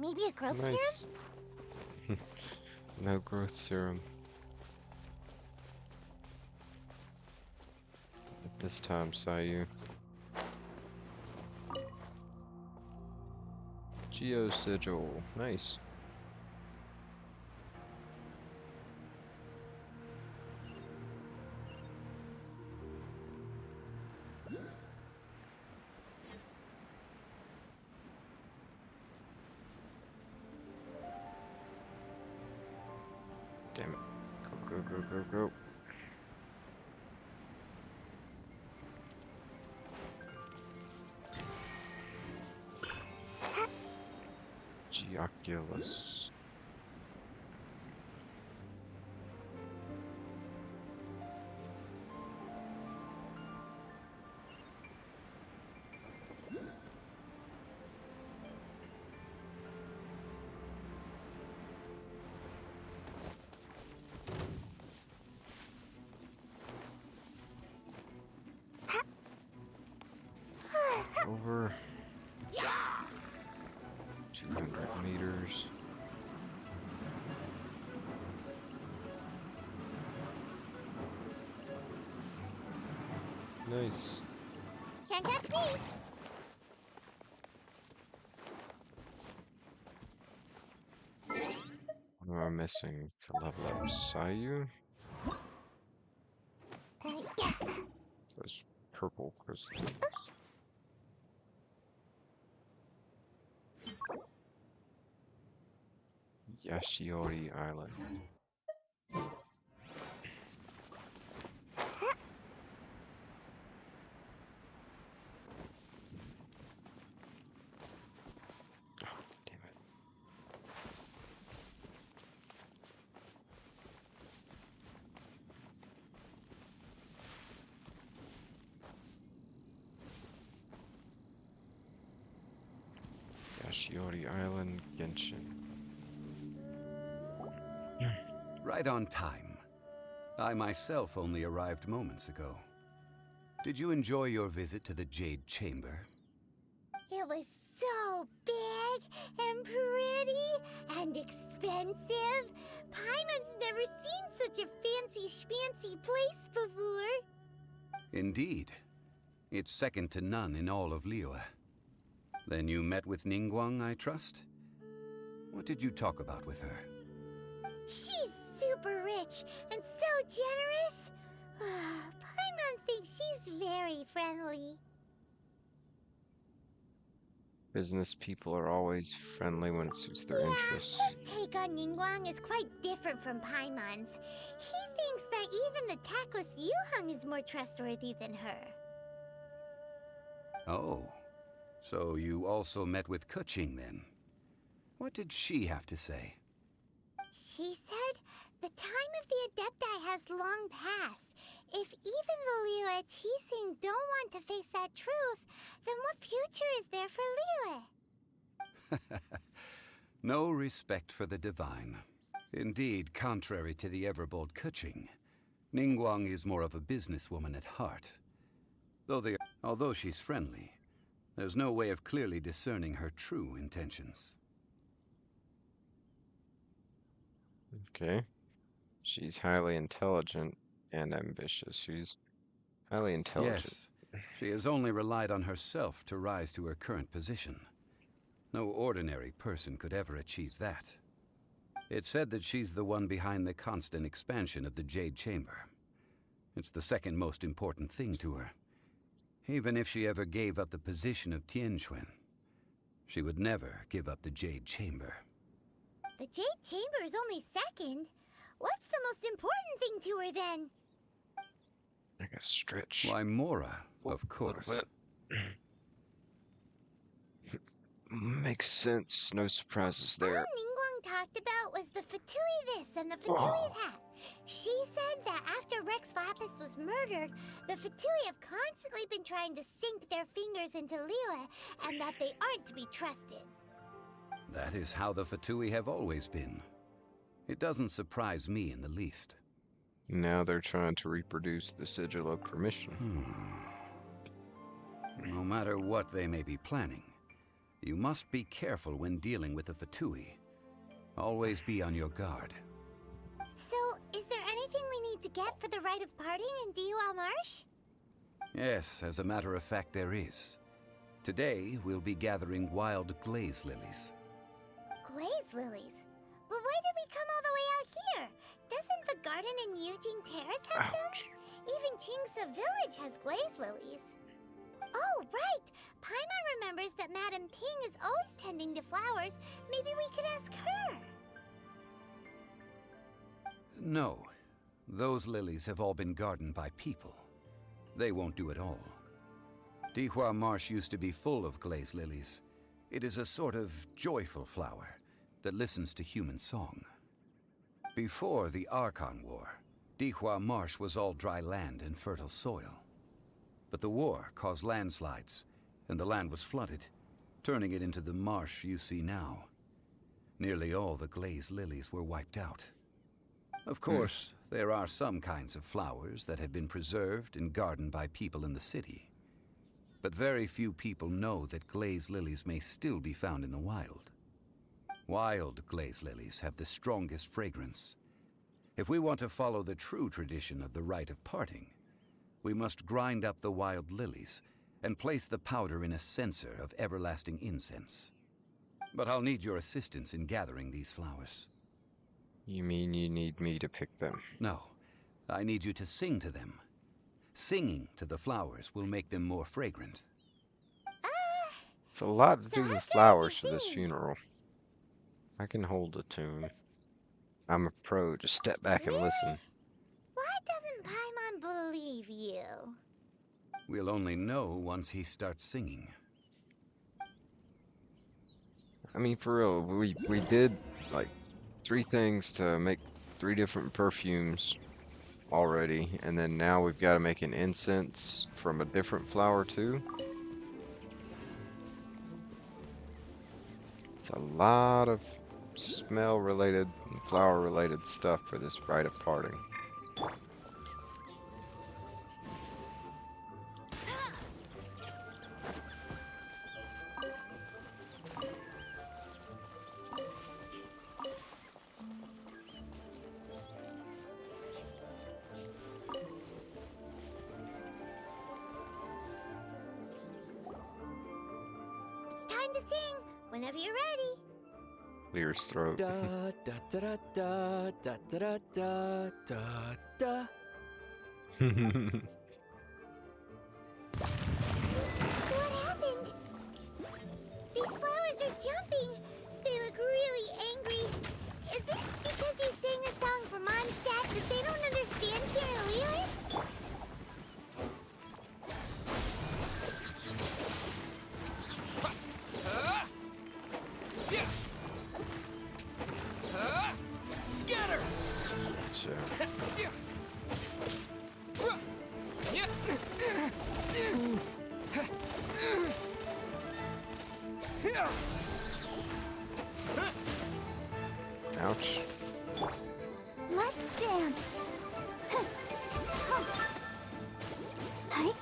S3: Maybe a growth
S2: Nice.
S3: serum?
S2: No growth serum. At this time, Sayu. Geo Sigil. Nice. Damn it. Go, go, go, go, go. Geoculus. Over 200 meters. Nice.
S3: Can't catch me!
S2: What am I missing to level up Sayu? Those purple crystals. Yashiori Island. Oh, damn it. Yashiori Island, Genshin.
S14: Right on time. I myself only arrived moments ago. Did you enjoy your visit to the Jade Chamber?
S3: It was so big and pretty and expensive. Paimon's never seen such a fancy schmancy place before.
S14: Indeed. It's second to none in all of Liyue. Then you met with Ningguang, I trust? What did you talk about with her?
S3: She's super rich and so generous. Paimon thinks she's very friendly.
S2: Business people are always friendly when it suits their interests.
S3: His take on Ningguang is quite different from Paimon's. He thinks that even the tactless Yuheng is more trustworthy than her.
S14: Oh, so you also met with Keqing then? What did she have to say?
S3: She said the time of the Adepti has long passed. If even the Liyue Qixing don't want to face that truth, then what future is there for Liyue?
S14: No respect for the divine. Indeed, contrary to the ever-bold Keqing, Ningguang is more of a businesswoman at heart. Although she's friendly, there's no way of clearly discerning her true intentions.
S2: Okay. She's highly intelligent and ambitious. She's highly intelligent.
S14: Yes. She has only relied on herself to rise to her current position. No ordinary person could ever achieve that. It's said that she's the one behind the constant expansion of the Jade Chamber. It's the second most important thing to her. Even if she ever gave up the position of Tianquan, she would never give up the Jade Chamber.
S3: The Jade Chamber is only second. What's the most important thing to her then?
S2: I gotta stretch.
S14: Why, Mora, of course.
S2: Makes sense. No surprises there.
S3: All Ningguang talked about was the Fatui this and the Fatui that. She said that after Rex Lapis was murdered, the Fatui have constantly been trying to sink their fingers into Liyue, and that they aren't to be trusted.
S14: That is how the Fatui have always been. It doesn't surprise me in the least.
S2: Now they're trying to reproduce the Sigil of Permission.
S14: No matter what they may be planning, You must be careful when dealing with the Fatui. Always be on your guard.
S3: So, is there anything we need to get for the rite of parting in Diwa Marsh?
S14: Yes, as a matter of fact, there is. Today, we'll be gathering wild glaze lilies.
S3: Glaze lilies? But why did we come all the way out here? Doesn't the garden in Eugene Terrace have some? Even Chingsa Village has glaze lilies. Oh, right! Paimon remembers that Madame Ping is always tending to flowers. Maybe we could ask her.
S14: No. Those lilies have all been gardened by people. They won't do it all. Dihua Marsh used to be full of glaze lilies. It is a sort of joyful flower that listens to human song. Before the Archon War, Dihua Marsh was all dry land and fertile soil. But the war caused landslides, and the land was flooded, turning it into the marsh you see now. Nearly all the glaze lilies were wiped out. Of course, there are some kinds of flowers that have been preserved and gardened by people in the city. But very few people know that glaze lilies may still be found in the wild. Wild glaze lilies have the strongest fragrance. If we want to follow the true tradition of the rite of parting, we must grind up the wild lilies and place the powder in a censer of everlasting incense. But I'll need your assistance in gathering these flowers.
S2: You mean you need me to pick them?
S14: No, I need you to sing to them. Singing to the flowers will make them more fragrant.
S2: It's a lot to do with flowers for this funeral. I can hold a tune. I'm a pro, just step back and listen.
S3: Why doesn't Paimon believe you?
S14: We'll only know once he starts singing.
S2: I mean, for real, we did like 3 things to make 3 different perfumes already, and then now we've got to make an incense from a different flower too. It's a lot of smell related and flower related stuff for this rite of parting.
S3: It's time to sing, whenever you're ready.
S2: Clears throat.
S8: Da da da da da da da da da.
S3: What happened? These flowers are jumping. They look really angry. Is it because you sang a song for Mondstadt that they don't understand here in Liyue?
S5: Scatter!
S2: Ouch.
S3: Let's dance. Hi.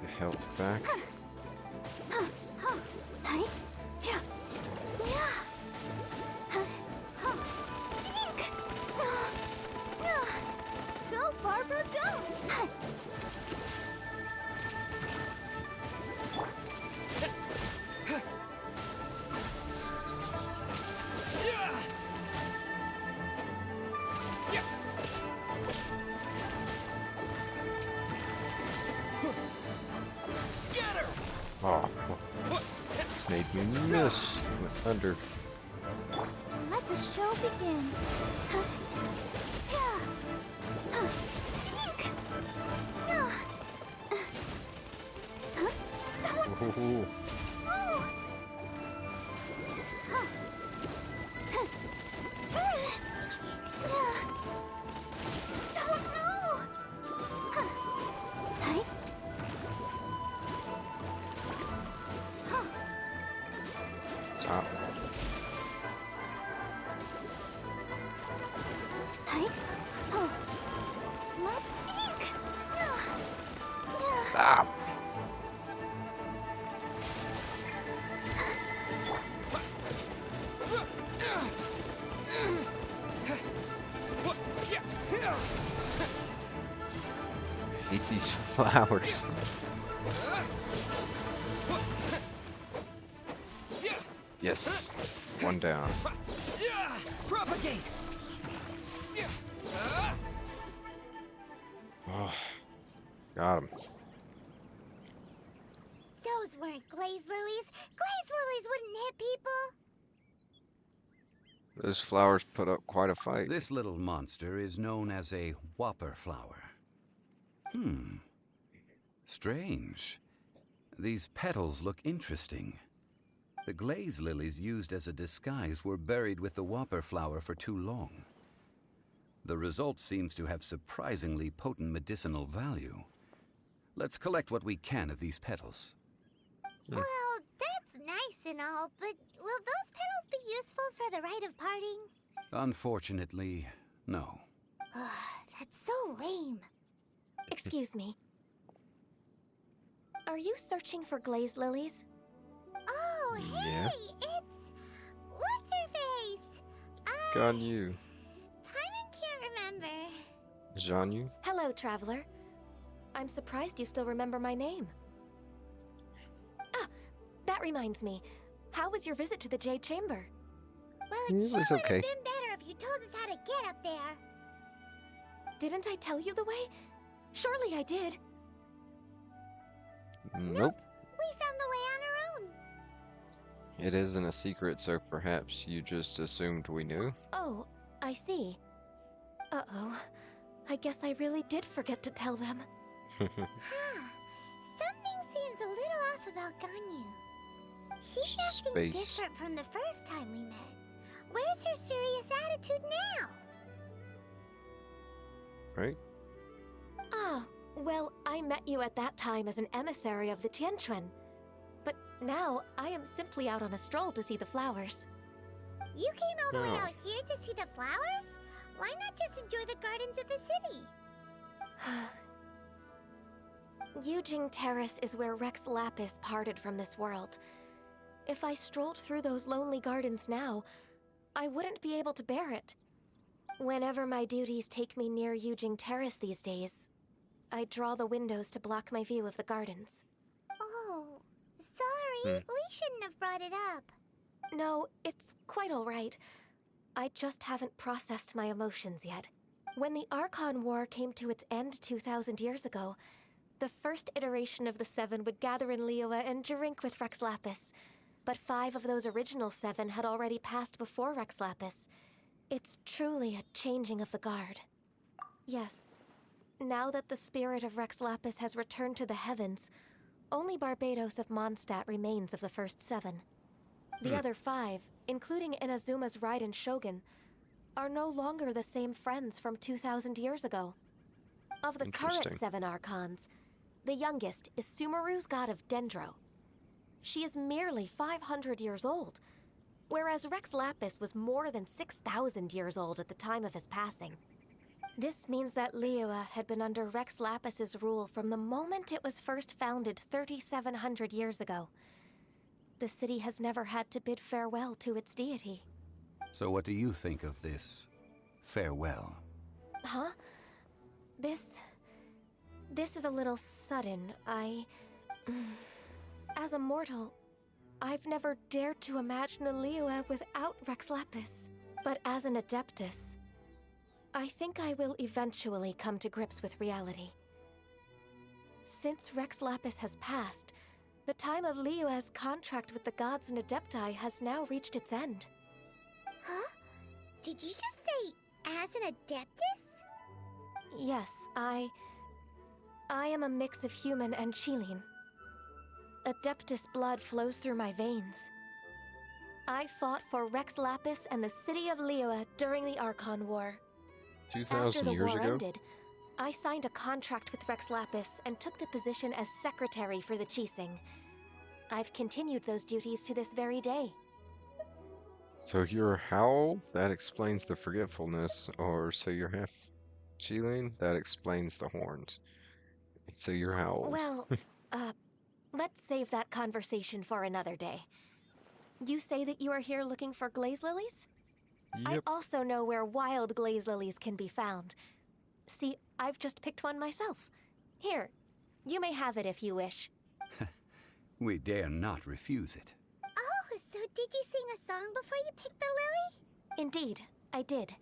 S2: The health back.
S3: Hi. Go, Barbara, go!
S5: Scatter!
S2: Oh, made me miss with thunder.
S3: Let the show begin.
S2: Ooh. Stop. Stop. Eat these flowers. Yes. One down.
S5: Propagate.
S2: Oh, got him.
S3: Those weren't glaze lilies. Glaze lilies wouldn't hit people.
S2: Those flowers put up quite a fight.
S14: This little monster is known as a whopper flower. Strange. These petals look interesting. The glaze lilies used as a disguise were buried with the whopper flower for too long. The result seems to have surprisingly potent medicinal value. Let's collect what we can of these petals.
S3: Well, that's nice and all, but will those petals be useful for the rite of parting?
S14: Unfortunately, no.
S3: That's so lame.
S15: Excuse me. Are you searching for glaze lilies?
S3: Oh, hey!
S2: Yeah.
S3: It's... What's her face?
S2: Got you.
S3: Paimon can't remember.
S2: Jean you?
S15: Hello, traveler. I'm surprised you still remember my name. Ah, that reminds me. How was your visit to the Jade Chamber?
S3: Well,
S2: It
S3: it
S2: was
S3: sure would
S2: okay.
S3: have been better if you told us how to get up there.
S15: Didn't I tell you the way? Surely I did.
S2: Nope.
S3: We found the way on our own.
S2: It isn't a secret, so perhaps you just assumed we knew?
S15: Oh, I see. Uh-oh. I guess I really did forget to tell them.
S3: Something seems a little off about Ganyu. She's acting
S2: Space.
S3: different from the first time we met. Where's her serious attitude now?
S2: Right?
S15: Ah, well, I met you at that time as an emissary of the Tianquan. But now, I am simply out on a stroll to see the flowers.
S3: You came all the way
S2: Oh.
S3: out here to see the flowers? Why not just enjoy the gardens of the city?
S15: Yujing Terrace is where Rex Lapis parted from this world. If I strolled through those lonely gardens now, I wouldn't be able to bear it. Whenever my duties take me near Yujing Terrace these days, I draw the windows to block my view of the gardens.
S3: Oh, sorry. We shouldn't have brought it up.
S15: No, it's quite all right. I just haven't processed my emotions yet. When the Archon War came to its end 2,000 years ago, the first iteration of the Seven would gather in Liyue and drink with Rex Lapis. But 5 of those original 7 had already passed before Rex Lapis. It's truly a changing of the guard. Yes, now that the spirit of Rex Lapis has returned to the heavens, only Barbados of Mondstadt remains of the first 7. The other 5, including Inazuma's Raiden Shogun, are no longer the same friends from 2,000 years ago. Of the current
S2: Interesting.
S15: 7 Archons, the youngest is Sumeru's god of Dendro. She is merely 500 years old, whereas Rex Lapis was more than 6,000 years old at the time of his passing. This means that Liyue had been under Rex Lapis's rule from the moment it was first founded 3,700 years ago. The city has never had to bid farewell to its deity.
S14: So what do you think of this farewell?
S15: Huh? This is a little sudden. As a mortal, I've never dared to imagine a Liyue without Rex Lapis. But as an Adeptus, I think I will eventually come to grips with reality. Since Rex Lapis has passed, the time of Liyue's contract with the gods and Adepti has now reached its end.
S3: Huh? Did you just say, as an Adeptus?
S15: Yes, I am a mix of human and Qilin. Adeptus blood flows through my veins. I fought for Rex Lapis and the city of Liyue during the Archon War.
S2: 2,000
S15: After the
S2: years
S15: war
S2: ago?
S15: ended, I signed a contract with Rex Lapis and took the position as secretary for the Qixing. I've continued those duties to this very day.
S2: So you're Howl? That explains the forgetfulness. Or so you're half Qilin? That explains the horns. So you're Howl.
S15: Well, let's save that conversation for another day. You say that you are here looking for glaze lilies? I
S2: Yep.
S15: also know where wild glaze lilies can be found. See, I've just picked one myself. Here, you may have it if you wish.
S14: We dare not refuse it.
S3: Oh, so did you sing a song before you picked the lily?
S15: Indeed, I did.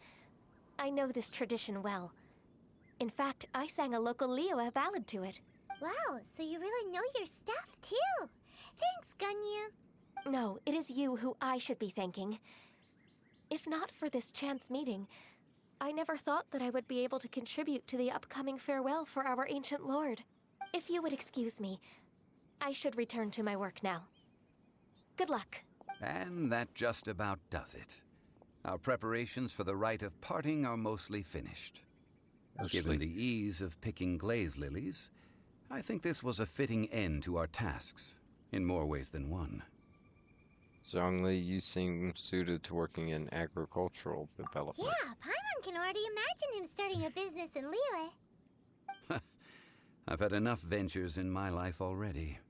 S15: I know this tradition well. In fact, I sang a local Liyue ballad to it.
S3: Wow, so you really know your stuff, too. Thanks, Ganyu.
S15: No, it is you who I should be thanking. If not for this chance meeting, I never thought that I would be able to contribute to the upcoming farewell for our ancient lord. If you would excuse me, I should return to my work now. Good luck.
S14: And that just about does it. Our preparations for the rite of parting are mostly finished. Given the ease of picking glaze lilies, I think this was a fitting end to our tasks, in more ways than one.
S2: Zhongli, you seem suited to working in agricultural development.
S3: Yeah, Paimon can already imagine him starting a business in Liyue.
S14: I've had enough ventures in my life already.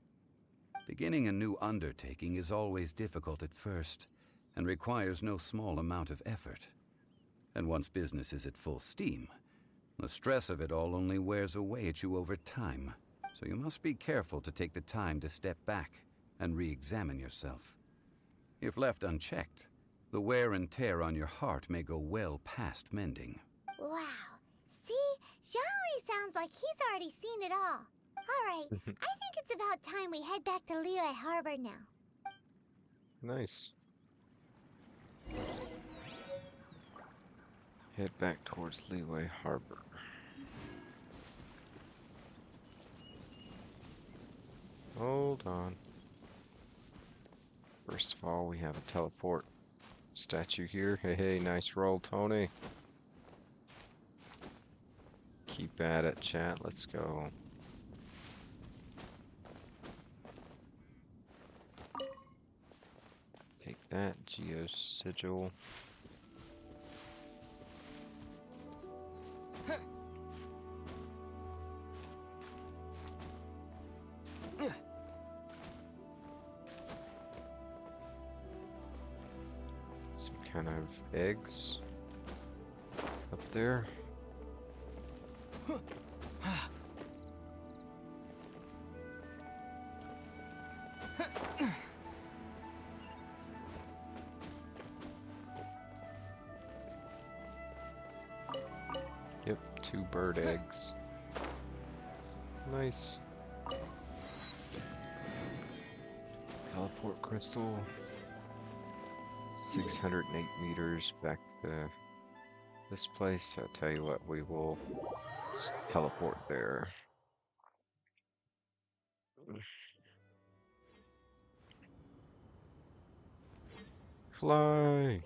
S14: Beginning a new undertaking is always difficult at first, and requires no small amount of effort. And once business is at full steam, the stress of it all only wears away at you over time. So you must be careful to take the time to step back and re-examine yourself. If left unchecked, the wear and tear on your heart may go well past mending.
S3: Wow. See? Zhongli sounds like he's already seen it all. Alright, I think it's about time we head back to Liyue Harbor now.
S2: Nice. Head back towards Liyue Harbor. Hold on. First of all, we have a teleport statue here. Hey, nice roll, Tony. Keep at it, chat. Let's go. Take that, Geo Sigil. Some kind of eggs up there. Yep, 2 bird eggs. Nice. Teleport crystal. 608 meters back to this place. I'll tell you what, we will teleport there. Fly!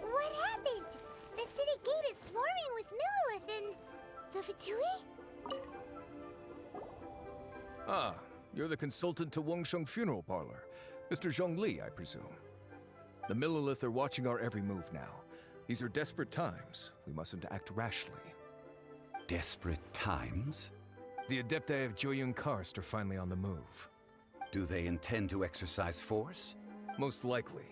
S3: What happened? The city gate is swarming with Millilith and... the Fatui?
S7: Ah, you're the consultant to Wengsheng Funeral Parlor. Mr. Zhongli, I presume. The Millilith are watching our every move now. These are desperate times. We mustn't act rashly.
S14: Desperate times?
S7: The Adepti of Joyun Karst are finally on the move.
S14: Do they intend to exercise force?
S7: Most likely.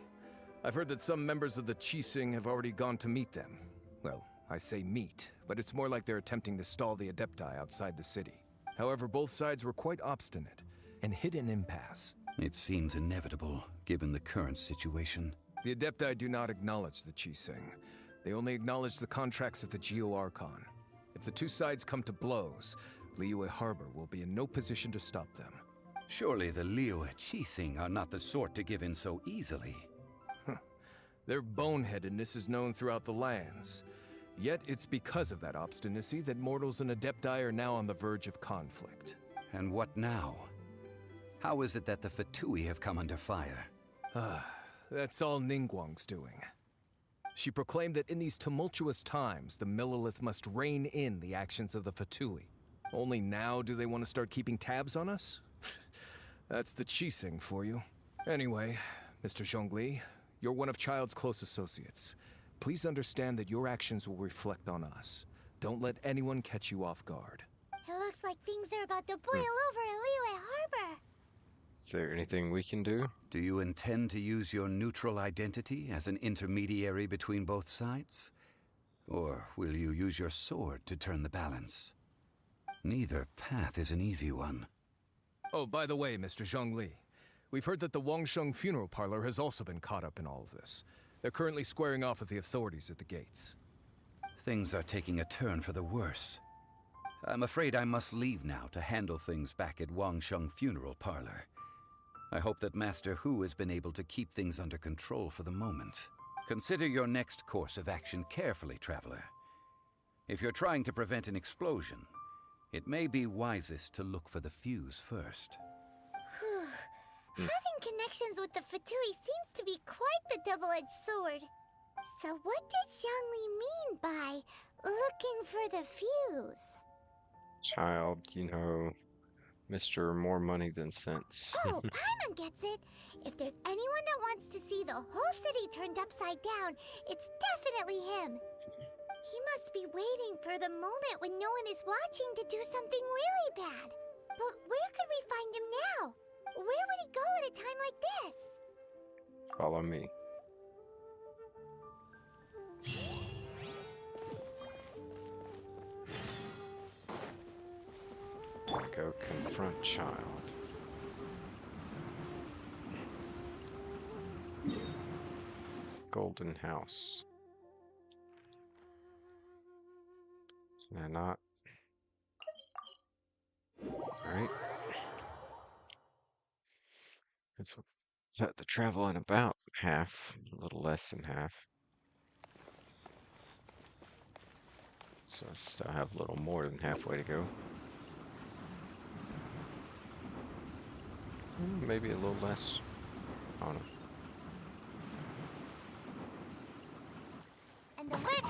S7: I've heard that some members of the Qixing have already gone to meet them. Well, I say meet, but it's more like they're attempting to stall the Adepti outside the city. However, both sides were quite obstinate and hit an impasse.
S14: It seems inevitable, given the current situation.
S7: The Adepti do not acknowledge the Qixing. They only acknowledge the contracts of the Geo-Archon. If the two sides come to blows, Liyue Harbor will be in no position to stop them.
S14: Surely the Liyue Qixing are not the sort to give in so easily.
S7: Their boneheadedness is known throughout the lands. Yet it's because of that obstinacy that mortals and Adepti are now on the verge of conflict.
S14: And what now? How is it that the Fatui have come under fire?
S7: That's all Ningguang's doing. She proclaimed that in these tumultuous times, the Millilith must rein in the actions of the Fatui. Only now do they want to start keeping tabs on us? That's the Qixing for you. Anyway, Mr. Zhongli, you're one of Child's close associates. Please understand that your actions will reflect on us. Don't let anyone catch you off guard.
S3: It looks like things are about to boil over in Liyue Harbor.
S2: Is there anything we can do?
S14: Do you intend to use your neutral identity as an intermediary between both sides? Or will you use your sword to turn the balance? Neither path is an easy one.
S7: Oh, by the way, Mr. Zhongli, we've heard that the Wangsheng funeral parlor has also been caught up in all of this. They're currently squaring off with the authorities at the gates.
S14: Things are taking a turn for the worse. I'm afraid I must leave now to handle things back at Wangsheng funeral parlor. I hope that Master Hu has been able to keep things under control for the moment. Consider your next course of action carefully, traveler. If you're trying to prevent an explosion, it may be wisest to look for the fuse first.
S3: Having connections with the Fatui seems to be quite the double-edged sword. So what does Zhongli mean by looking for the fuse?
S2: Child, you know, Mr. More Money Than Sense.
S3: Oh, Paimon gets it. If there's anyone that wants to see the whole city turned upside down, it's definitely him. He must be waiting for the moment when no one is watching to do something really bad. But where could we find him now? Where would he go at a time like this?
S2: Follow me. Go confront child. Golden House. Can I not? Alright. It's set the travel in about half, a little less than half. So I still have a little more than halfway to go. Maybe a little less. I don't know.
S3: And the whip!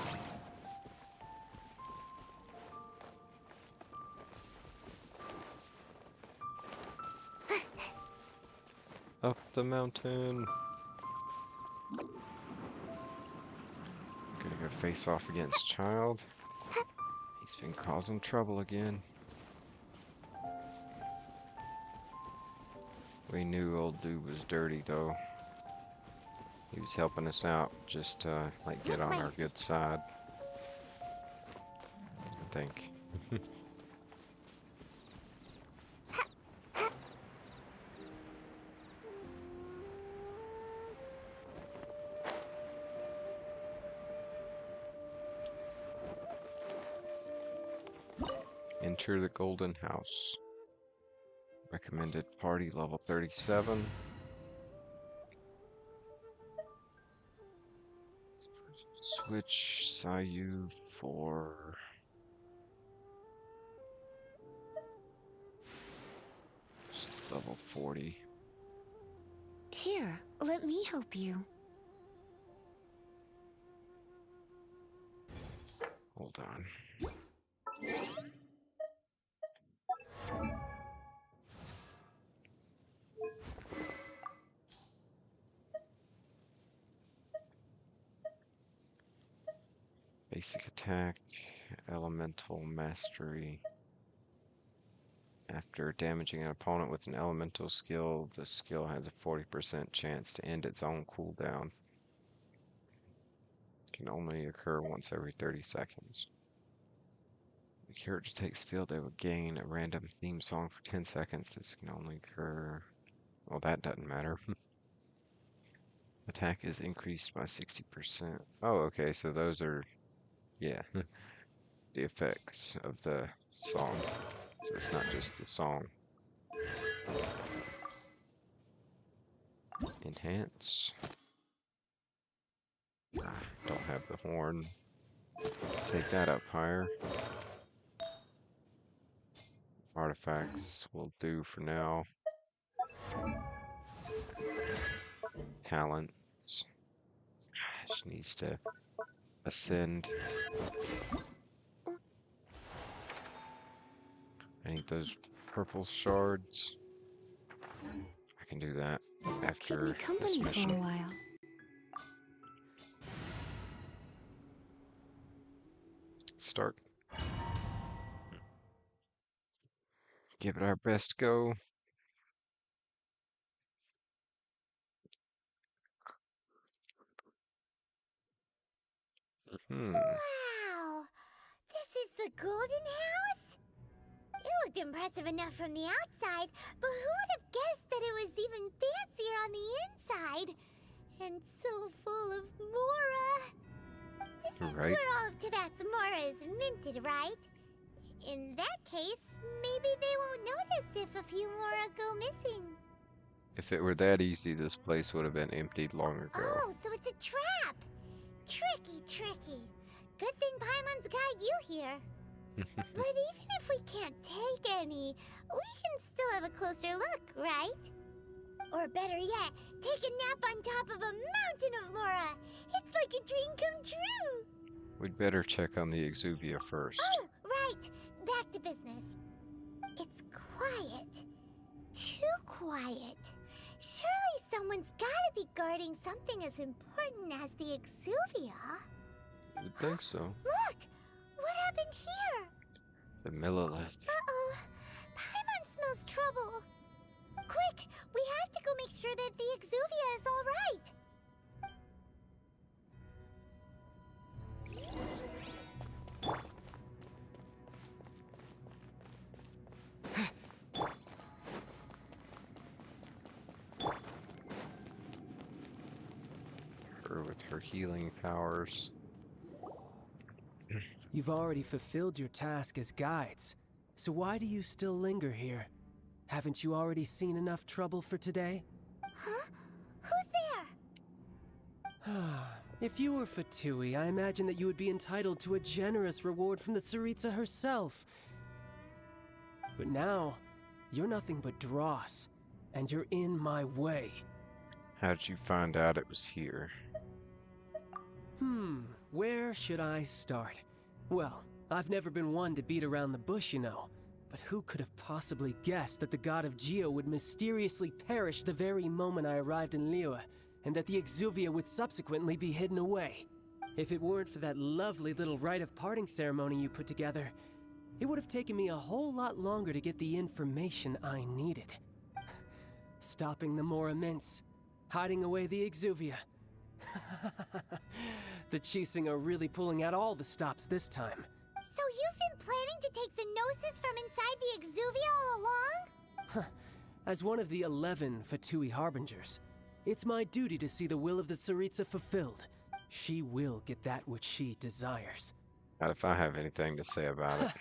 S2: Up the mountain. Gonna go face off against child. He's been causing trouble again. We knew old dude was dirty though. He was helping us out, just like get on our good side. I think. Enter the Golden House. Recommended party level 37. Switch Sayu for just level 40.
S16: Here, let me help you.
S2: Hold on. Basic attack, elemental mastery. After damaging an opponent with an elemental skill, the skill has a 40% chance to end its own cooldown. Can only occur once every 30 seconds. The character takes the field, they will gain a random theme song for 10 seconds. This can only occur... Well, that doesn't matter. Attack is increased by 60%. Oh, okay, so those are... Yeah, the effects of the song. So it's not just the song. Enhance. Don't have the horn. Take that up higher. Artifacts will do for now. Talents. She needs to ascend. I need those purple shards. I can do that after this mission.
S16: For a while.
S2: Start Give it our best go.
S3: Wow! This is the Golden House? It looked impressive enough from the outside, but who would have guessed that it was even fancier on the inside? And so full of Mora. This is where all of Teyvat's Mora is minted, right? In that case, maybe they won't notice if a few Mora go missing.
S2: If it were that easy, this place would have been emptied long ago.
S3: Oh, so it's a trap! Tricky. Good thing Paimon's got you here. But even if we can't take any, we can still have a closer look, right? Or better yet, take a nap on top of a mountain of Mora. It's like a dream come true.
S2: We'd better check on the Exuvia first.
S3: Oh, right. Back to business. It's quiet. Too quiet. Surely someone's gotta be guarding something as important as the Exuvia.
S2: You'd think so.
S3: Look! What happened here?
S2: The Millilith.
S3: Uh-oh. Paimon smells trouble. Quick! We have to go make sure that the Exuvia is all right.
S2: Her with her healing powers.
S17: You've already fulfilled your task as guides, so why do you still linger here? Haven't you already seen enough trouble for today?
S3: Huh? Who's there?
S17: If you were Fatui, I imagine that you would be entitled to a generous reward from the Tsaritsa herself. But now, you're nothing but dross, and you're in my way.
S2: How'd you find out it was here?
S17: Where should I start? Well, I've never been one to beat around the bush, you know. But who could have possibly guessed that the god of Geo would mysteriously perish the very moment I arrived in Liyue, and that the Exuvia would subsequently be hidden away? If it weren't for that lovely little rite of parting ceremony you put together, it would have taken me a whole lot longer to get the information I needed. Stopping the Mora Mints, hiding away the Exuvia. The Chising are really pulling out all the stops this time.
S3: So you've been planning to take the Gnosis from inside the Exuvia all along?
S17: As one of the 11 Fatui Harbingers, it's my duty to see the will of the Tsaritsa fulfilled. She will get that which she desires.
S2: Not if I have anything to say about it.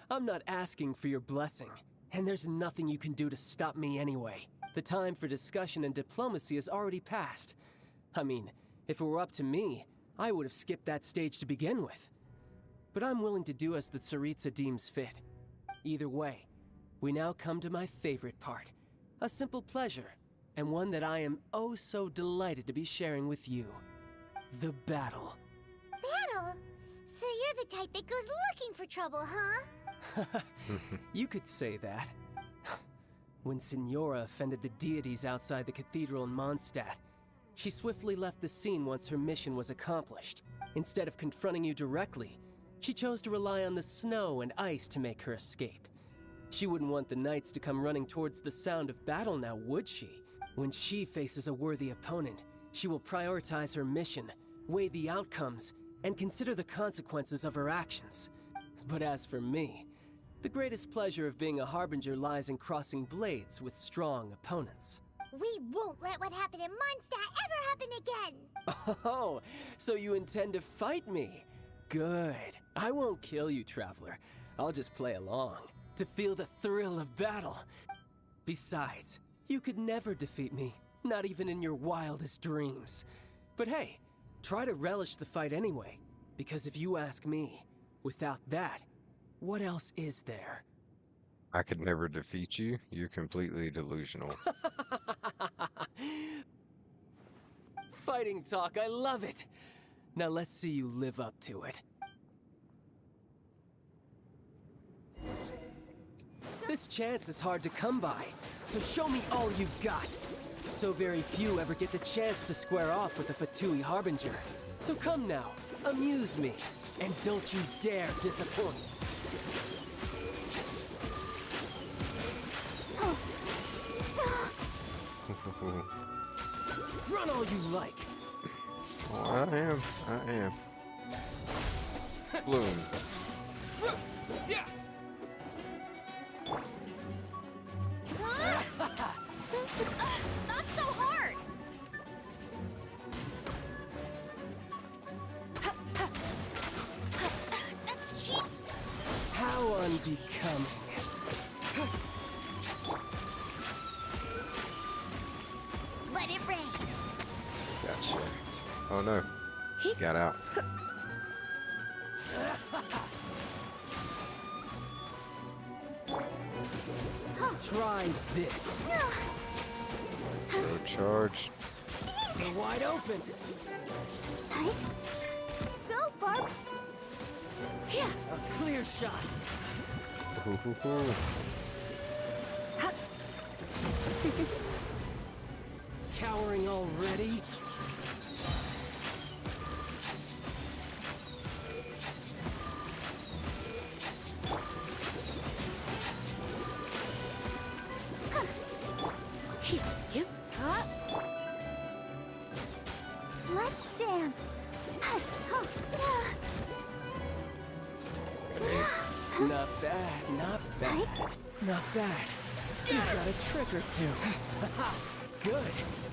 S17: I'm not asking for your blessing, and there's nothing you can do to stop me anyway. The time for discussion and diplomacy has already passed. I mean, if it were up to me, I would have skipped that stage to begin with. But I'm willing to do as the Tsaritsa deems fit. Either way, we now come to my favorite part. A simple pleasure, and one that I am oh so delighted to be sharing with you. The battle.
S3: Battle? So you're the type that goes looking for trouble, huh?
S17: You could say that. When Signora offended the deities outside the cathedral in Mondstadt, she swiftly left the scene once her mission was accomplished. Instead of confronting you directly, she chose to rely on the snow and ice to make her escape. She wouldn't want the knights to come running towards the sound of battle now, would she? When she faces a worthy opponent, she will prioritize her mission, weigh the outcomes, and consider the consequences of her actions. But as for me, the greatest pleasure of being a Harbinger lies in crossing blades with strong opponents.
S3: We won't let what happened in Mondstadt ever happen again!
S17: Oh, so you intend to fight me? Good. I won't kill you, Traveler. I'll just play along, to feel the thrill of battle. Besides, you could never defeat me, not even in your wildest dreams. But hey, try to relish the fight anyway, because if you ask me, without that, what else is there?
S2: I could never defeat you. You're completely delusional.
S17: Fighting talk, I love it! Now let's see you live up to it. This chance is hard to come by, so show me all you've got. So very few ever get the chance to square off with a Fatui Harbinger. So come now, amuse me, and don't you dare disappoint. Run all you like.
S2: Oh, I am. Bloom.
S3: Not so hard! That's cheap!
S17: How unbecoming.
S3: Let it rain!
S2: Gotcha. Oh no. Got out.
S17: Try this.
S2: Go charge.
S17: You're wide open.
S3: Go, Barb! Here!
S17: A clear shot.
S2: Hoo, hoo, hoo.
S17: Cowering already?
S3: Let's dance!
S17: Not bad, not bad. Not bad. You've got a trick or two. Good.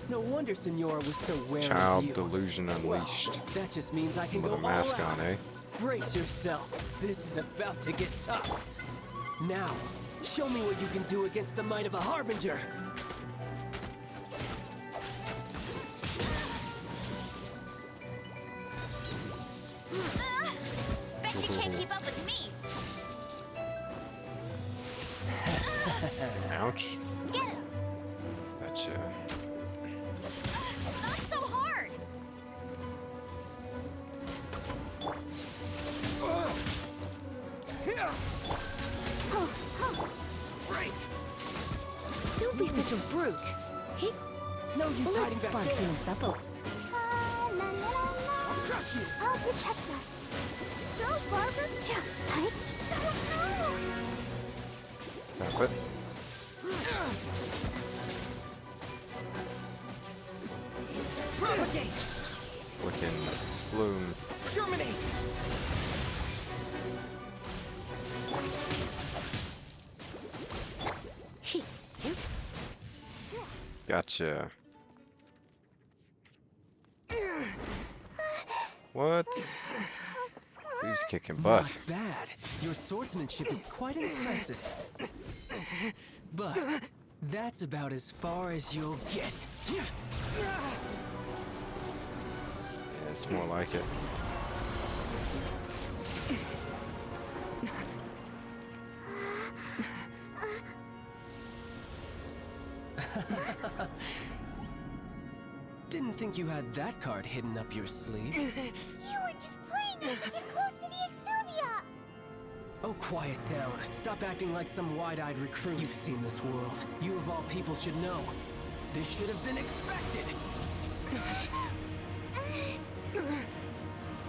S17: No wonder Senora was so wary
S2: Child
S17: of you.
S2: delusion unleashed.
S17: Well, that just means I can
S2: With
S17: go
S2: a mask
S17: all out.
S2: on, eh?
S17: Brace yourself. This is about to get tough. Now, show me what you can do against the might of a Harbinger.
S3: Bet you can't keep up with me!
S2: Ouch.
S3: Get him!
S2: Gotcha.
S3: Not so hard!
S17: Break!
S16: Don't be such a brute.
S17: No use hiding back
S16: Fun
S17: there.
S16: being supple.
S17: I'll crush you.
S3: I'll protect us. Go, Barbara!
S2: Stop it.
S17: Propagate!
S2: Frickin' Bloom.
S17: Terminate!
S2: Gotcha. What? Who's kicking butt?
S17: Not bad. Your swordsmanship is quite impressive. But that's about as far as you'll get.
S2: Yeah, it's more like it.
S17: Didn't think you had that card hidden up your sleeve.
S3: You were just playing us to get close to the Exuvia!
S17: Oh, quiet down. Stop acting like some wide-eyed recruit. You've seen this world. You of all people should know. This should have been expected.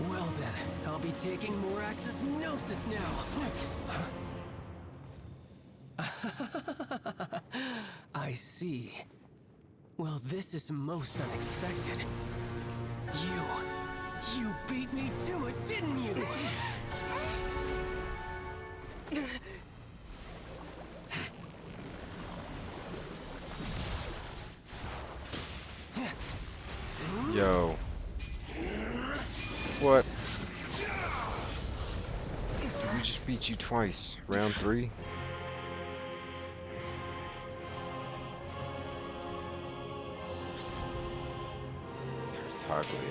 S17: Well then, I'll be taking more Axis Gnosis now. I see. Well, this is most unexpected. You beat me to it, didn't you?
S2: Yo. What? We just beat you twice. Round 3? There's hardly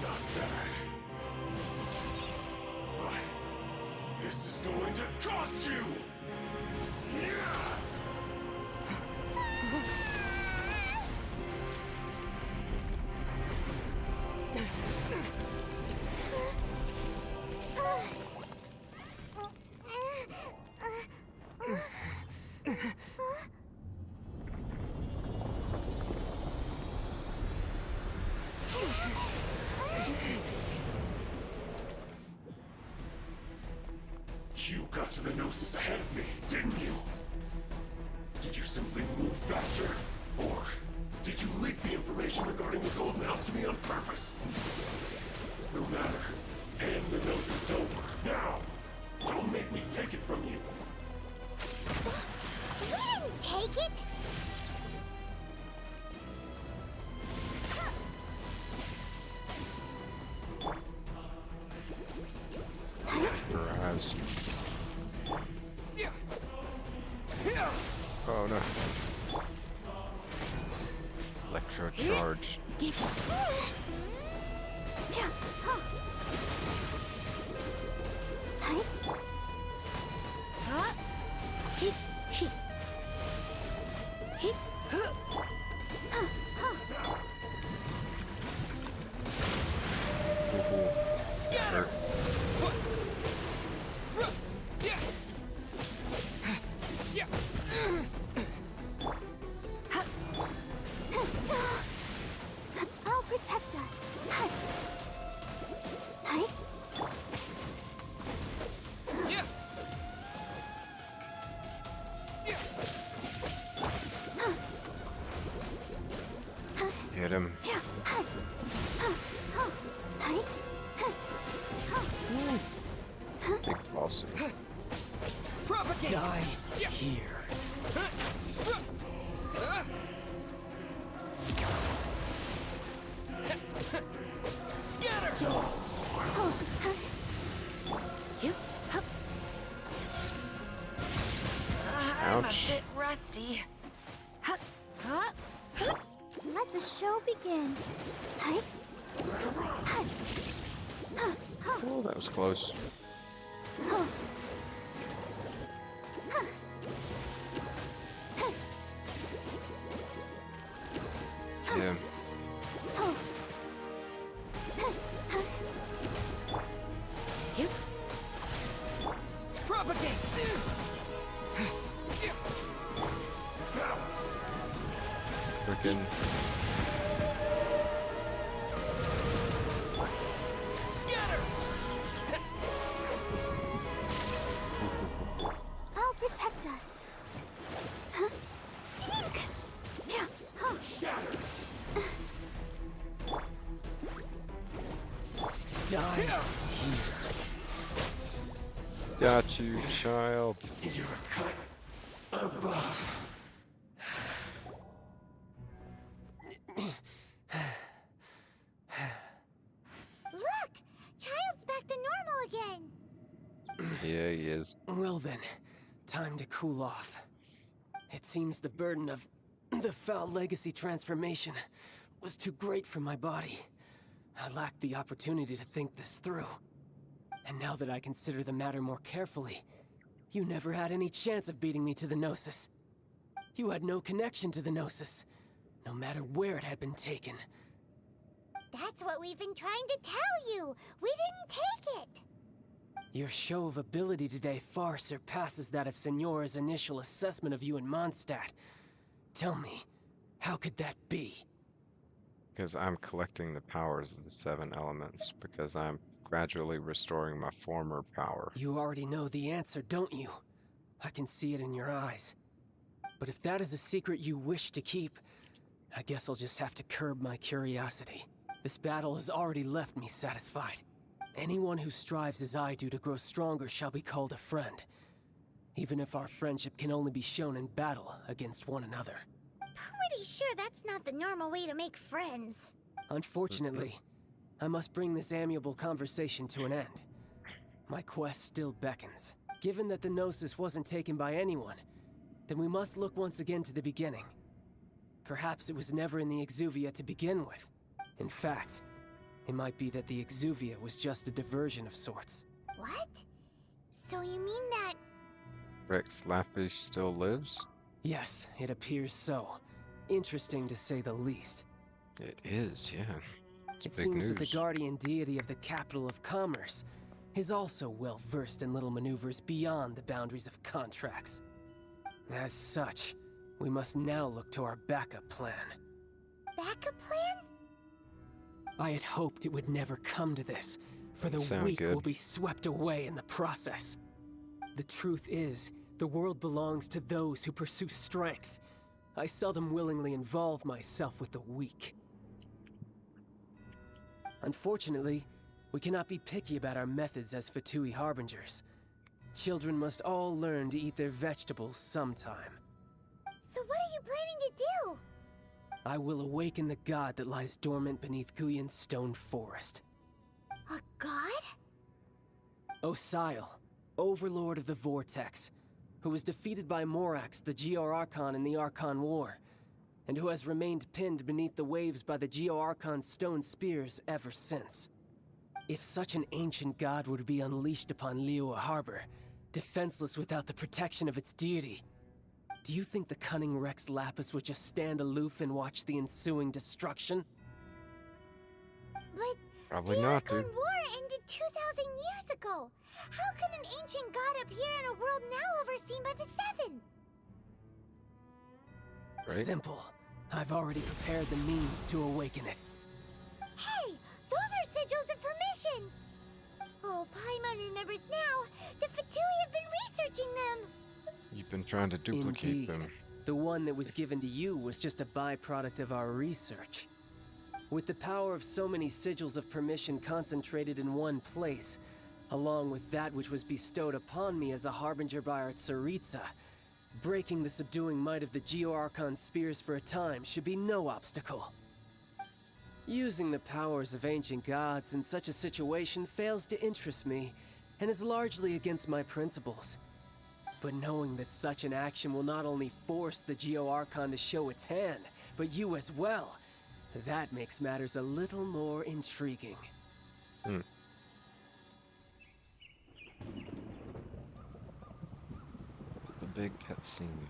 S6: Not bad. But this is going to cost you! You got to the Gnosis ahead of me, didn't you? Did you simply move faster? Or did you leak the information regarding
S3: take it?
S2: Her eyes. Oh no. Electro charge.
S5: Scatter!
S3: I'll protect us.
S2: Hit him. Big bossy.
S5: Propagate!
S17: Die here.
S5: Scatter!
S3: I'm a
S2: Ouch.
S3: bit rusty. Let the show begin.
S2: Oh, that was close. Yeah.
S5: Propagate!
S2: Freaking.
S5: Scatter!
S3: I'll protect us.
S17: Die here.
S2: Got you, child.
S6: You're cut above.
S3: Look! Child's back to normal again.
S2: Yeah, he is.
S17: Well then, time to cool off. It seems the burden of the foul legacy transformation was too great for my body. I lacked the opportunity to think this through. And now that I consider the matter more carefully, you never had any chance of beating me to the Gnosis. You had no connection to the Gnosis, no matter where it had been taken.
S3: That's what we've been trying to tell you. We didn't take it.
S17: Your show of ability today far surpasses that of Signora's initial assessment of you in Mondstadt. Tell me, how could that be?
S2: Because I'm collecting the powers of the 7 elements, because I'm gradually restoring my former power.
S17: You already know the answer, don't you? I can see it in your eyes. But if that is a secret you wish to keep, I guess I'll just have to curb my curiosity. This battle has already left me satisfied. Anyone who strives as I do to grow stronger shall be called a friend, even if our friendship can only be shown in battle against one another.
S3: Pretty sure that's not the normal way to make friends.
S17: Unfortunately, I must bring this amiable conversation to an end. My quest still beckons. Given that the Gnosis wasn't taken by anyone, then we must look once again to the beginning. Perhaps it was never in the Exuvia to begin with. In fact, it might be that the Exuvia was just a diversion of sorts.
S3: What? So you mean that...
S2: Rex Lapish still lives?
S17: Yes, it appears so. Interesting to say the least.
S2: It is, yeah. It's
S17: It
S2: big
S17: seems
S2: news.
S17: that the guardian deity of the capital of commerce is also well versed in little maneuvers beyond the boundaries of contracts. As such, we must now look to our backup plan.
S3: Backup plan?
S17: I had hoped it would never come to this, for the
S2: Sound
S17: weak
S2: good.
S17: will be swept away in the process. The truth is, the world belongs to those who pursue strength. I seldom willingly involve myself with the weak. Unfortunately, we cannot be picky about our methods as Fatui Harbingers. Children must all learn to eat their vegetables sometime.
S3: So what are you planning to do?
S17: I will awaken the god that lies dormant beneath Guyon's stone forest.
S3: A god?
S17: Osial, overlord of the Vortex, who was defeated by Morax, the Geo-Archon in the Archon War, and who has remained pinned beneath the waves by the Geo-Archon's stone spears ever since. If such an ancient god were to be unleashed upon Liyue Harbor, defenseless without the protection of its deity, do you think the cunning Rex Lapis would just stand aloof and watch the ensuing destruction?
S3: But
S2: Probably
S3: the
S2: not,
S3: Archon
S2: dude.
S3: War ended 2,000 years ago. How can an ancient god appear in a world now overseen by the Seven?
S2: Right?
S17: Simple. I've already prepared the means to awaken it.
S3: Hey, those are sigils of permission. Oh, Paimon remembers now. The Fatui have been researching them.
S2: You've been trying to duplicate
S17: Indeed.
S2: them.
S17: The one that was given to you was just a byproduct of our research. With the power of so many sigils of permission concentrated in one place, along with that which was bestowed upon me as a harbinger by our Tsaritsa, breaking the subduing might of the Geo-Archon spears for a time should be no obstacle. Using the powers of ancient gods in such a situation fails to interest me, and is largely against my principles. But knowing that such an action will not only force the Geo-Archon to show its hand, but you as well, that makes matters a little more intriguing.
S2: Hmm. The big cutscene.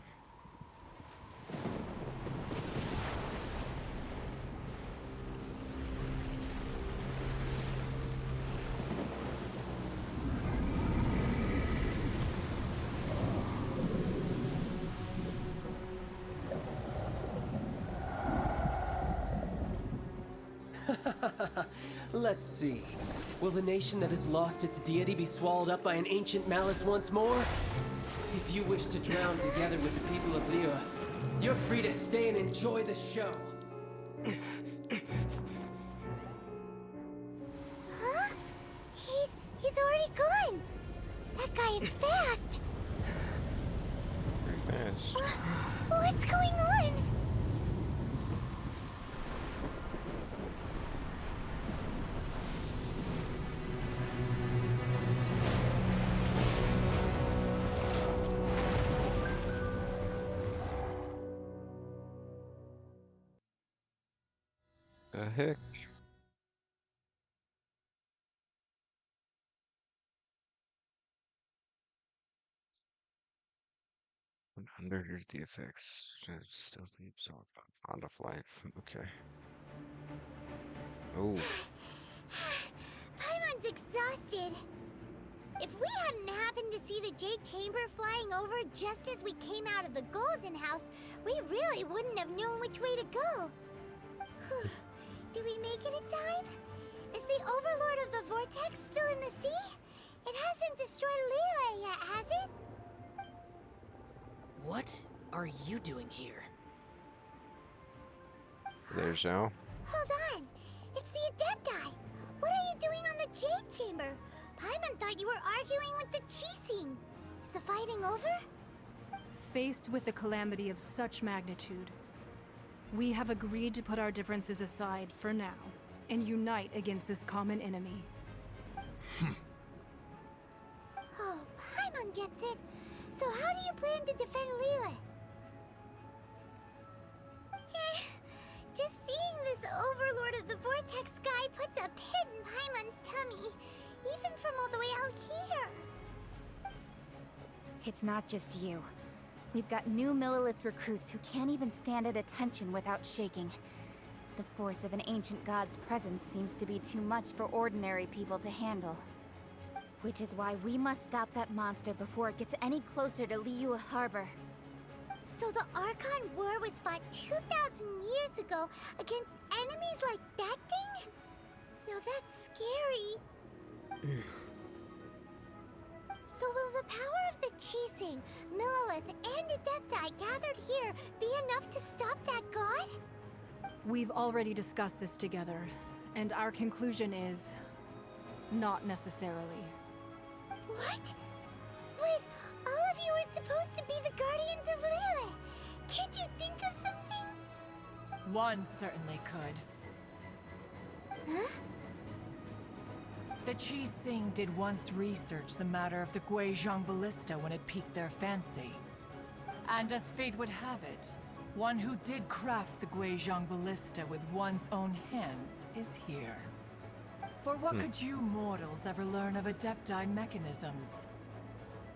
S17: Let's see. Will the nation that has lost its deity be swallowed up by an ancient malice once more? If you wish to drown together with the people of Liyue, you're free to stay and enjoy the show.
S3: Huh? He's already gone. That guy is fast.
S2: Pretty fast.
S3: What's going on?
S2: The heck? Under the effects, stealthily absorbed by Bond of Life. Okay. Oh,
S3: Paimon's exhausted. If we hadn't happened to see the Jade Chamber flying over just as we came out of the Golden House, we really wouldn't have known which way to go. Did we make it in time? Is the Overlord of the Vortex still in the sea? It hasn't destroyed Liyue yet, has it?
S18: What are you doing here?
S2: there's Zhao.
S3: Hold on. It's the Adepti. What are you doing on the Jade Chamber? Paimon thought you were arguing with the Chising. Is the fighting over?
S13: Faced with a calamity of such magnitude, we have agreed to put our differences aside for now and unite against this common enemy.
S3: Oh, Paimon gets it. So how do you plan to defend Liyue? Just seeing this Overlord of the Vortex guy puts a pit in Paimon's tummy, even from all the way out here.
S9: It's not just you. We've got new Millilith recruits who can't even stand at attention without shaking. The force of an ancient god's presence seems to be too much for ordinary people to handle. Which is why we must stop that monster before it gets any closer to Liyue Harbor.
S3: So the Archon War was fought 2,000 years ago against enemies like that thing? Now that's scary. So will the power of the Chising, Millilith, and Adepti gathered here be enough to stop that god?
S13: We've already discussed this together, and our conclusion is not necessarily.
S3: What? But all of you are supposed to be the guardians of Liyue. Can't you
S19: One certainly could.
S3: Huh?
S19: The Chi Sing did once research the matter of the Guizhong Ballista when it piqued their fancy. And as fate would have it, one who did craft the Guizhong Ballista with one's own hands is here. For what could you mortals ever learn of Adepti mechanisms?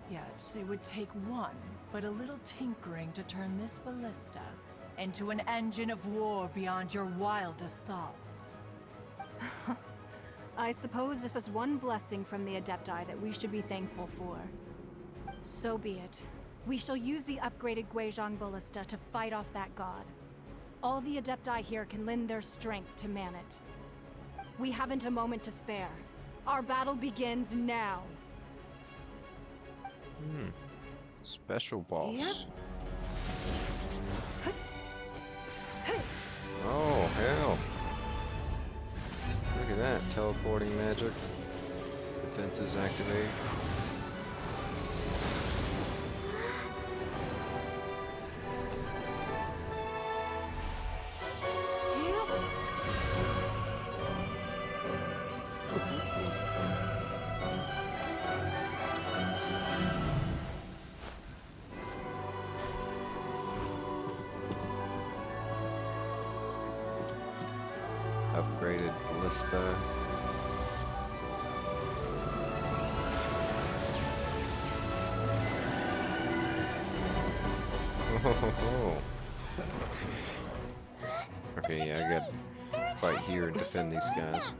S19: Yet, it would take one, but a little tinkering to turn this ballista into an engine of war beyond your wildest thoughts.
S13: I suppose this is one blessing from the Adepti that we should be thankful for. So be it. We shall use the upgraded Guizhong Ballista to fight off that god. All the Adepti here can lend their strength to man it. We haven't a moment to spare. Our battle begins now.
S2: Special boss. Yep. Oh, hell. Look at that. Teleporting magic. Defenses activate. Upgraded ballista. Oh. Okay, yeah, I gotta fight here and defend these guys.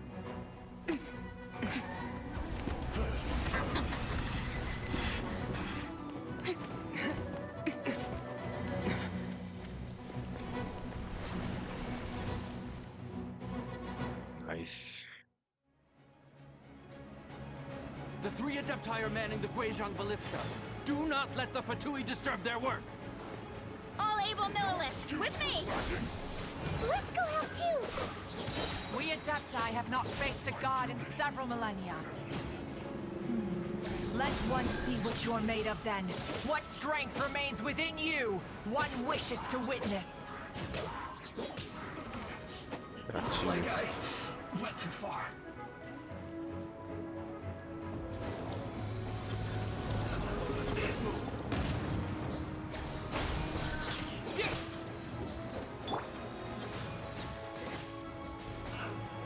S2: Nice.
S20: The three Adepti are manning the Guizhong Ballista. Do not let the Fatui disturb their work.
S9: All able Millilith, with me!
S3: Let's go help too!
S19: We Adepti have not faced a god in several millennia. Let one see what you're made of then. What strength remains within you? One wishes to witness.
S6: Looks like I went too far.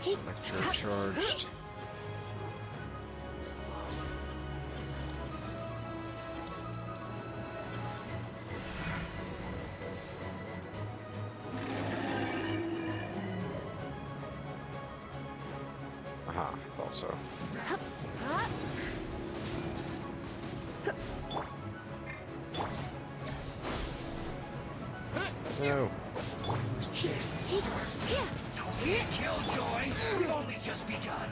S2: Electro charged. Aha, also. No.
S6: Don't be a killjoy. We've only just begun.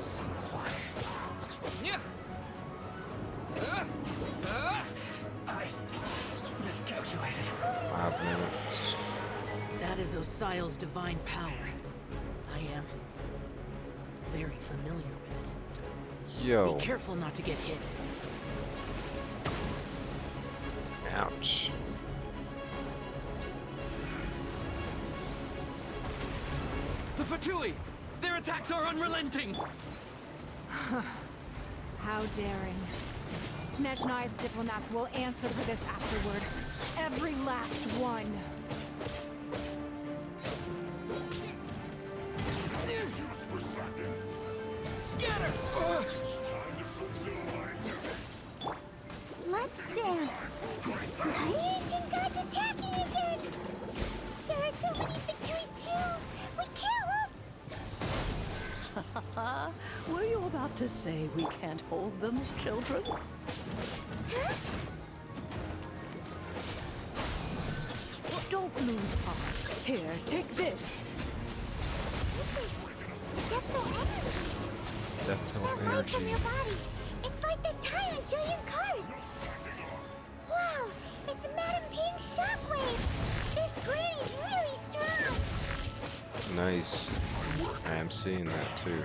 S6: So quiet. I miscalculated.
S2: 5 minutes.
S18: That is Osial's divine power. I am very familiar with it.
S2: Yo.
S18: Be careful not to get hit.
S2: Ouch.
S20: The Fatui! Their attacks are unrelenting!
S13: How daring. Snezhnai's diplomats will answer for this afterward. Every last one.
S20: Scatter!
S3: Let's dance. The ancient gods attacking again. There are so many Fatui too. We can't hold.
S21: Were you about to say we can't hold them, children?
S3: Huh?
S21: Don't lose heart. Here, take this.
S3: Depthal energy.
S2: Depthal
S3: That light from
S2: energy.
S3: your body. It's like the time in Julian Cars. Wow, it's Madame Ping's shockwave. This granny's really strong.
S2: Nice. I am seeing that too.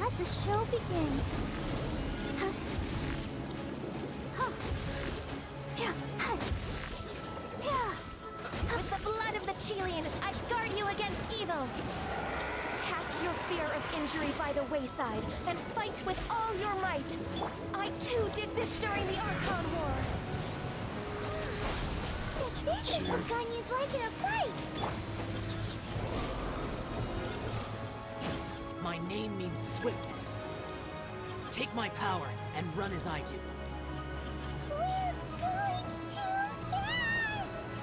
S3: Let the show begin.
S15: With the blood of the Chilean, I guard you against evil. Cast your fear of injury by the wayside and fight with all your might. I too did this during the Archon War.
S3: This is what Ganya's like in a fight.
S18: My name means swiftness. Take my power and run as I do.
S3: We're going too fast!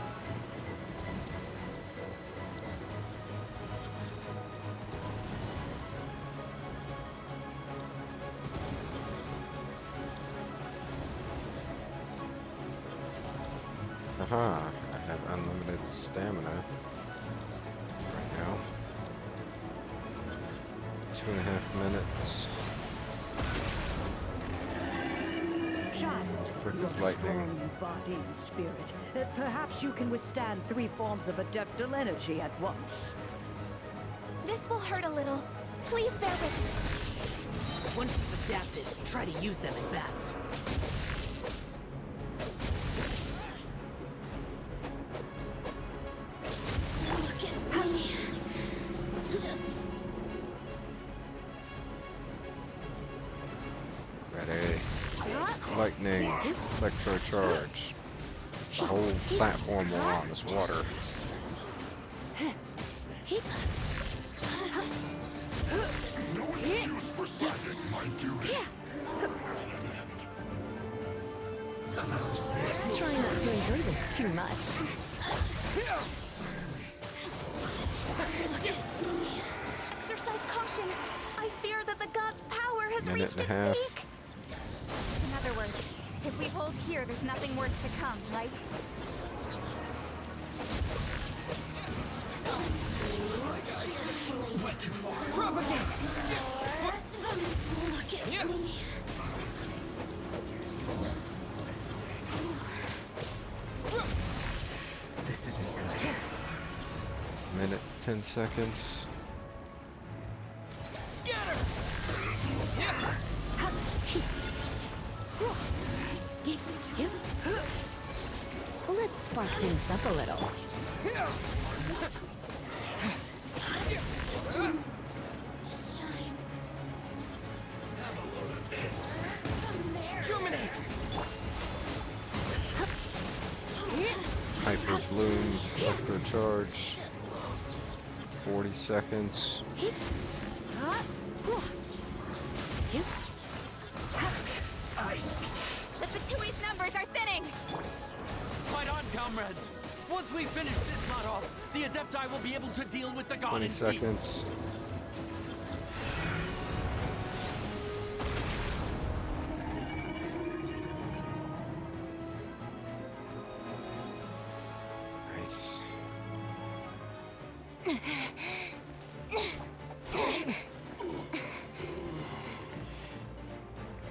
S2: Aha, I have unlimited stamina right now. 2.5 minutes.
S1: Child,
S2: Quick
S1: you're
S2: as lightning.
S1: strong in body and spirit. Perhaps you can withstand 3 forms of adeptal energy at once.
S15: This will hurt a little. Please bear with me.
S18: Once you've adapted, try to use them in battle.
S3: Look at me. Just...
S2: Ready. Lightning. Electrocharge. The whole platform will on this water.
S6: No excuse for slacking my duty.
S16: Try not to enjoy this too much.
S15: Exercise caution. I fear that the god's power has
S2: Minute
S15: reached
S2: and a
S15: its
S2: half.
S15: peak.
S9: In other words, if we hold here, there's nothing worse to come, right?
S6: Went too far.
S18: Propagate!
S3: Look at me.
S18: This isn't good.
S2: Minute, 10 seconds.
S18: Scatter!
S16: Let's spark things up a little.
S18: Terminate!
S2: Hyper Bloom, Electrocharge. 40 seconds.
S9: The Fatui's numbers are thinning!
S20: Fight on, comrades! Once we finish this knot off, the Adepti will be able to deal with the god
S2: 20
S20: in peace.
S2: seconds. Nice.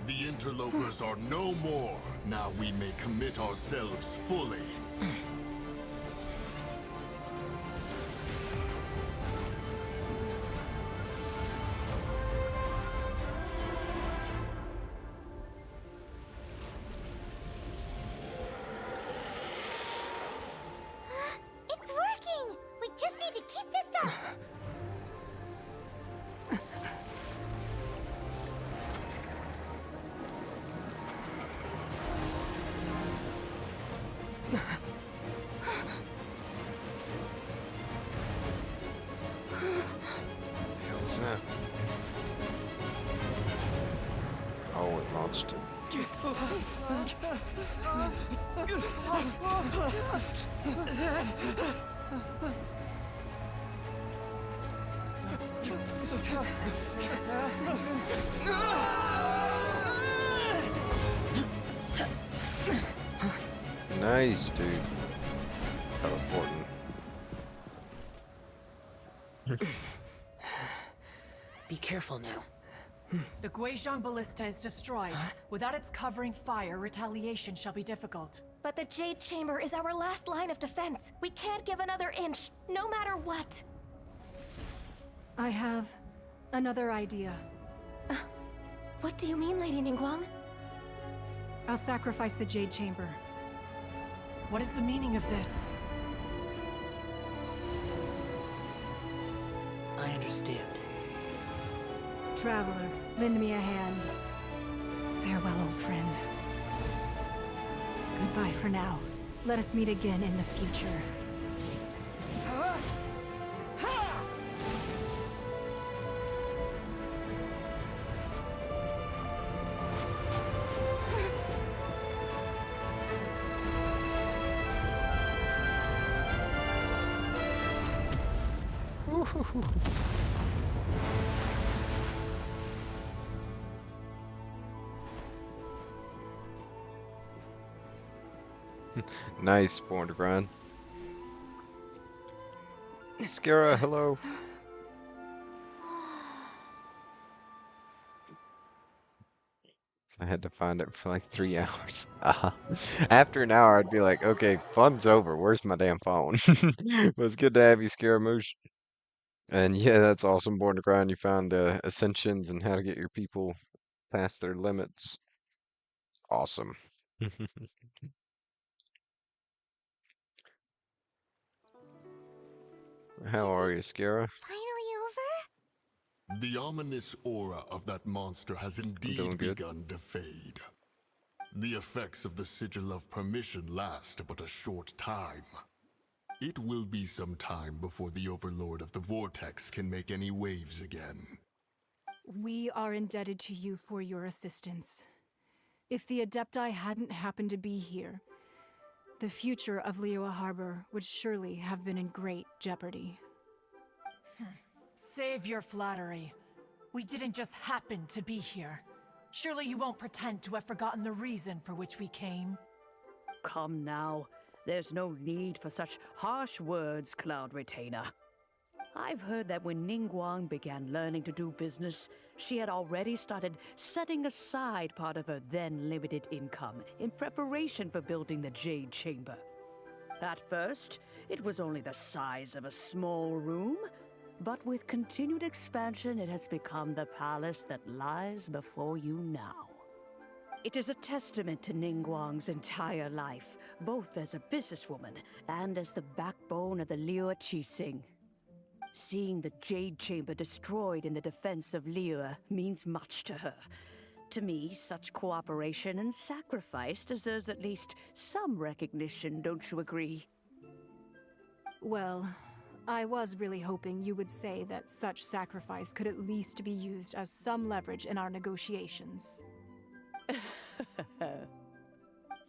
S6: The interlopers are no more. Now we may commit ourselves fully.
S3: It's working! We just need to keep this up!
S2: What the hell is that? Oh, it launched it. Nice, dude. Teleporting.
S18: Be careful now.
S19: The Guizhong Ballista is destroyed. Without its covering fire, retaliation shall be difficult.
S15: But the Jade Chamber is our last line of defense. We can't give another inch, no matter what.
S13: I have another idea.
S15: What do you mean, Lady Ningguang?
S13: I'll sacrifice the Jade Chamber.
S19: What is the meaning of this?
S18: I understand.
S13: Traveler, lend me a hand. Farewell, old friend. Goodbye for now. Let us meet again in the future.
S2: Nice, Born to Grind. Skara, hello. I had to find it for like 3 hours. After an hour, I'd be like, okay, fun's over. Where's my damn phone? It was good to have you, Scaramouche. And yeah, that's awesome, Born to Grind. You found the ascensions and how to get your people past their limits. Awesome. How are you, Skara?
S3: Finally over?
S6: The ominous aura of that monster has indeed begun to fade. The effects of the Sigil of Permission last but a short time. It will be some time before the Overlord of the Vortex can make any waves again.
S13: We are indebted to you for your assistance. If the Adepti hadn't happened to be here, the future of Liyue Harbor would surely have been in great jeopardy.
S19: Save your flattery. We didn't just happen to be here. Surely you won't pretend to have forgotten the reason for which we came.
S1: Come now. There's no need for such harsh words, Cloud Retainer. I've heard that when Ningguang began learning to do business, she had already started setting aside part of her then limited income in preparation for building the Jade Chamber. At first, it was only the size of a small room, but with continued expansion, it has become the palace that lies before you now. It is a testament to Ningguang's entire life, both as a businesswoman and as the backbone of the Liyue Qixing. Seeing the Jade Chamber destroyed in the defense of Liyue means much to her. To me, such cooperation and sacrifice deserves at least some recognition, don't you agree?
S13: Well, I was really hoping you would say that such sacrifice could at least be used as some leverage in our negotiations.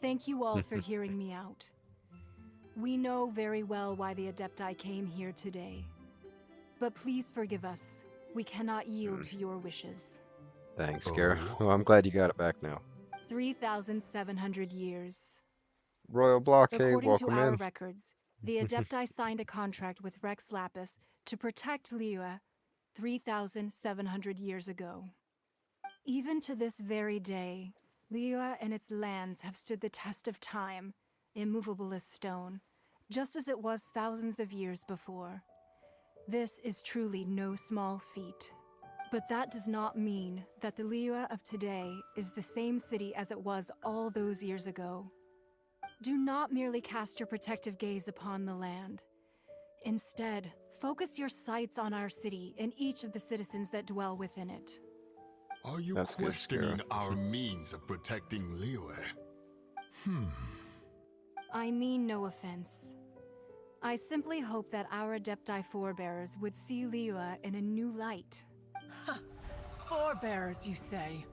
S13: Thank you all for hearing me out. We know very well why the Adepti came here today. But please forgive us. We cannot yield to your wishes.
S2: Thanks, Skara. Well, I'm glad you got it back now.
S13: 3,700 years.
S2: Royal Blockade,
S13: According
S2: welcome
S13: to our
S2: in.
S13: records, the Adepti signed a contract with Rex Lapis to protect Liyue 3,700 years ago. Even to this very day, Liyue and its lands have stood the test of time, immovable as stone, just as it was thousands of years before. This is truly no small feat. But that does not mean that the Liyue of today is the same city as it was all those years ago. Do not merely cast your protective gaze upon the land. Instead, focus your sights on our city and each of the citizens that dwell within it.
S6: Are you questioning our means of protecting Liyue?
S13: I mean no offense. I simply hope that our Adepti forebears would see Liyue in a new light.
S19: Forebearers, you say?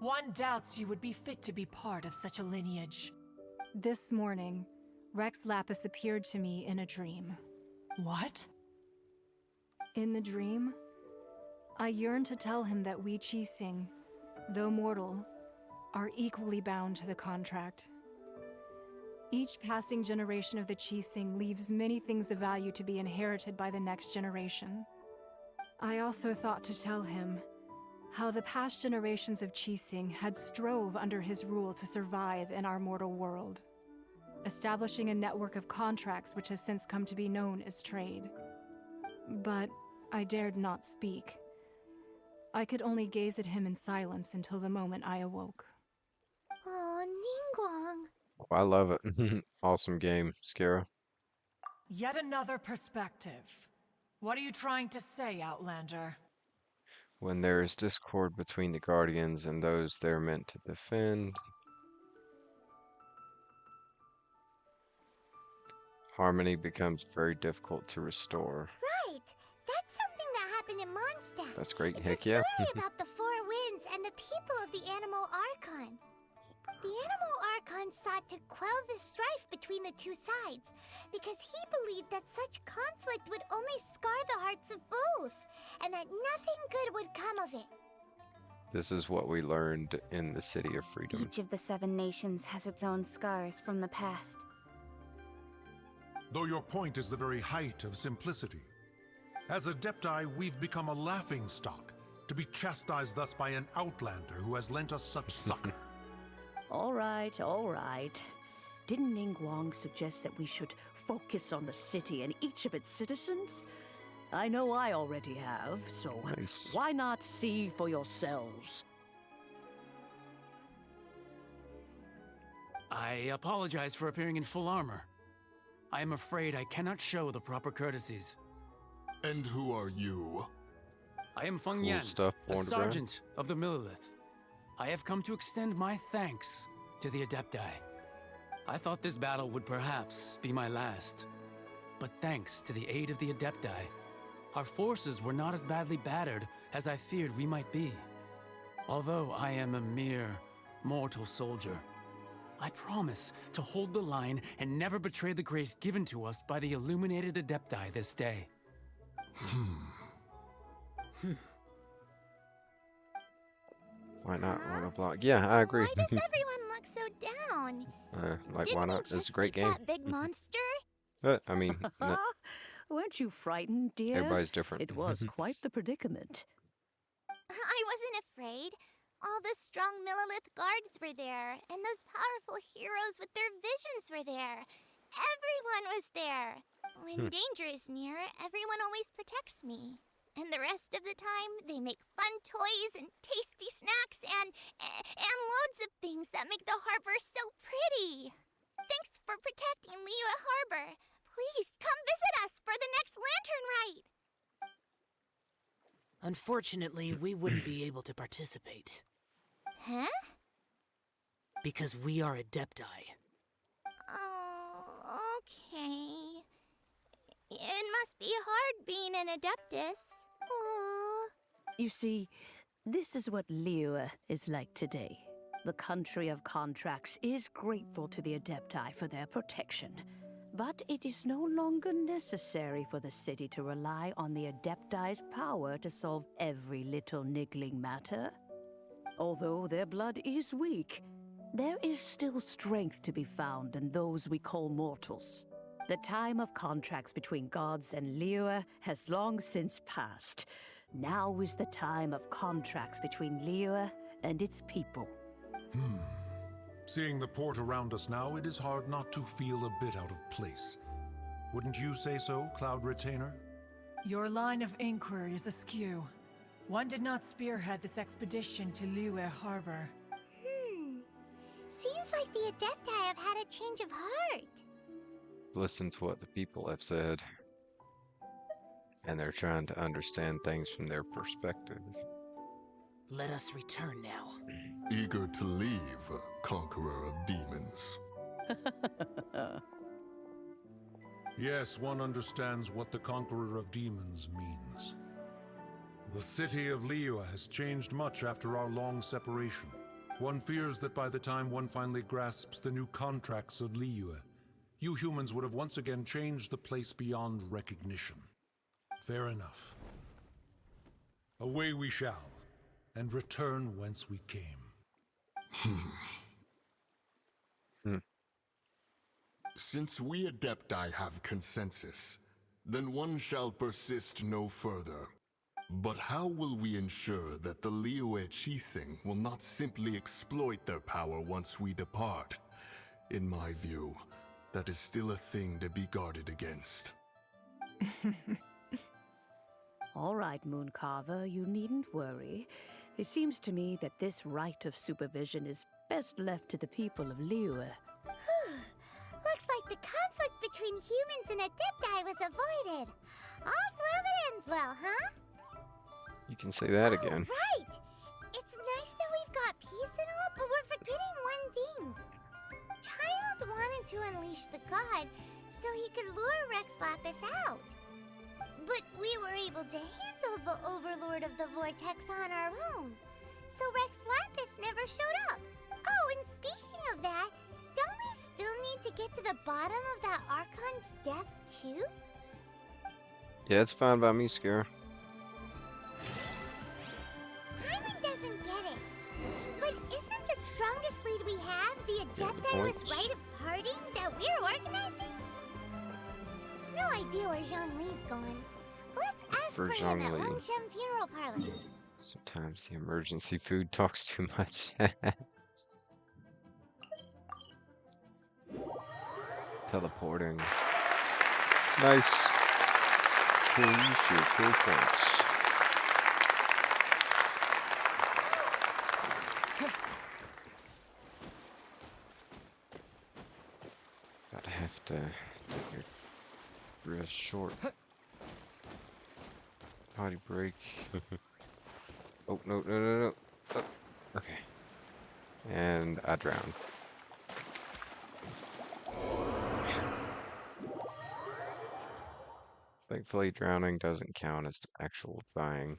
S19: One doubts you would be fit to be part of such a lineage.
S13: This morning, Rex Lapis appeared to me in a dream.
S19: What?
S13: In the dream, I yearned to tell him that we Qixing, though mortal, are equally bound to the contract. Each passing generation of the Qixing leaves many things of value to be inherited by the next generation. I also thought to tell him how the past generations of Qixing had strove under his rule to survive in our mortal world, establishing a network of contracts which has since come to be known as trade. But I dared not speak. I could only gaze at him in silence until the moment I awoke.
S3: Oh, Ningguang.
S2: Oh, I love it. Awesome game, Skara.
S19: Yet another perspective. What are you trying to say, Outlander?
S2: When there is discord between the Guardians and those they're meant to defend, harmony becomes very difficult to restore.
S3: Right! That's something that happened in Mondstadt.
S2: That's great.
S3: It's
S2: Heck
S3: a
S2: yeah.
S3: story about the Four Winds and the people of the Animal Archon. The Animal Archon sought to quell the strife between the two sides because he believed that such conflict would only scar the hearts of both, and that nothing good would come of it.
S2: This is what we learned in the City of Freedom.
S9: Each of the 7 nations has its own scars from the past.
S4: Though your point is the very height of simplicity. As Adepti, we've become a laughingstock, to be chastised thus by an outlander who has lent us such succor.
S1: All right, all right. Didn't Ningguang suggest that we should focus on the city and each of its citizens? I know I already have, so
S2: Nice.
S1: why not see for yourselves?
S20: I apologize for appearing in full armor. I am afraid I cannot show the proper courtesies.
S6: And who are you?
S20: I am Feng
S2: Cool
S20: Yan,
S2: stuff,
S20: a
S2: Wonderbrand.
S20: sergeant of the Millilith. I have come to extend my thanks to the Adepti. I thought this battle would perhaps be my last. But thanks to the aid of the Adepti, our forces were not as badly battered as I feared we might be. Although I am a mere mortal soldier, I promise to hold the line and never betray the grace given to us by the illuminated Adepti this day.
S2: Why not? Why not block? Yeah, I agree.
S3: Why does everyone look so down?
S2: Like,
S3: Didn't
S2: why
S3: we
S2: not? It's
S3: just
S2: a great
S3: beat
S2: game.
S3: that big monster?
S2: I mean, no,
S1: Weren't you frightened, dear?
S2: everybody's different.
S1: It was quite the predicament.
S3: I wasn't afraid. All the strong Millilith guards were there, and those powerful heroes with their visions were there. Everyone was there. When danger is near, everyone always protects me. And the rest of the time, they make fun toys and tasty snacks and loads of things that make the harbor so pretty. Thanks for protecting Liyue Harbor. Please come visit us for the next lantern rite.
S18: Unfortunately, we wouldn't be able to participate.
S3: Huh?
S18: Because we are Adepti.
S3: Oh, okay. It must be hard being an Adeptus. Aww.
S1: You see, this is what Liyue is like today. The country of contracts is grateful to the Adepti for their protection. But it is no longer necessary for the city to rely on the Adepti's power to solve every little niggling matter. Although their blood is weak, there is still strength to be found in those we call mortals. The time of contracts between gods and Liyue has long since passed. Now is the time of contracts between Liyue and its people.
S4: Seeing the port around us now, it is hard not to feel a bit out of place. Wouldn't you say so, Cloud Retainer?
S19: Your line of inquiry is askew. One did not spearhead this expedition to Liyue Harbor.
S3: Seems like the Adepti have had a change of heart.
S2: Listen to what the people have said. And they're trying to understand things from their perspective.
S18: Let us return now.
S6: Eager to leave, Conqueror of Demons.
S4: Yes, one understands what the Conqueror of Demons means. The city of Liyue has changed much after our long separation. One fears that by the time one finally grasps the new contracts of Liyue, you humans would have once again changed the place beyond recognition. Fair enough. Away we shall, and return whence we came.
S6: Since we Adepti have consensus, then one shall persist no further. But how will we ensure that the Liyue Qixing will not simply exploit their power once we depart? In my view, that is still a thing to be guarded against.
S1: All right, Mooncarver, you needn't worry. It seems to me that this right of supervision is best left to the people of Liyue.
S3: Looks like the conflict between humans and Adepti was avoided. All's well that ends well, huh?
S2: You can say that again.
S3: Right! It's nice that we've got peace and all, but we're forgetting one thing. Child wanted to unleash the god so he could lure Rex Lapis out. But we were able to handle the Overlord of the Vortex on our own. So Rex Lapis never showed up. Oh, and speaking of that, don't we still need to get to the bottom of that Archon's death too?
S2: Yeah, it's fine by me, Scare.
S3: Hyman doesn't get it. But isn't the strongest lead we have the Adepti-less rite of parting that we're organizing? No idea where Zhongli's gone. Let's ask for him at Wangshen Funeral Parlor.
S2: Sometimes the emergency food talks too much. Teleporting. Nice. Cool issue, cool points. Gotta have to take a real short potty break. Oh, no. Oh, okay. And I drowned. Thankfully, drowning doesn't count as actual dying.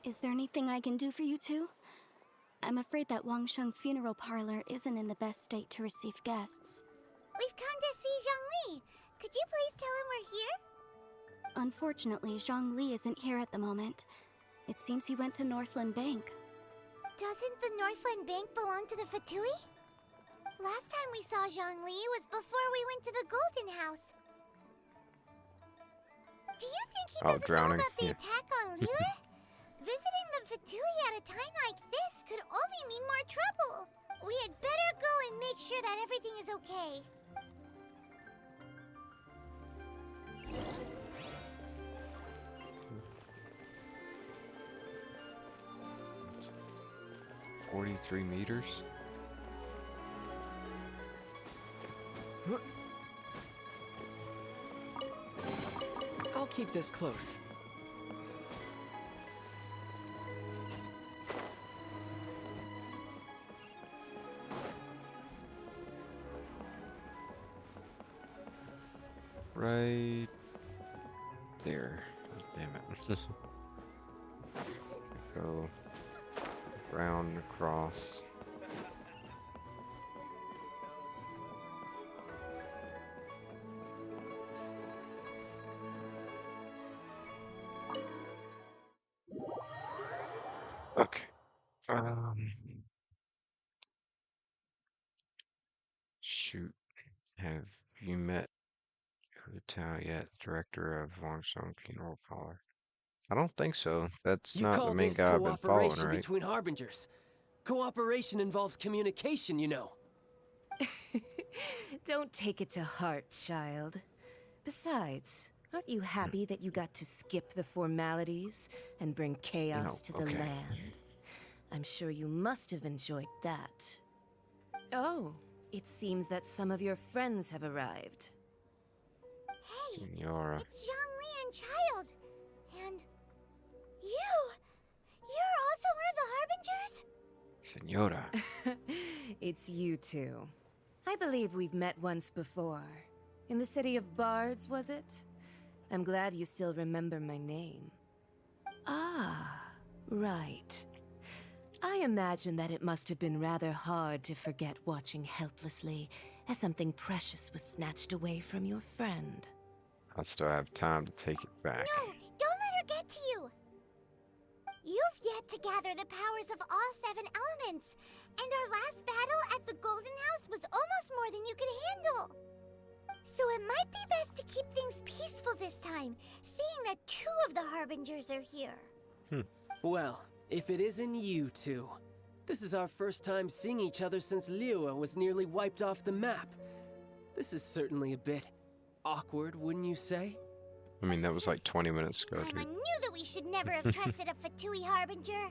S9: Is there anything I can do for you two? I'm afraid that Wangshen Funeral Parlor isn't in the best state to receive guests.
S3: We've come to see Zhongli. Could you please tell him we're here?
S9: Unfortunately, Zhongli isn't here at the moment. It seems he went to Northland Bank.
S3: Doesn't the Northland Bank belong to the Fatui? Last time we saw Zhongli was before we went to the Golden House. Do you think he doesn't know about the attack on Liyue? Visiting the Fatui at a time like this could only mean more trouble. We had better go and make sure that everything is okay.
S2: $43 meters?
S8: I'll keep this close.
S2: Right there. Damn it. Go round across. Okay. Shoot. Have you met Tao yet? Director of Wangshen Funeral Parlor. I don't think so. That's
S8: You
S2: not
S8: call
S2: the main
S8: this
S2: guy I've been following,
S8: cooperation
S2: right?
S8: between harbingers. Cooperation involves communication, you know.
S10: Don't take it to heart, child. Besides, aren't you happy that you got to skip the formalities and bring chaos to the land? I'm sure you must have enjoyed that. Oh, it seems that some of your friends have arrived.
S3: Hey,
S2: Senora.
S3: it's Zhongli and Child. And you're also one of the Harbingers?
S2: Senora.
S10: It's you two. I believe we've met once before. In the city of Bards, was it? I'm glad you still remember my name. Ah, right. I imagine that it must have been rather hard to forget watching helplessly as something precious was snatched away from your friend.
S2: I still have time to take it back.
S3: No, don't let her get to you. You've yet to gather the powers of all 7 elements, and our last battle at the Golden House was almost more than you could handle. So it might be best to keep things peaceful this time, seeing that 2 of the Harbingers are here.
S17: Well, if it isn't you two. This is our first time seeing each other since Liyue was nearly wiped off the map. This is certainly a bit awkward, wouldn't you say?
S2: I mean, that was like 20 minutes ago,
S3: I
S2: dude.
S3: knew that we should never have trusted a Fatui Harbinger.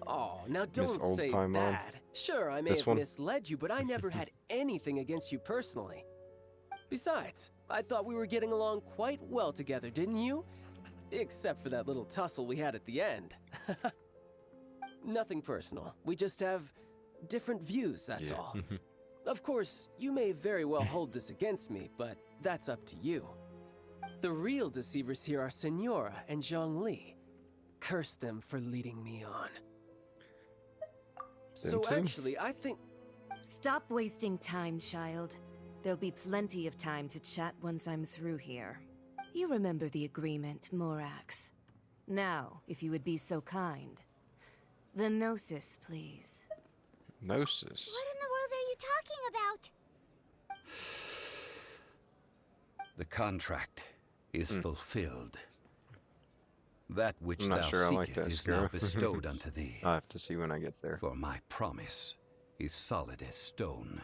S17: Oh, now
S2: Miss
S17: don't
S2: Old
S17: say
S2: Pie Mom.
S17: that. Sure, I may
S2: This
S17: have
S2: one?
S17: misled you, but I never had anything against you personally. Besides, I thought we were getting along quite well together, didn't you? Except for that little tussle we had at the end. Nothing personal. We just have different views, that's
S2: Yeah.
S17: all. Of course, you may very well hold this against me, but that's up to you. The real deceivers here are Senora and Zhongli. Curse them for leading me on. So
S14: too.
S17: actually, I think...
S10: Stop wasting time, child. There'll be plenty of time to chat once I'm through here. You remember the agreement, Morax. Now, if you would be so kind. The Gnosis, please.
S2: Gnosis?
S3: What in the world are you talking about?
S14: The contract is fulfilled. That which
S2: I'm not
S14: thou
S2: sure I like
S14: seeketh
S2: that,
S14: is now
S2: Scarab.
S14: bestowed unto thee.
S2: I'll have to see when I get there.
S14: For my promise is solid as stone.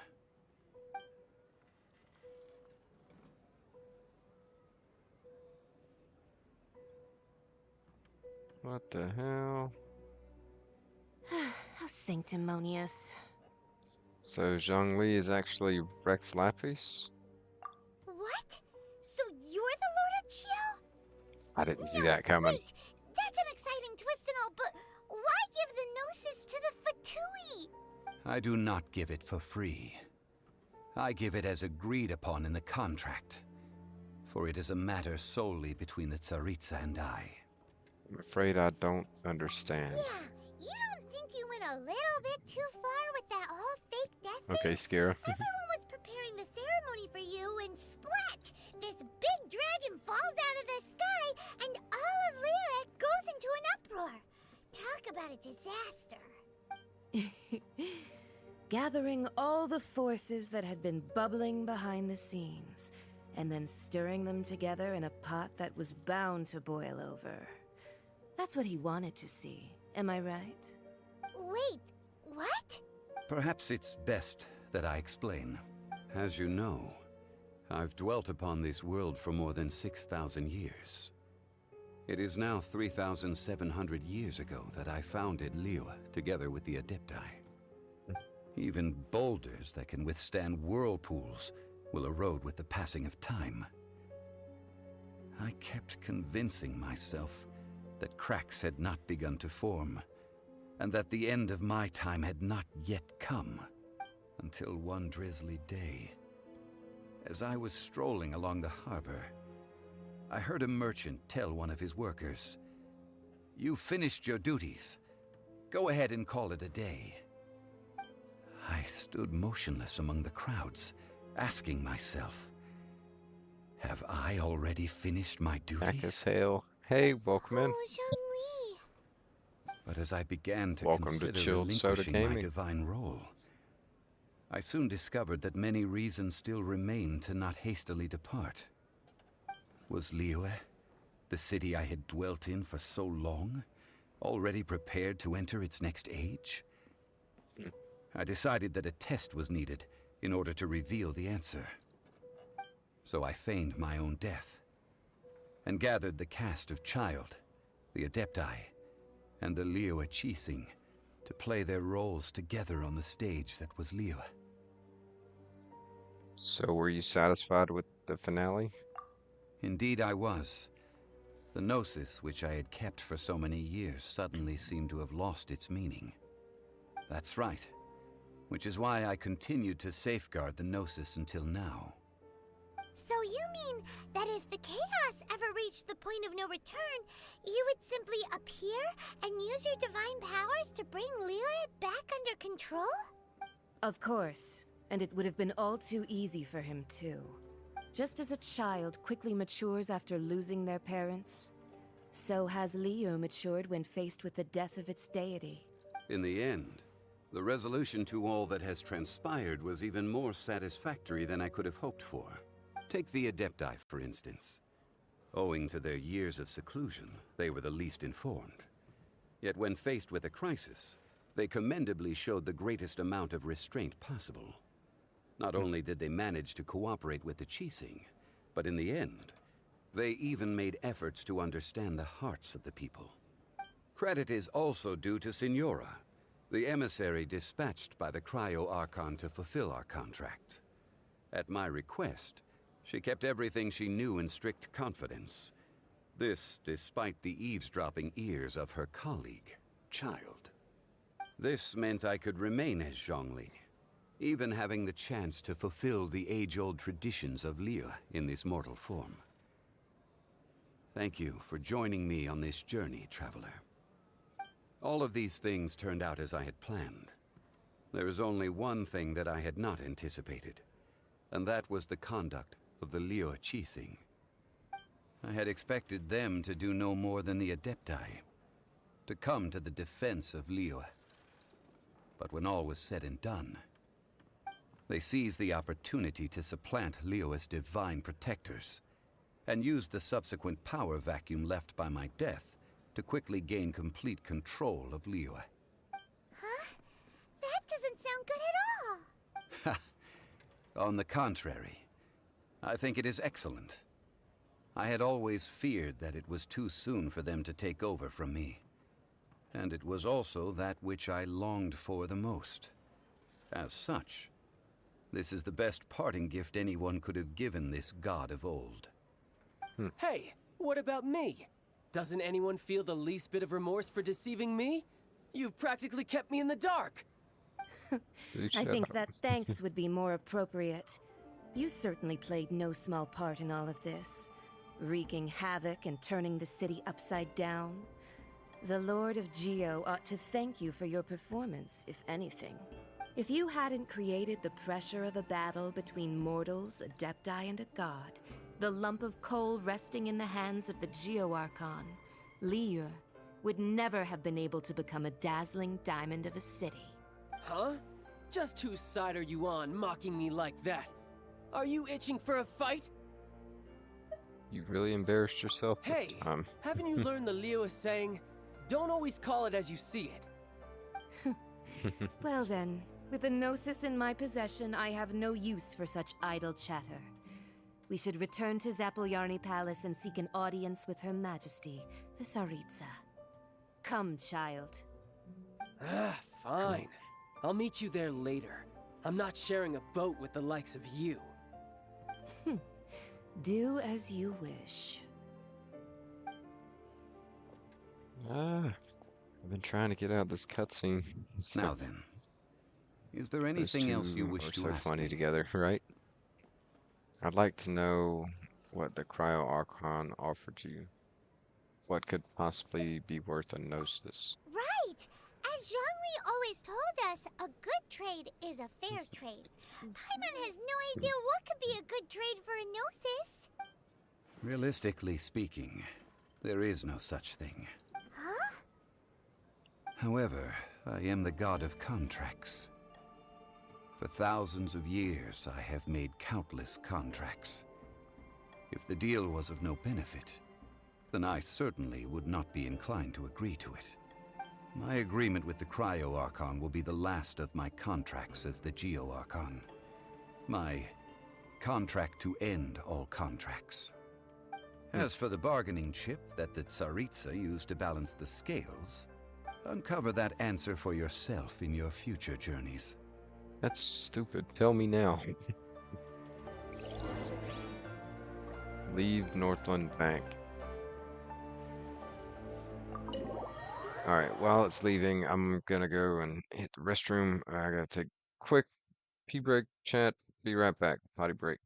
S2: What the hell?
S10: How sanctimonious.
S2: So Zhongli is actually Rex Lapis?
S3: What? So you're the Lord of Chio?
S2: I didn't see that coming.
S3: Wait, that's an exciting twist and all, but why give the Gnosis to the Fatui?
S14: I do not give it for free. I give it as agreed upon in the contract. For it is a matter solely between the Tsaritsa and I.
S2: I'm afraid I don't understand.
S3: Yeah, you don't think you went a little bit too far with that whole fake death
S2: Okay,
S3: thing?
S2: Scarab.
S3: Everyone was preparing the ceremony for you, and splat! This big dragon falls out of the sky, and all of Lyric goes into an uproar. Talk about a disaster.
S10: Gathering all the forces that had been bubbling behind the scenes, and then stirring them together in a pot that was bound to boil over. That's what he wanted to see, am I right?
S3: Wait, what?
S14: Perhaps it's best that I explain. As you know, I've dwelt upon this world for more than 6,000 years. It is now 3,700 years ago that I founded Liyue together with the Adepti. Even boulders that can withstand whirlpools will erode with the passing of time. I kept convincing myself that cracks had not begun to form, and that the end of my time had not yet come, until one drizzly day, as I was strolling along the harbor, I heard a merchant tell one of his workers, "You finished your duties. Go ahead and call it a day." I stood motionless among the crowds, asking myself, have I already finished my duties?
S2: Back as hell. Hey, welcome in.
S14: But as I began to
S2: Welcome to
S14: consider
S2: Chilled Soda
S14: relinquishing my
S2: Gaming.
S14: divine role, I soon discovered that many reasons still remained to not hastily depart. Was Liyue, the city I had dwelt in for so long, already prepared to enter its next age? I decided that a test was needed in order to reveal the answer. So I feigned my own death, and gathered the cast of Child, the Adepti, and the Liyue Chising to play their roles together on the stage that was Liyue.
S2: So were you satisfied with the finale?
S14: Indeed I was. The Gnosis, which I had kept for so many years, suddenly seemed to have lost its meaning. That's right, which is why I continued to safeguard the Gnosis until now.
S3: So you mean that if the chaos ever reached the point of no return, you would simply appear and use your divine powers to bring Lilith back under control?
S10: Of course, and it would have been all too easy for him too. Just as a child quickly matures after losing their parents, so has Liyue matured when faced with the death of its deity.
S14: In the end, the resolution to all that has transpired was even more satisfactory than I could have hoped for. Take the Adepti, for instance. Owing to their years of seclusion, they were the least informed. Yet when faced with a crisis, they commendably showed the greatest amount of restraint possible. Not only did they manage to cooperate with the Qixing, but in the end, they even made efforts to understand the hearts of the people. Credit is also due to Signora, the emissary dispatched by the Cryo-Archon to fulfill our contract. At my request, she kept everything she knew in strict confidence. This despite the eavesdropping ears of her colleague, Child. This meant I could remain as Zhongli, even having the chance to fulfill the age-old traditions of Liyue in this mortal form. Thank you for joining me on this journey, Traveler. All of these things turned out as I had planned. There is only one thing that I had not anticipated, and that was the conduct of the Liyue Qixing. I had expected them to do no more than the Adepti, to come to the defense of Liyue. But when all was said and done, they seized the opportunity to supplant Liyue as divine protectors, and used the subsequent power vacuum left by my death to quickly gain complete control of Liyue.
S3: Huh? That doesn't sound good at all!
S14: On the contrary, I think it is excellent. I had always feared that it was too soon for them to take over from me. And it was also that which I longed for the most. As such, this is the best parting gift anyone could have given this god of old.
S17: Hey, what about me? Doesn't anyone feel the least bit of remorse for deceiving me? You've practically kept me in the dark!
S10: I think that thanks would be more appropriate. You certainly played no small part in all of this, wreaking havoc and turning the city upside down. The Lord of Geo ought to thank you for your performance, if anything. If you hadn't created the pressure of a battle between mortals, Adepti, and a god, the lump of coal resting in the hands of the Geo-Archon, Liyue, would never have been able to become a dazzling diamond of a city.
S17: Huh? Just whose side are you on, mocking me like that? Are you itching for a fight?
S2: You really embarrassed yourself
S17: Hey,
S2: this time.
S17: haven't you learned the Liyue saying, don't always call it as you see it?
S10: Well then, with the Gnosis in my possession, I have no use for such idle chatter. We should return to Zapoljarny Palace and seek an audience with Her Majesty, the Tsaritsa. Come, child.
S17: Fine. I'll meet you there later. I'm not sharing a boat with the likes of you.
S10: Do as you wish.
S2: I've been trying to get out this cutscene.
S14: Now then, is there anything else you wish to ask
S2: funny
S14: me?
S2: together, right? I'd like to know what the Cryo-Archon offered you. What could possibly be worth a Gnosis?
S3: Right! As Zhongli always told us, a good trade is a fair trade. Paimon has no idea what could be a good trade for a Gnosis.
S14: Realistically speaking, there is no such thing.
S3: Huh?
S14: However, I am the god of contracts. For thousands of years, I have made countless contracts. If the deal was of no benefit, then I certainly would not be inclined to agree to it. My agreement with the Cryo-Archon will be the last of my contracts as the Geo-Archon. My contract to end all contracts. As for the bargaining chip that the Tsaritsa used to balance the scales, uncover that answer for yourself in your future journeys.
S2: That's stupid. Tell me now. Leave Northland Bank. Alright, while it's leaving, I'm gonna go and hit the restroom. I gotta take a quick pee break, chat. Be right back. Potty break.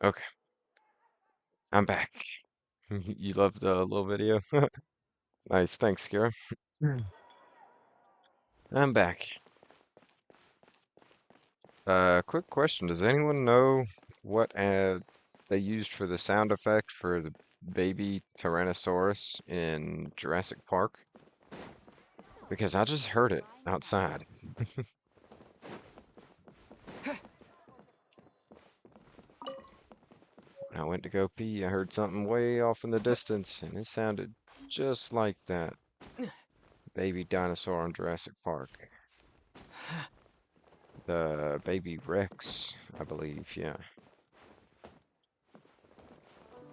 S2: Okay, I'm back. You loved the little video? Nice, thanks, Kira. I'm back. Quick question. Does anyone know what they used for the sound effect for the baby Tyrannosaurus in Jurassic Park? Because I just heard it outside. When I went to go pee, I heard something way off in the distance, and it sounded just like that baby dinosaur in Jurassic Park. The baby Rex, I believe, yeah.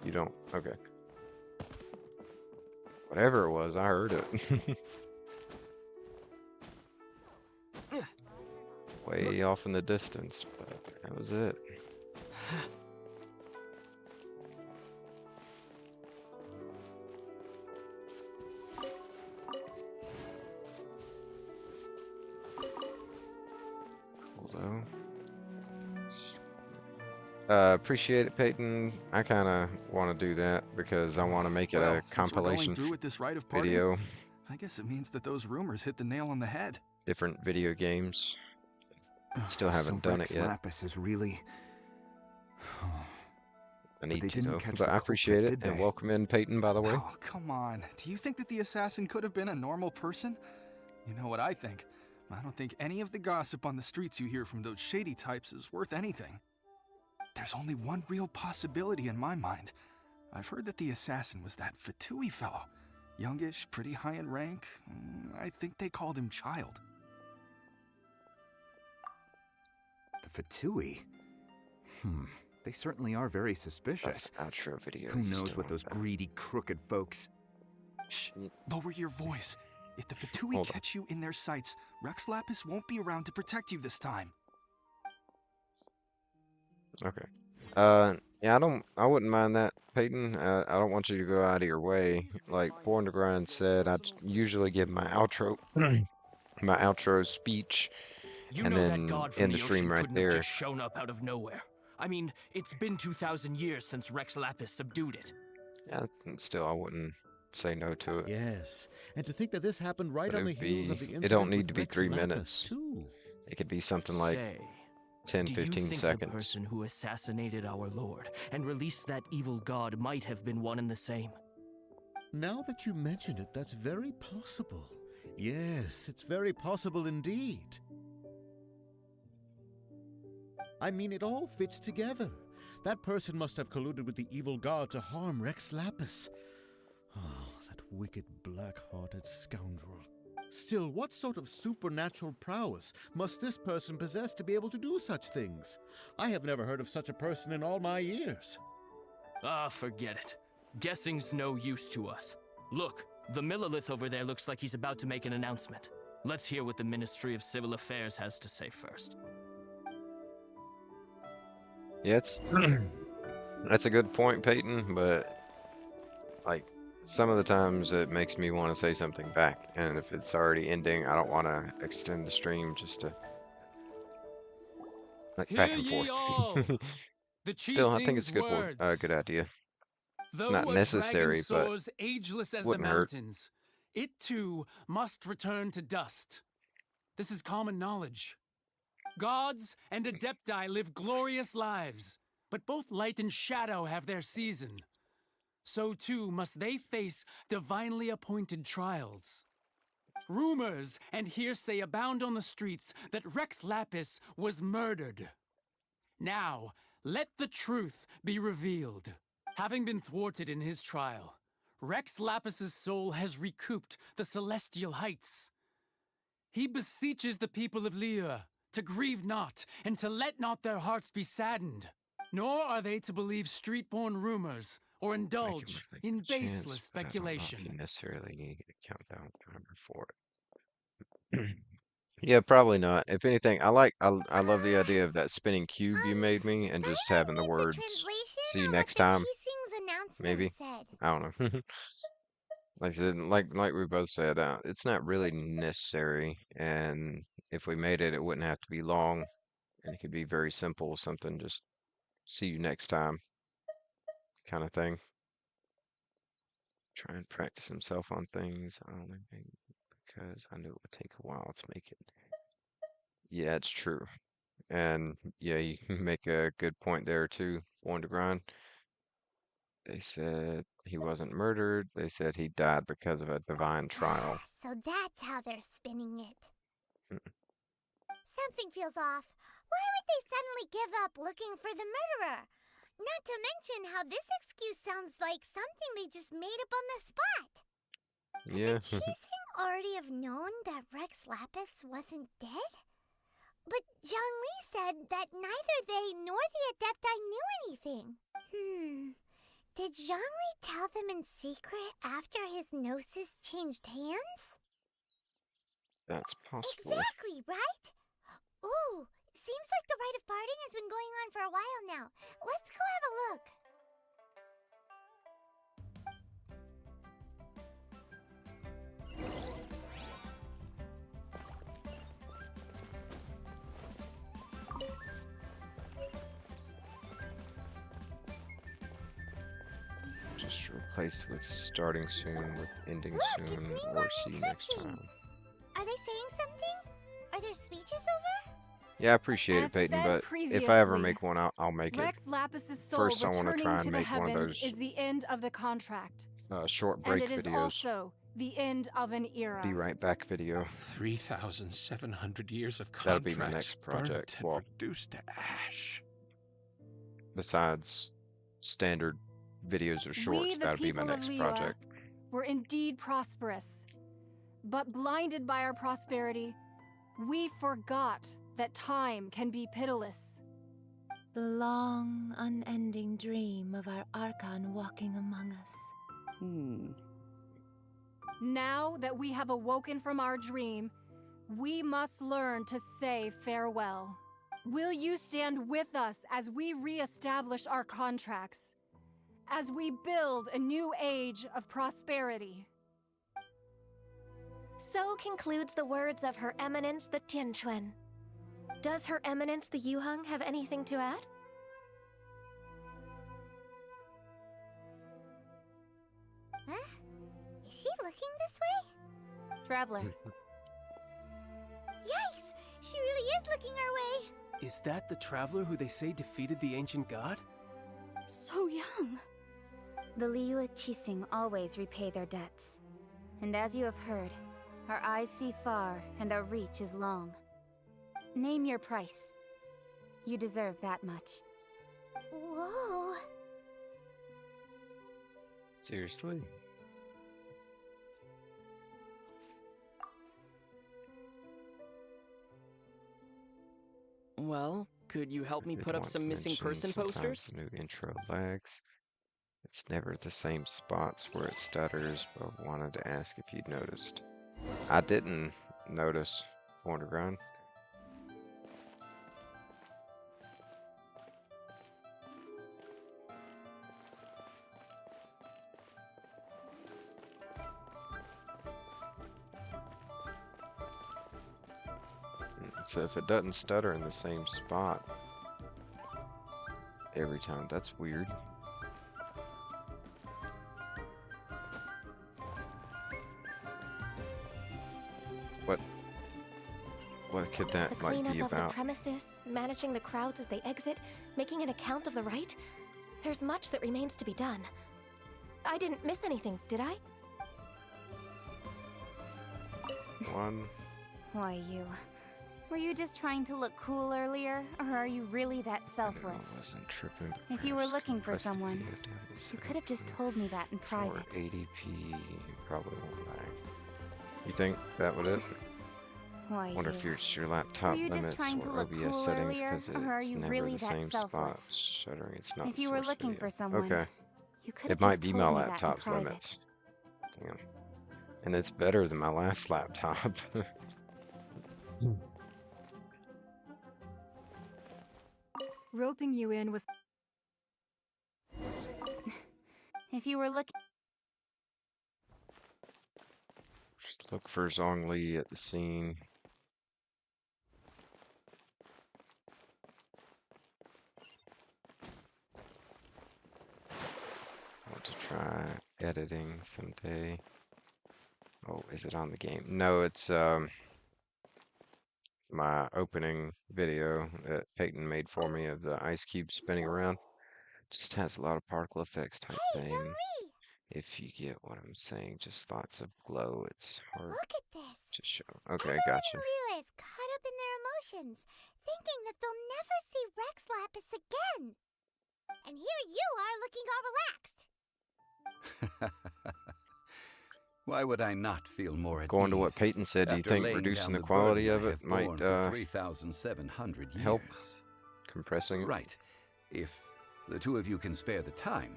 S2: You don't? Okay. Whatever it was, I heard it. Way off in the distance, but that was it. Cool though. Appreciate it, Peyton. I kind of want to do that because I want to make it a compilation
S11: through with this rite of parting,
S2: video.
S11: I guess it means that those rumors hit the nail on the head.
S2: Different video games. Still haven't done it yet.
S11: Lapis is really.
S2: I need to though, but I appreciate it, and welcome in Peyton, by the way.
S11: Oh, come on. Do you think that the assassin could have been a normal person? You know what I think? I don't think any of the gossip on the streets you hear from those shady types is worth anything. There's only one real possibility in my mind. I've heard that the assassin was that Fatui fellow. Youngish, pretty high in rank. I think they called him Child.
S22: The Fatui? They certainly are very suspicious.
S2: Outro video.
S22: Who knows what those greedy, crooked folks...
S11: Shh! Lower your voice. If the Fatui catch you in their sights, Rex Lapis won't be around to protect you this time.
S2: Okay. Yeah, I wouldn't mind that, Peyton. I don't want you to go out of your way. Like Born to Grind said, I usually give my outro, my outro speech,
S8: You
S2: and
S8: know
S2: then
S8: that god from
S2: end the
S8: the
S2: stream
S8: ocean
S2: right
S8: couldn't
S2: there.
S8: have just shown up out of nowhere. I mean, it's been 2,000 years since Rex Lapis subdued it.
S2: Yeah, still, I wouldn't say no to it.
S23: Yes, and to think that this happened right
S2: But
S23: on the
S2: it'd
S23: heels
S2: be,
S23: of the incident
S2: it don't need
S23: with
S2: to be
S23: Rex
S2: 3
S23: Lapis,
S2: minutes.
S23: too.
S2: It could be something like
S8: Say,
S2: 10,
S8: do
S2: 15
S8: you think
S2: seconds.
S8: the person who assassinated our lord and released that evil god might have been one and the same?
S23: Now that you mention it, that's very possible. Yes, it's very possible indeed. I mean, it all fits together. That person must have colluded with the evil god to harm Rex Lapis. Oh, that wicked, black-hearted scoundrel. Still, what sort of supernatural prowess must this person possess to be able to do such things? I have never heard of such a person in all my years.
S8: Ah, forget it. Guessing's no use to us. Look, the Millilith over there looks like he's about to make an announcement. Let's hear what the Ministry of Civil Affairs has to say first.
S2: Yeah, that's a good point, Peyton, but like some of the times it makes me want to say something back, and if it's already ending, I don't want to extend the stream just to like back and forth. Still, I think it's a good idea. It's not necessary, but
S20: ageless as
S2: wouldn't
S20: the
S2: hurt.
S20: mountains, it too must return to dust. This is common knowledge. Gods and Adepti live glorious lives, but both light and shadow have their season. So too must they face divinely appointed trials. Rumors and hearsay abound on the streets that Rex Lapis was murdered. Now, let the truth be revealed. Having been thwarted in his trial, Rex Lapis's soul has recouped the celestial heights. He beseeches the people of Liyue to grieve not, and to let not their hearts be saddened. Nor are they to believe street-born rumors, or indulge in baseless speculation.
S2: You necessarily need to count down the number for it. Yeah, probably not. If anything, I love the idea of that spinning cube you made me, and just having the words "See you next time." Maybe I don't know. Like I said, like we both said, it's not really necessary, and if we made it, it wouldn't have to be long, and it could be very simple, something just see you next time kind of thing. Try and practice himself on things only because I knew it would take a while to make it. Yeah, it's true. And yeah, you make a good point there too, Wondergrind. They said he wasn't murdered. They said he died because of a divine trial.
S3: So that's how they're spinning it.
S2: Mm.
S3: Something feels off. Why would they suddenly give up looking for the murderer? Not to mention how this excuse sounds like something they just made up on the spot.
S2: Yeah.
S3: Could Qixing already have known that Rex Lapis wasn't dead? But Zhongli said that neither they nor the Adepti knew anything. Did Zhongli tell them in secret after his gnosis changed hands?
S2: That's possible.
S3: Exactly, right? Ooh, seems like the rite of parting has been going on for a while now. Let's go have a look.
S2: Just replace with starting soon with ending
S3: Look,
S2: soon,
S3: it's
S2: or
S3: Ningguang
S2: see you
S3: and
S2: next
S3: Kuching.
S2: time.
S3: Are they saying something? Are their speeches over?
S2: Yeah, I appreciate
S13: As
S2: it, Peyton,
S13: said
S2: but if I ever
S13: previously,
S2: make one, I'll make it.
S13: Rex Lapis's soul
S2: First, I want to
S13: returning
S2: try
S13: to
S2: and
S13: the
S2: make one of
S13: heavens
S2: those
S13: is the end of the contract.
S2: short
S13: And
S2: break
S13: it is
S2: videos.
S13: also the end of an era.
S2: Be right back video.
S5: 3,700 years of
S2: That'll be
S5: contracts
S2: my next project.
S5: burnt and
S2: Well,
S5: reduced to ash.
S2: besides standard videos or
S13: We,
S2: shorts,
S13: the
S2: that'll be my
S13: people of
S2: next
S13: Liyue,
S2: project.
S13: were indeed prosperous. But blinded by our prosperity, we forgot that time can be pitiless.
S7: The long, unending dream of our Archon walking among us.
S13: Now that we have awoken from our dream, we must learn to say farewell. Will you stand with us as we re-establish our contracts? As we build a new age of prosperity?
S15: So concludes the words of Her Eminence the Tianquan. Does Her Eminence the Yuheng have anything to add?
S3: Huh? Is she looking this way?
S9: Traveler.
S3: Yikes! She really is looking our way.
S17: Is that the traveler who they say defeated the ancient god?
S9: So young. The Liyue Qixing always repay their debts. And as you have heard, our eyes see far and our reach is long. Name your price. You deserve that much.
S3: Whoa.
S2: Seriously?
S17: Well, could you help me
S2: Good
S17: put up
S2: one
S17: some
S2: to
S17: missing
S2: mention.
S17: person
S2: Sometimes
S17: posters?
S2: the new intro lags. It's never the same spots where it stutters, but I wanted to ask if you'd noticed. I didn't notice, Underground. So if it doesn't stutter in the same spot every time, that's weird. What could that
S15: The
S2: might
S15: cleanup
S2: be
S15: of the
S2: about?
S15: premises, managing the crowds as they exit, making an account of the rite. There's much that remains to be done. I didn't miss anything, did I?
S2: One.
S9: Why you? Were you just trying to look cool earlier, or are you really that selfless?
S2: I wasn't tripping.
S9: If you were looking for
S2: Press the
S9: someone,
S2: video down to
S9: you could have just told me that in
S2: for
S9: private.
S2: 80p, you probably won't lag. You think that would it?
S9: Why
S2: Wonder
S9: you?
S2: if it's your laptop
S9: Were you just
S2: limits
S9: trying to
S2: or
S9: look
S2: OBS
S9: cool
S2: settings
S9: earlier,
S2: because
S9: or are
S2: it's
S9: you
S2: never
S9: really
S2: the
S9: that
S2: same spot.
S9: selfless?
S2: Shuttering, it's not
S9: If
S2: the
S9: you were
S2: source
S9: looking
S2: video.
S9: for someone,
S2: Okay.
S9: you could
S2: It
S9: have
S2: might
S9: just
S2: be
S9: told
S2: my
S9: me that in
S2: laptop's
S9: private.
S2: limits. Damn. And it's better than my last laptop.
S13: Roping you in was...
S9: If you were looking...
S2: Just look for Zhongli at the scene. try editing someday. Oh, is it on the game? No, it's my opening video that Peyton made for me of the ice cube spinning around. Just has a lot of particle effects type thing. If you get what I'm saying, just lots of glow. It's hard
S3: Look at this.
S2: to show. Okay,
S3: Everyone
S2: gotcha.
S3: in Liyue is caught up in their emotions, thinking that they'll never see Rex Lapis again. And here you are looking all relaxed.
S14: Why would I not feel more at
S2: Going to what
S14: ease
S2: Peyton said, do you
S14: after
S2: think
S14: laying
S2: reducing
S14: down
S2: the
S14: burden
S2: quality
S14: I
S2: of it
S14: have
S2: might
S14: borne for 3,700
S2: help
S14: years?
S2: compressing it?
S14: Right. If the two of you can spare the time,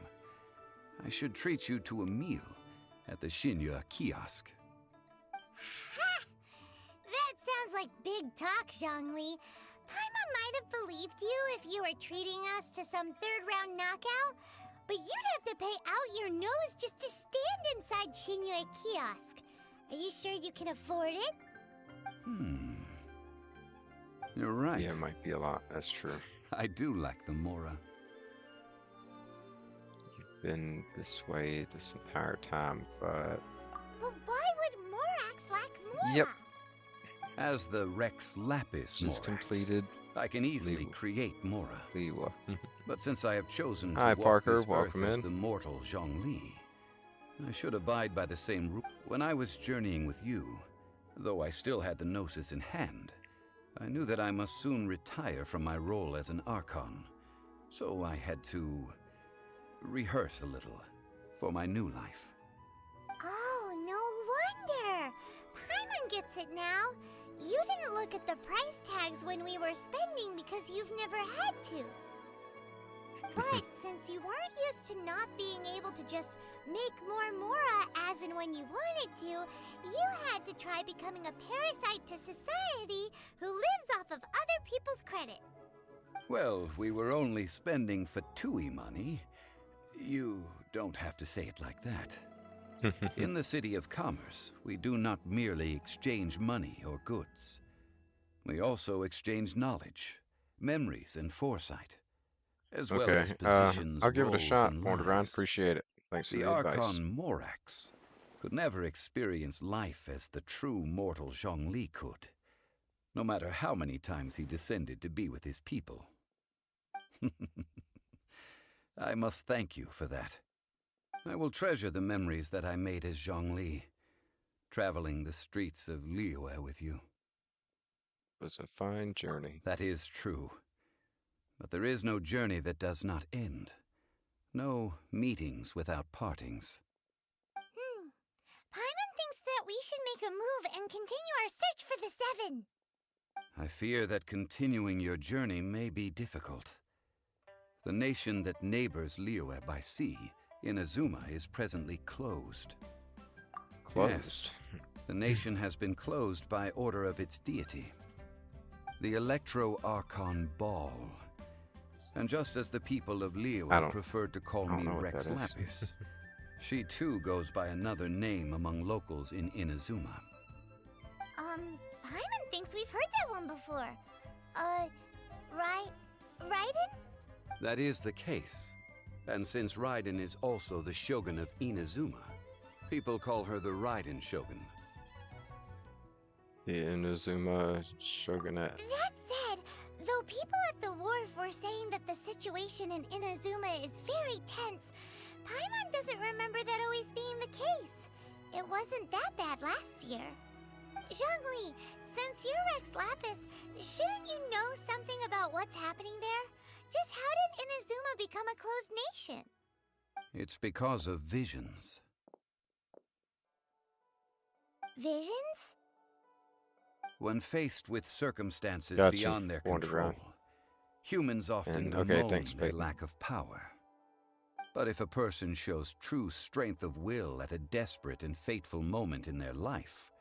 S14: I should treat you to a meal at the Shinya kiosk.
S3: Ha! That sounds like big talk, Zhongli. Paimon might have believed you if you were treating us to some third-round knockout, but you'd have to pay out your nose just to stand inside Shinya kiosk. Are you sure you can afford it?
S14: You're right.
S2: Yeah, it might be a lot. That's true.
S14: I do lack the Mora.
S2: You've been this way this entire time, but...
S3: But why would Morax lack Mora?
S2: Yep.
S14: As the Rex Lapis
S2: Just
S14: Morax,
S2: completed.
S14: I can easily
S2: Liwa.
S14: create Mora.
S2: Liwa.
S14: But since I have chosen to
S2: Hi,
S14: walk
S2: Parker.
S14: this
S2: Welcome
S14: earth as
S2: in.
S14: the mortal Zhongli, I should abide by the same rule. When I was journeying with you, though I still had the Gnosis in hand, I knew that I must soon retire from my role as an Archon. So I had to rehearse a little for my new life.
S3: Oh, no wonder. Paimon gets it now. You didn't look at the price tags when we were spending because you've never had to. But since you weren't used to not being able to just make more Mora as and when you wanted to, you had to try becoming a parasite to society who lives off of other people's credit.
S14: Well, we were only spending Fatui money. You don't have to say it like that. In the City of Commerce, we do not merely exchange money or goods. We also exchange knowledge, memories, and foresight, as well as positions,
S2: I'll give it a
S14: roles,
S2: shot.
S14: and
S2: Point around.
S14: lives.
S2: Appreciate it. Thanks for
S14: The
S2: the advice.
S14: Archon Morax could never experience life as the true mortal Zhongli could, no matter how many times he descended to be with his people. I must thank you for that. I will treasure the memories that I made as Zhongli, traveling the streets of Liyue with you.
S2: It was a fine journey.
S14: That is true. But there is no journey that does not end. No meetings without partings.
S3: Paimon thinks that we should make a move and continue our search for the Seven.
S14: I fear that continuing your journey may be difficult. The nation that neighbors Liyue by sea, Inazuma, is presently closed.
S2: Closed?
S14: Yes. The nation has been closed by order of its deity, the Electro-Archon Ball. And just as the people of Liyue preferred to call me Rex Lapis, she too goes by another name among locals in Inazuma.
S3: Paimon thinks we've heard that one before. Raiden?
S14: That is the case. And since Raiden is also the Shogun of Inazuma, people call her the Raiden Shogun.
S2: The Inazuma Shogunate.
S3: That said, though people at the wharf were saying that the situation in Inazuma is very tense, Paimon doesn't remember that always being the case. It wasn't that bad last year. Zhongli, since you're Rex Lapis, shouldn't you know something about what's happening there? Just how did Inazuma become a closed nation?
S14: It's because of visions.
S3: Visions?
S14: When faced with circumstances
S2: Gotcha.
S14: beyond their
S2: Wandered
S14: control,
S2: around.
S14: humans often bemoan their lack of power. But if a person shows true strength of will at a desperate and fateful moment in their life,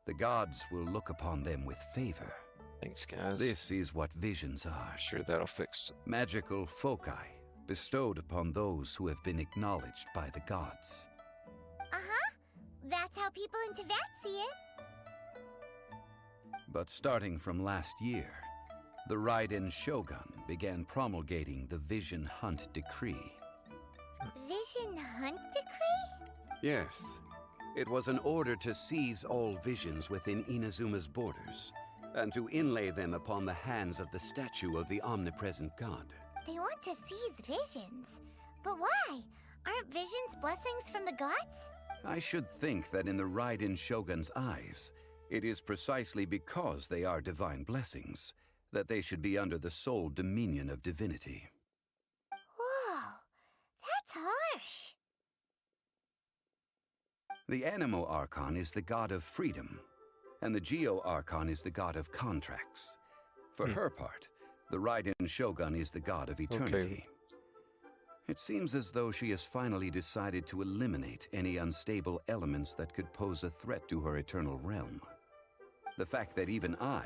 S14: the gods will look upon them with favor.
S2: Thanks, guys.
S14: This is what visions are.
S2: Sure, that'll fix it.
S14: Magical foci bestowed upon those who have been acknowledged by the gods.
S3: Uh-huh. That's how people in Teyvat see it.
S14: But starting from last year, the Raiden Shogun began promulgating the Vision Hunt Decree.
S3: Vision Hunt Decree?
S14: Yes. It was an order to seize all visions within Inazuma's borders, and to inlay them upon the hands of the statue of the omnipresent god.
S3: They want to seize visions. But why? Aren't visions blessings from the gods?
S14: I should think that in the Raiden Shogun's eyes, it is precisely because they are divine blessings that they should be under the sole dominion of divinity.
S3: Whoa, that's harsh.
S14: The Animo Archon is the god of freedom, and the Geo Archon is the god of contracts. For her part, the Raiden Shogun is the god of eternity.
S2: Okay.
S14: It seems as though she has finally decided to eliminate any unstable elements that could pose a threat to her eternal realm. The fact that even I,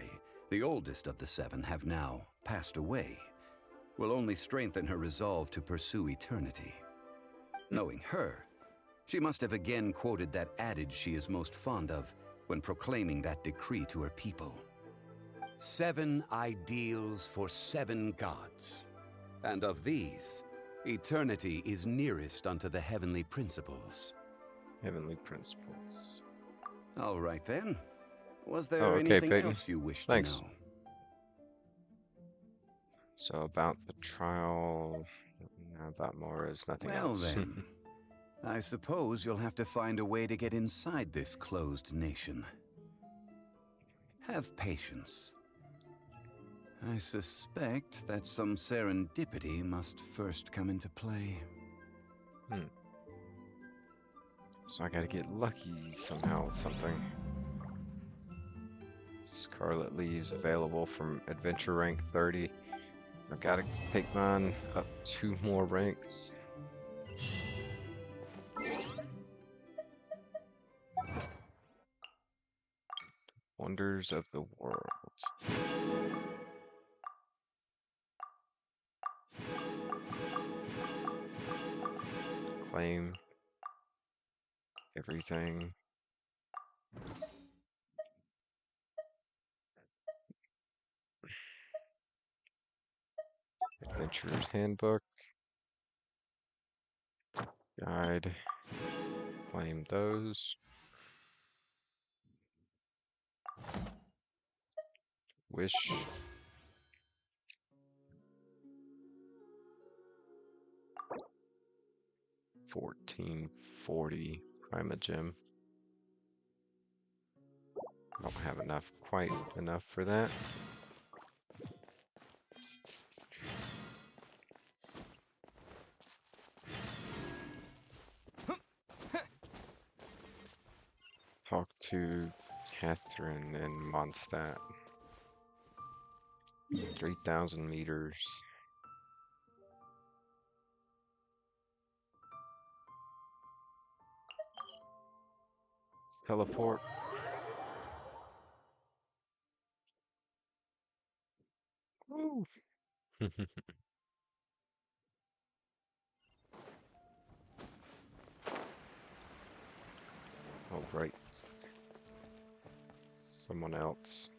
S14: the oldest of the seven, have now passed away will only strengthen her resolve to pursue eternity. Knowing her, she must have again quoted that adage she is most fond of when proclaiming that decree to her people. 7 ideals for 7 gods, and of these, eternity is nearest unto the heavenly principles.
S2: Heavenly principles.
S14: All right then. Was there
S2: okay,
S14: anything
S2: Peyton.
S14: else you wish
S2: Thanks.
S14: to know?
S2: So about the trial, about more is nothing
S14: Well
S2: else.
S14: then, I suppose you'll have to find a way to get inside this closed nation. Have patience. I suspect that some serendipity must first come into play.
S2: So I gotta get lucky somehow with something. Scarlet Leaves available from Adventure rank 30. I've gotta take mine up 2 more ranks. Wonders of the world. Claim everything. Adventurer's Handbook. Guide. Claim those. Wish. $14.40 Prima Gem. Don't have enough, quite enough for that. Talk to Catherine in Mondstadt. 3,000 meters. Teleport. Woo. Oh, right. Someone else.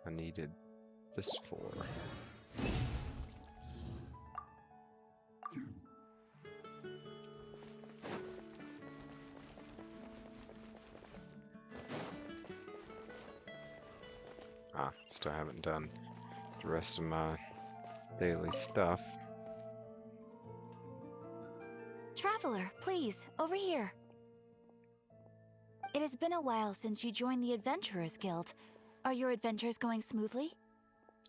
S2: I needed this for. Still haven't done the rest of my daily stuff.
S9: Traveler, please, over here. It has been a while since you joined the Adventurers Guild. Are your adventures going smoothly?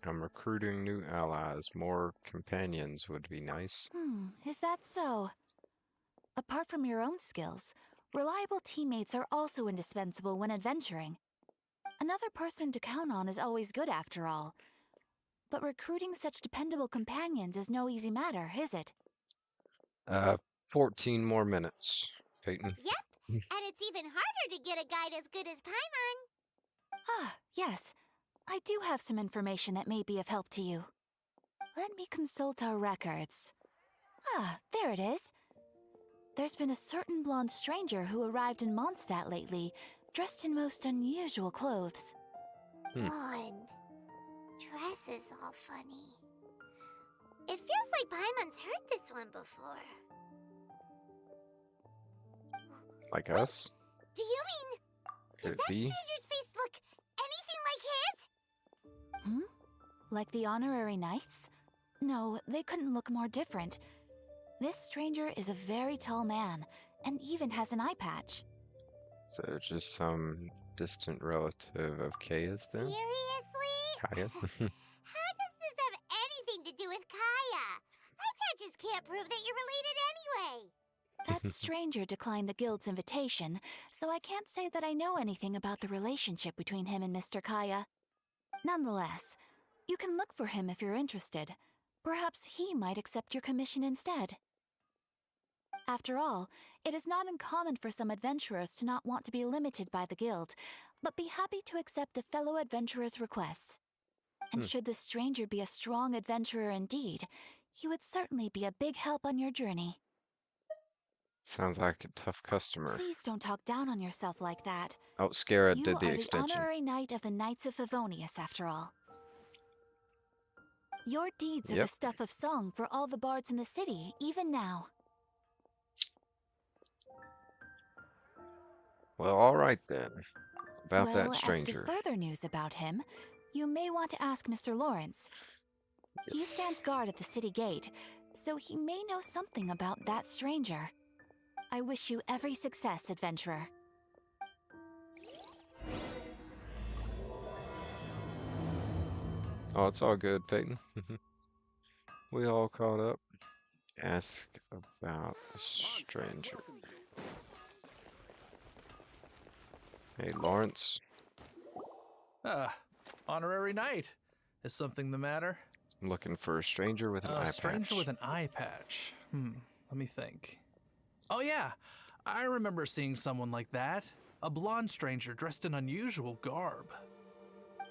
S2: I'm recruiting new allies. More companions would be nice.
S9: Is that so? Apart from your own skills, reliable teammates are also indispensable when adventuring. Another person to count on is always good after all. But recruiting such dependable companions is no easy matter, is it?
S2: 14 more minutes, Peyton.
S3: Yep, and it's even harder to get a guide as good as Paimon.
S9: Ah, yes. I do have some information that may be of help to you. Let me consult our records. Ah, there it is. There's been a certain blonde stranger who arrived in Mondstadt lately, dressed in most unusual clothes.
S3: Blonde. Dress is all funny. It feels like Paimon's heard this one before.
S2: Like us?
S3: Do you mean...
S2: Could
S3: Does
S2: it
S3: that
S2: be?
S3: stranger's face look anything like his?
S9: Hmm? Like the honorary knights? No, they couldn't look more different. This stranger is a very tall man, and even has an eye patch.
S2: So just some distant relative of Kaya's then?
S3: Seriously?
S2: Kaya's?
S3: How does this have anything to do with Kaya? Eye patches can't prove that you're related anyway.
S9: That stranger declined the guild's invitation, so I can't say that I know anything about the relationship between him and Mr. Kaya. Nonetheless, you can look for him if you're interested. Perhaps he might accept your commission instead. After all, it is not uncommon for some adventurers to not want to be limited by the guild, but be happy to accept a fellow adventurer's requests. And should the stranger be a strong adventurer indeed, he would certainly be a big help on your journey.
S2: Sounds like a tough customer.
S9: Please don't talk down on yourself like that.
S2: Oh, Scarra
S9: You
S2: did the
S9: are
S2: extension.
S9: the honorary knight of the Knights of Favonius, after all. Your deeds are the stuff of song for all the bards in the city, even now.
S2: Well, alright then. About
S9: Well,
S2: that stranger.
S9: as to further news about him, you may want to ask Mr. Lawrence. He stands guard at the city gate, so he may know something about that stranger. I wish you every success, adventurer.
S2: Oh, it's all good, Peyton. We all caught up. Ask about a stranger. Hey, Lawrence.
S12: Honorary knight. Is something the matter?
S2: I'm looking for a stranger with an eye patch.
S12: A stranger with an eye patch. Let me think. Oh yeah, I remember seeing someone like that. A blonde stranger dressed in unusual garb.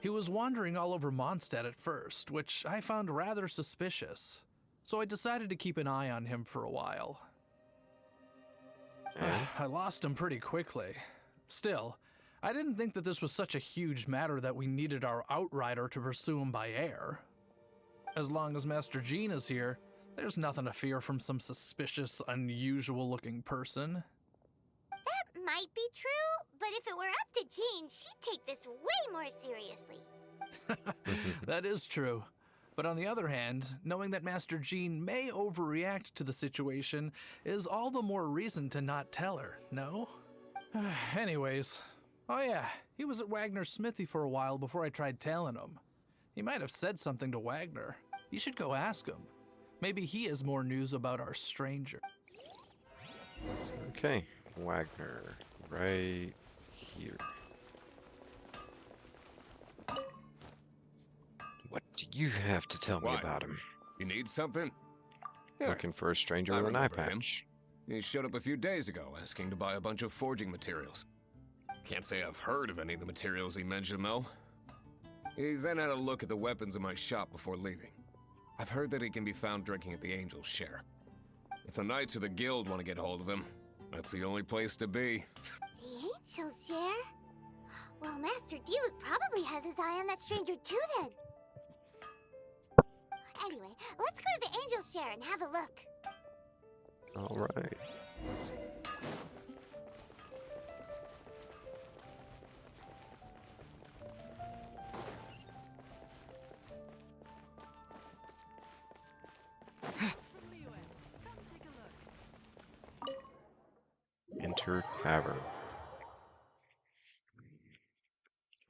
S12: He was wandering all over Mondstadt at first, which I found rather suspicious. So I decided to keep an eye on him for a while. I lost him pretty quickly. Still, I didn't think that this was such a huge matter that we needed our outrider to pursue him by air. As long as Master Jean is here, there's nothing to fear from some suspicious, unusual-looking person.
S3: That might be true, but if it were up to Jean, she'd take this way more seriously.
S12: That is true. But on the other hand, knowing that Master Jean may overreact to the situation is all the more reason to not tell her, no? Anyways, oh yeah, he was at Wagner's smithy for a while before I tried tailing him. He might have said something to Wagner. You should go ask him. Maybe he has more news about our stranger.
S2: Okay, Wagner, right here. What do you have to tell me about him?
S16: You need something?
S2: Looking for a stranger with an eye patch.
S16: He showed up a few days ago, asking to buy a bunch of forging materials. Can't say I've heard of any of the materials he mentioned, though. He then had a look at the weapons in my shop before leaving. I've heard that he can be found drinking at the Angel's Share. If the Knights of the Guild want to get hold of him, that's the only place to be.
S3: The Angel's Share? Well, Master Diluc probably has his eye on that stranger too, then. Anyway, let's go to the Angel's Share and have a look.
S2: Alright. Enter tavern.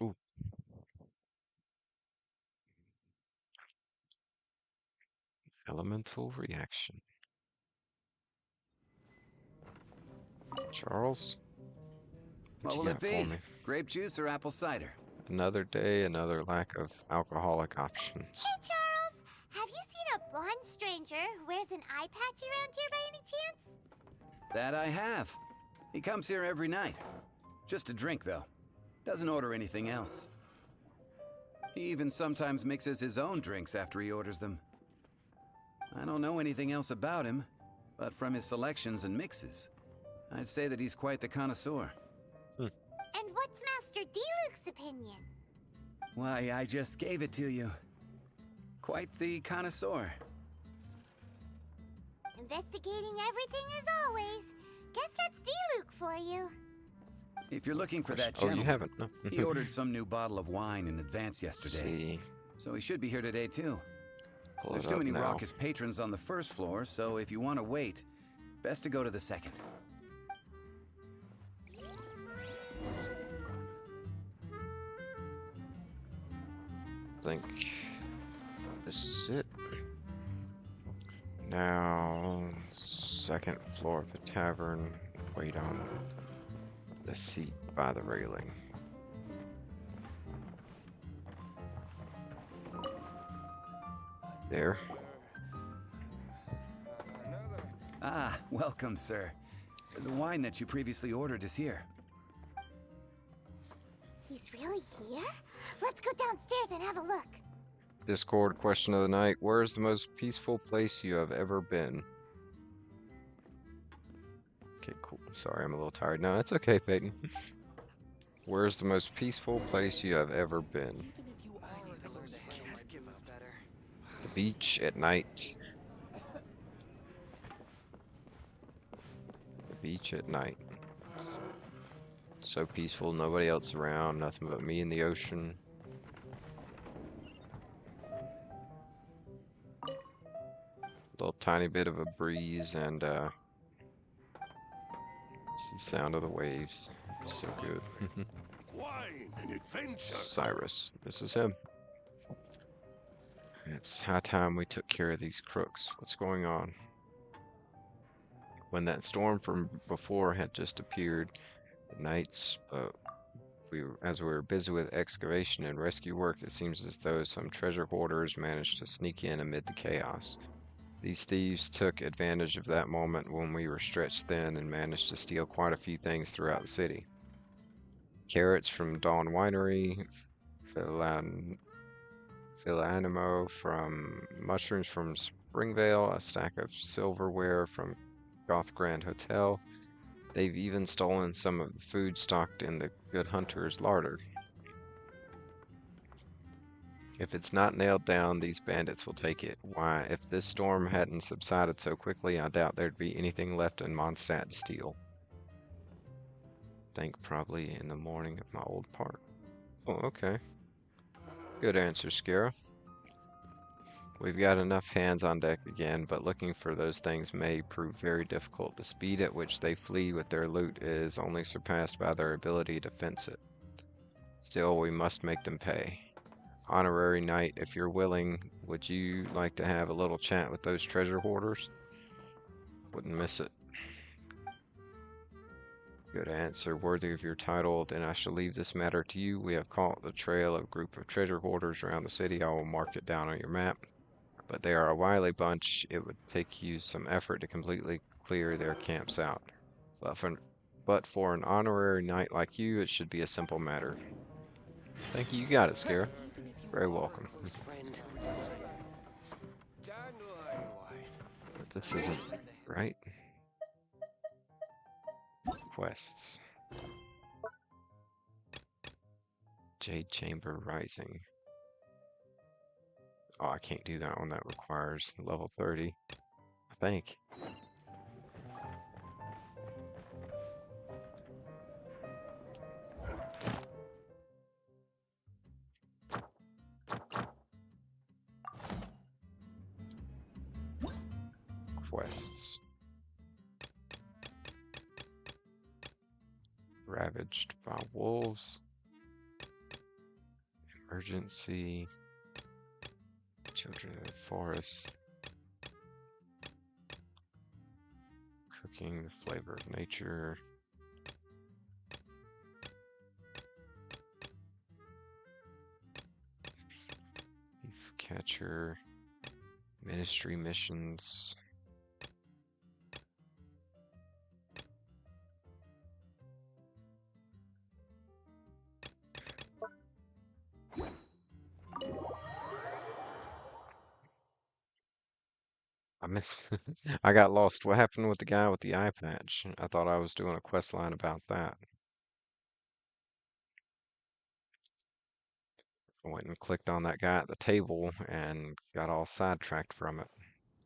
S2: Ooh. Elemental reaction. Charles?
S14: What will it be? Grape juice or apple cider?
S2: Another day, another lack of alcoholic options.
S3: Hey, Charles! Have you seen a blonde stranger who wears an eye patch around here by any chance?
S14: That I have. He comes here every night. Just to drink, though. Doesn't order anything else. He even sometimes mixes his own drinks after he orders them. I don't know anything else about him, but from his selections and mixes, I'd say that he's quite the connoisseur.
S3: And what's Master Diluc's opinion?
S14: Why, I just gave it to you. Quite the connoisseur.
S3: Investigating everything as always. Guess that's D-Luke for you.
S14: If you're looking for that
S2: Oh, you
S14: gentleman,
S2: haven't? No.
S14: he ordered some new bottle of wine in advance yesterday. So he should be here today, too.
S2: Pull
S14: There's
S2: it
S14: too
S2: up
S14: many
S2: now.
S14: raucous patrons on the first floor, so if you want to wait, best to go to the second.
S2: I think this is it. Now, second floor of the tavern. Wait on the seat by the railing. There.
S14: Ah, welcome, sir. The wine that you previously ordered is here.
S3: He's really here? Let's go downstairs and have a look.
S2: Discord question of the night. Where is the most peaceful place you have ever been? Okay, cool. Sorry, I'm a little tired. No, that's okay, Peyton. Where's the most peaceful place you have ever been? The beach at night. The beach at night. So peaceful, nobody else around, nothing but me and the ocean. Little tiny bit of a breeze and it's the sound of the waves. So good.
S6: Wine and adventure.
S2: Cyrus, this is him. It's high time we took care of these crooks. What's going on? When that storm from before had just appeared, the nights, as we were busy with excavation and rescue work, it seems as though some treasure hoarders managed to sneak in amid the chaos. These thieves took advantage of that moment when we were stretched thin and managed to steal quite a few things throughout the city. Carrots from Dawn Winery, Philanimo from mushrooms from Springvale, a stack of silverware from Goth Grand Hotel. They've even stolen some of the food stocked in the Good Hunter's larder. If it's not nailed down, these bandits will take it. Why, if this storm hadn't subsided so quickly, I doubt there'd be anything left in Mondstadt to steal. Think probably in the morning of my old park. Oh, okay. Good answer, Scara. We've got enough hands on deck again, but looking for those things may prove very difficult. The speed at which they flee with their loot is only surpassed by their ability to fence it. Still, we must make them pay. Honorary Knight, if you're willing, would you like to have a little chat with those treasure hoarders? Wouldn't miss it. Good answer, worthy of your title. Then I shall leave this matter to you. We have caught a trail of a group of treasure hoarders around the city. I will mark it down on your map. But they are a wily bunch. It would take you some effort to completely clear their camps out. But for an honorary knight like you, it should be a simple matter. Thank you. You got it, Scara. Very welcome. But this isn't right. Quests. Jade Chamber Rising. Oh, I can't do that one. That requires level 30, I think. Quests. Ravaged by wolves. Emergency. Children of the forest. Cooking the flavor of nature. Beef catcher. Ministry missions. I missed. I got lost. What happened with the guy with the eye patch? I thought I was doing a quest line about that. I went and clicked on that guy at the table and got all sidetracked from it.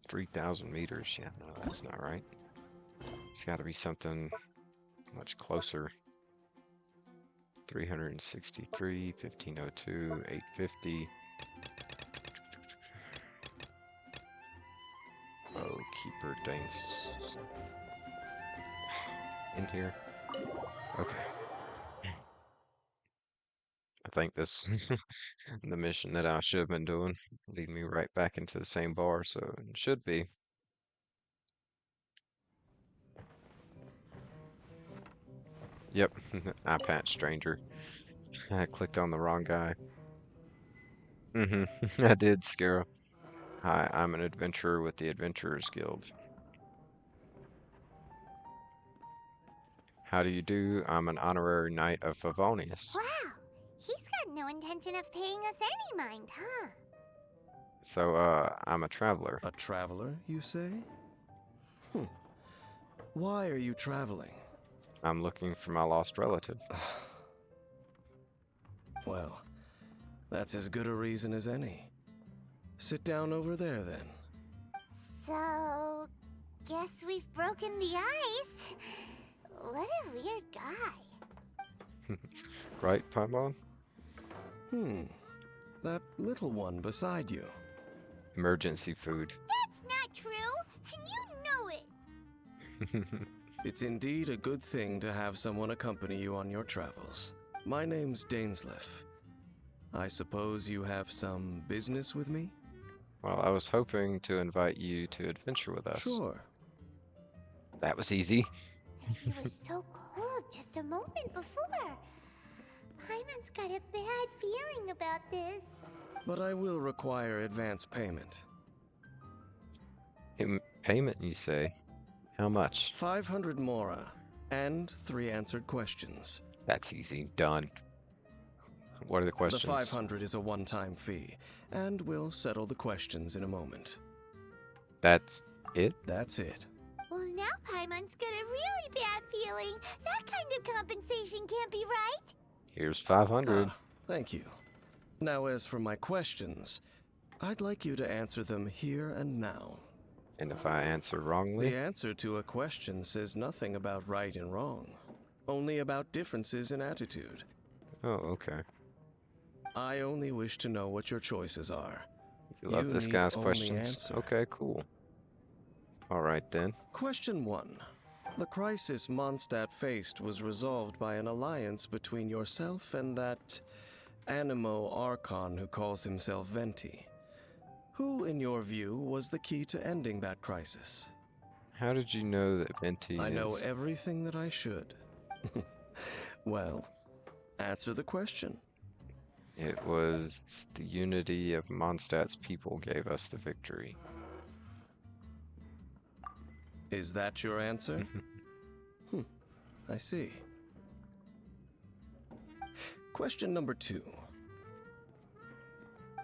S2: 3,000 meters. Yeah, no, that's not right. It's got to be something much closer. 363, 1502, 850. Oh, Keeper Danes. In here. Okay. I think this the mission that I should have been doing. Lead me right back into the same bar, so it should be. Yep, eye patch stranger. I clicked on the wrong guy. I did, Scarab. Hi, I'm an adventurer with the Adventurers Guild. How do you do? I'm an honorary knight of Favonius.
S3: Wow, he's got no intention of paying us any mind, huh?
S2: So, I'm a traveler.
S18: A traveler, you say? Why are you traveling?
S2: I'm looking for my lost relative.
S18: Well, that's as good a reason as any. Sit down over there, then.
S3: So, guess we've broken the ice. What a weird guy.
S2: Right, Paimon?
S18: That little one beside you.
S2: Emergency food.
S3: That's not true, and you know it.
S18: It's indeed a good thing to have someone accompany you on your travels. My name's Dainsleif. I suppose you have some business with me?
S2: Well, I was hoping to invite you to adventure with us.
S18: Sure.
S2: That was easy.
S3: He was so cold just a moment before. Paimon's got a bad feeling about this.
S18: But I will require advance payment.
S2: Payment, you say? How much?
S18: 500 mora, and 3 answered questions.
S2: That's easy. Done. What are the questions?
S18: The 500 is a one-time fee, and we'll settle the questions in a moment.
S2: That's it?
S18: That's it.
S3: Well, now Paimon's got a really bad feeling. That kind of compensation can't be right.
S2: Here's 500.
S18: Thank you. Now, as for my questions, I'd like you to answer them here and now.
S2: And if I answer wrongly?
S18: The answer to a question says nothing about right and wrong, only about differences in attitude.
S2: Oh, okay.
S18: I only wish to know what your choices are.
S2: You love this guy's questions? Okay, cool. Alright then.
S18: Question 1. The crisis Mondstadt faced was resolved by an alliance between yourself and that Animo Archon who calls himself Venti. Who, in your view, was the key to ending that crisis?
S2: How did you know that Venti
S18: I know everything that I should. Well, answer the question.
S2: It was the unity of Mondstadt's people gave us the victory.
S18: Is that your answer? I see. Question number 2.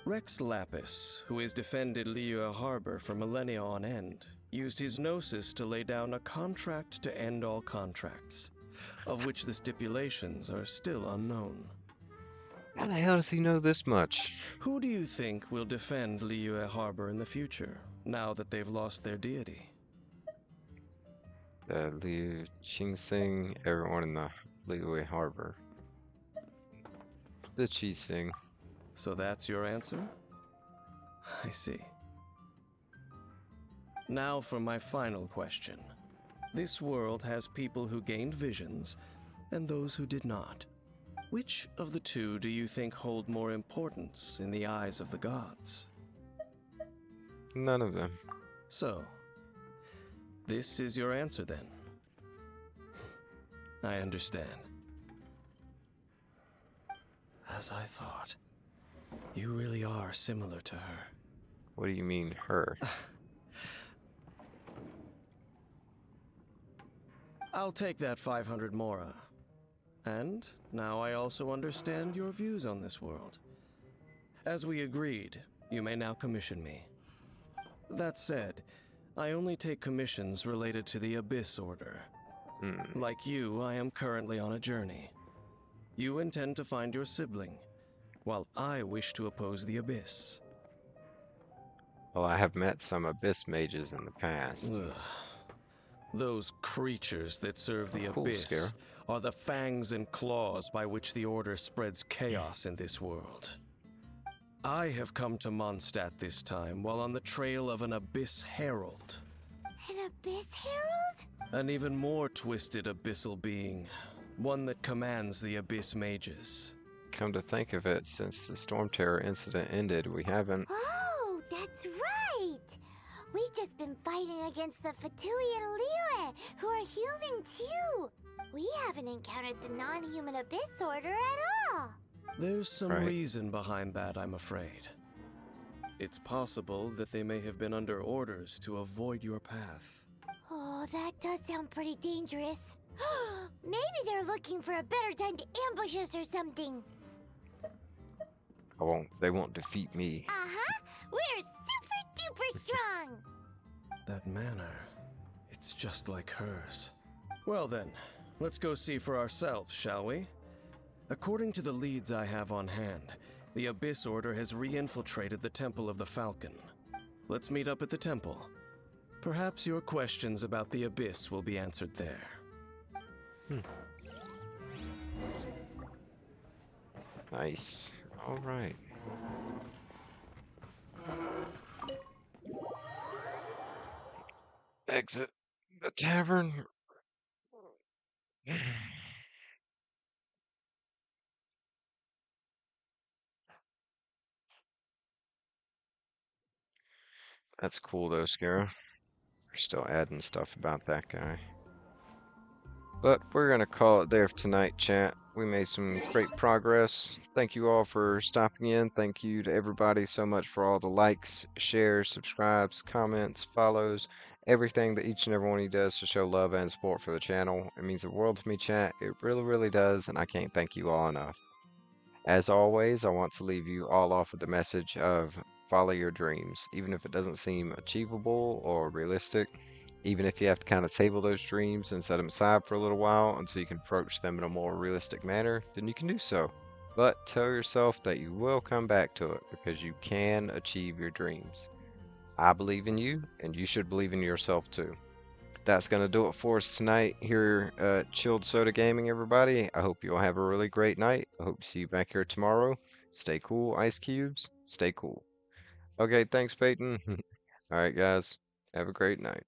S18: Rex Lapis, who has defended Liyue Harbor for millennia on end, used his gnosis to lay down a contract to end all contracts, of which the stipulations are still unknown.
S2: How the hell does he know this much?
S18: Who do you think will defend Liyue Harbor in the future, now that they've lost their deity?
S2: Liu Qingxing, everyone in the Liyue Harbor. The Qixing.
S18: So that's your answer? I see. Now for my final question. This world has people who gained visions, and those who did not. Which of the two do you think hold more importance in the eyes of the gods?
S2: None of them.
S18: So, this is your answer then? I understand. As I thought. You really are similar to her.
S2: What do you mean, her?
S18: I'll take that 500 mora. And now I also understand your views on this world. As we agreed, you may now commission me. That said, I only take commissions related to the Abyss Order. Like you, I am currently on a journey. You intend to find your sibling, while I wish to oppose the Abyss.
S2: Well, I have met some Abyss mages in the past.
S18: Ugh. Those creatures that serve the
S2: Cool,
S18: Abyss
S2: Scare.
S18: are the fangs and claws by which the Order spreads chaos in this world. I have come to Mondstadt this time while on the trail of an Abyss Herald.
S3: An Abyss Herald?
S18: An even more twisted abyssal being. One that commands the Abyss mages.
S2: Come to think of it, since the Storm Terror incident ended, we haven't...
S3: Oh, that's right! We've just been fighting against the Fatui and Liyue, who are human too! We haven't encountered the non-human Abyss Order at all!
S18: There's some
S2: Right.
S18: reason behind that, I'm afraid. It's possible that they may have been under orders to avoid your path.
S3: Oh, that does sound pretty dangerous. Maybe they're looking for a better time to ambush us or something.
S2: They won't defeat me.
S3: Uh-huh! We're super duper strong!
S18: That manner, it's just like hers. Well then, let's go see for ourselves, shall we? According to the leads I have on hand, the Abyss Order has re-infiltrated the Temple of the Falcon. Let's meet up at the temple. Perhaps your questions about the Abyss will be answered there.
S2: Nice. Alright. Exit the tavern. That's cool though, Scarra. We're still adding stuff about that guy. But we're gonna call it there for tonight, chat. We made some great progress. Thank you all for stopping in. Thank you to everybody so much for all the likes, shares, subscribes, comments, follows, everything that each and every one of you does to show love and support for the channel. It means the world to me, chat. It really, really does, and I can't thank you all enough. As always, I want to leave you all off with the message of follow your dreams, even if it doesn't seem achievable or realistic. Even if you have to kind of table those dreams and set them aside for a little while until you can approach them in a more realistic manner, then you can do so. But tell yourself that you will come back to it because you can achieve your dreams. I believe in you, and you should believe in yourself too. That's going to do it for us tonight here at Chilled Soda Gaming, everybody. I hope you all have a really great night. I hope to see you back here tomorrow. Stay cool, Ice Cubes. Stay cool. Okay, thanks, Peyton. All right, guys. Have a great night.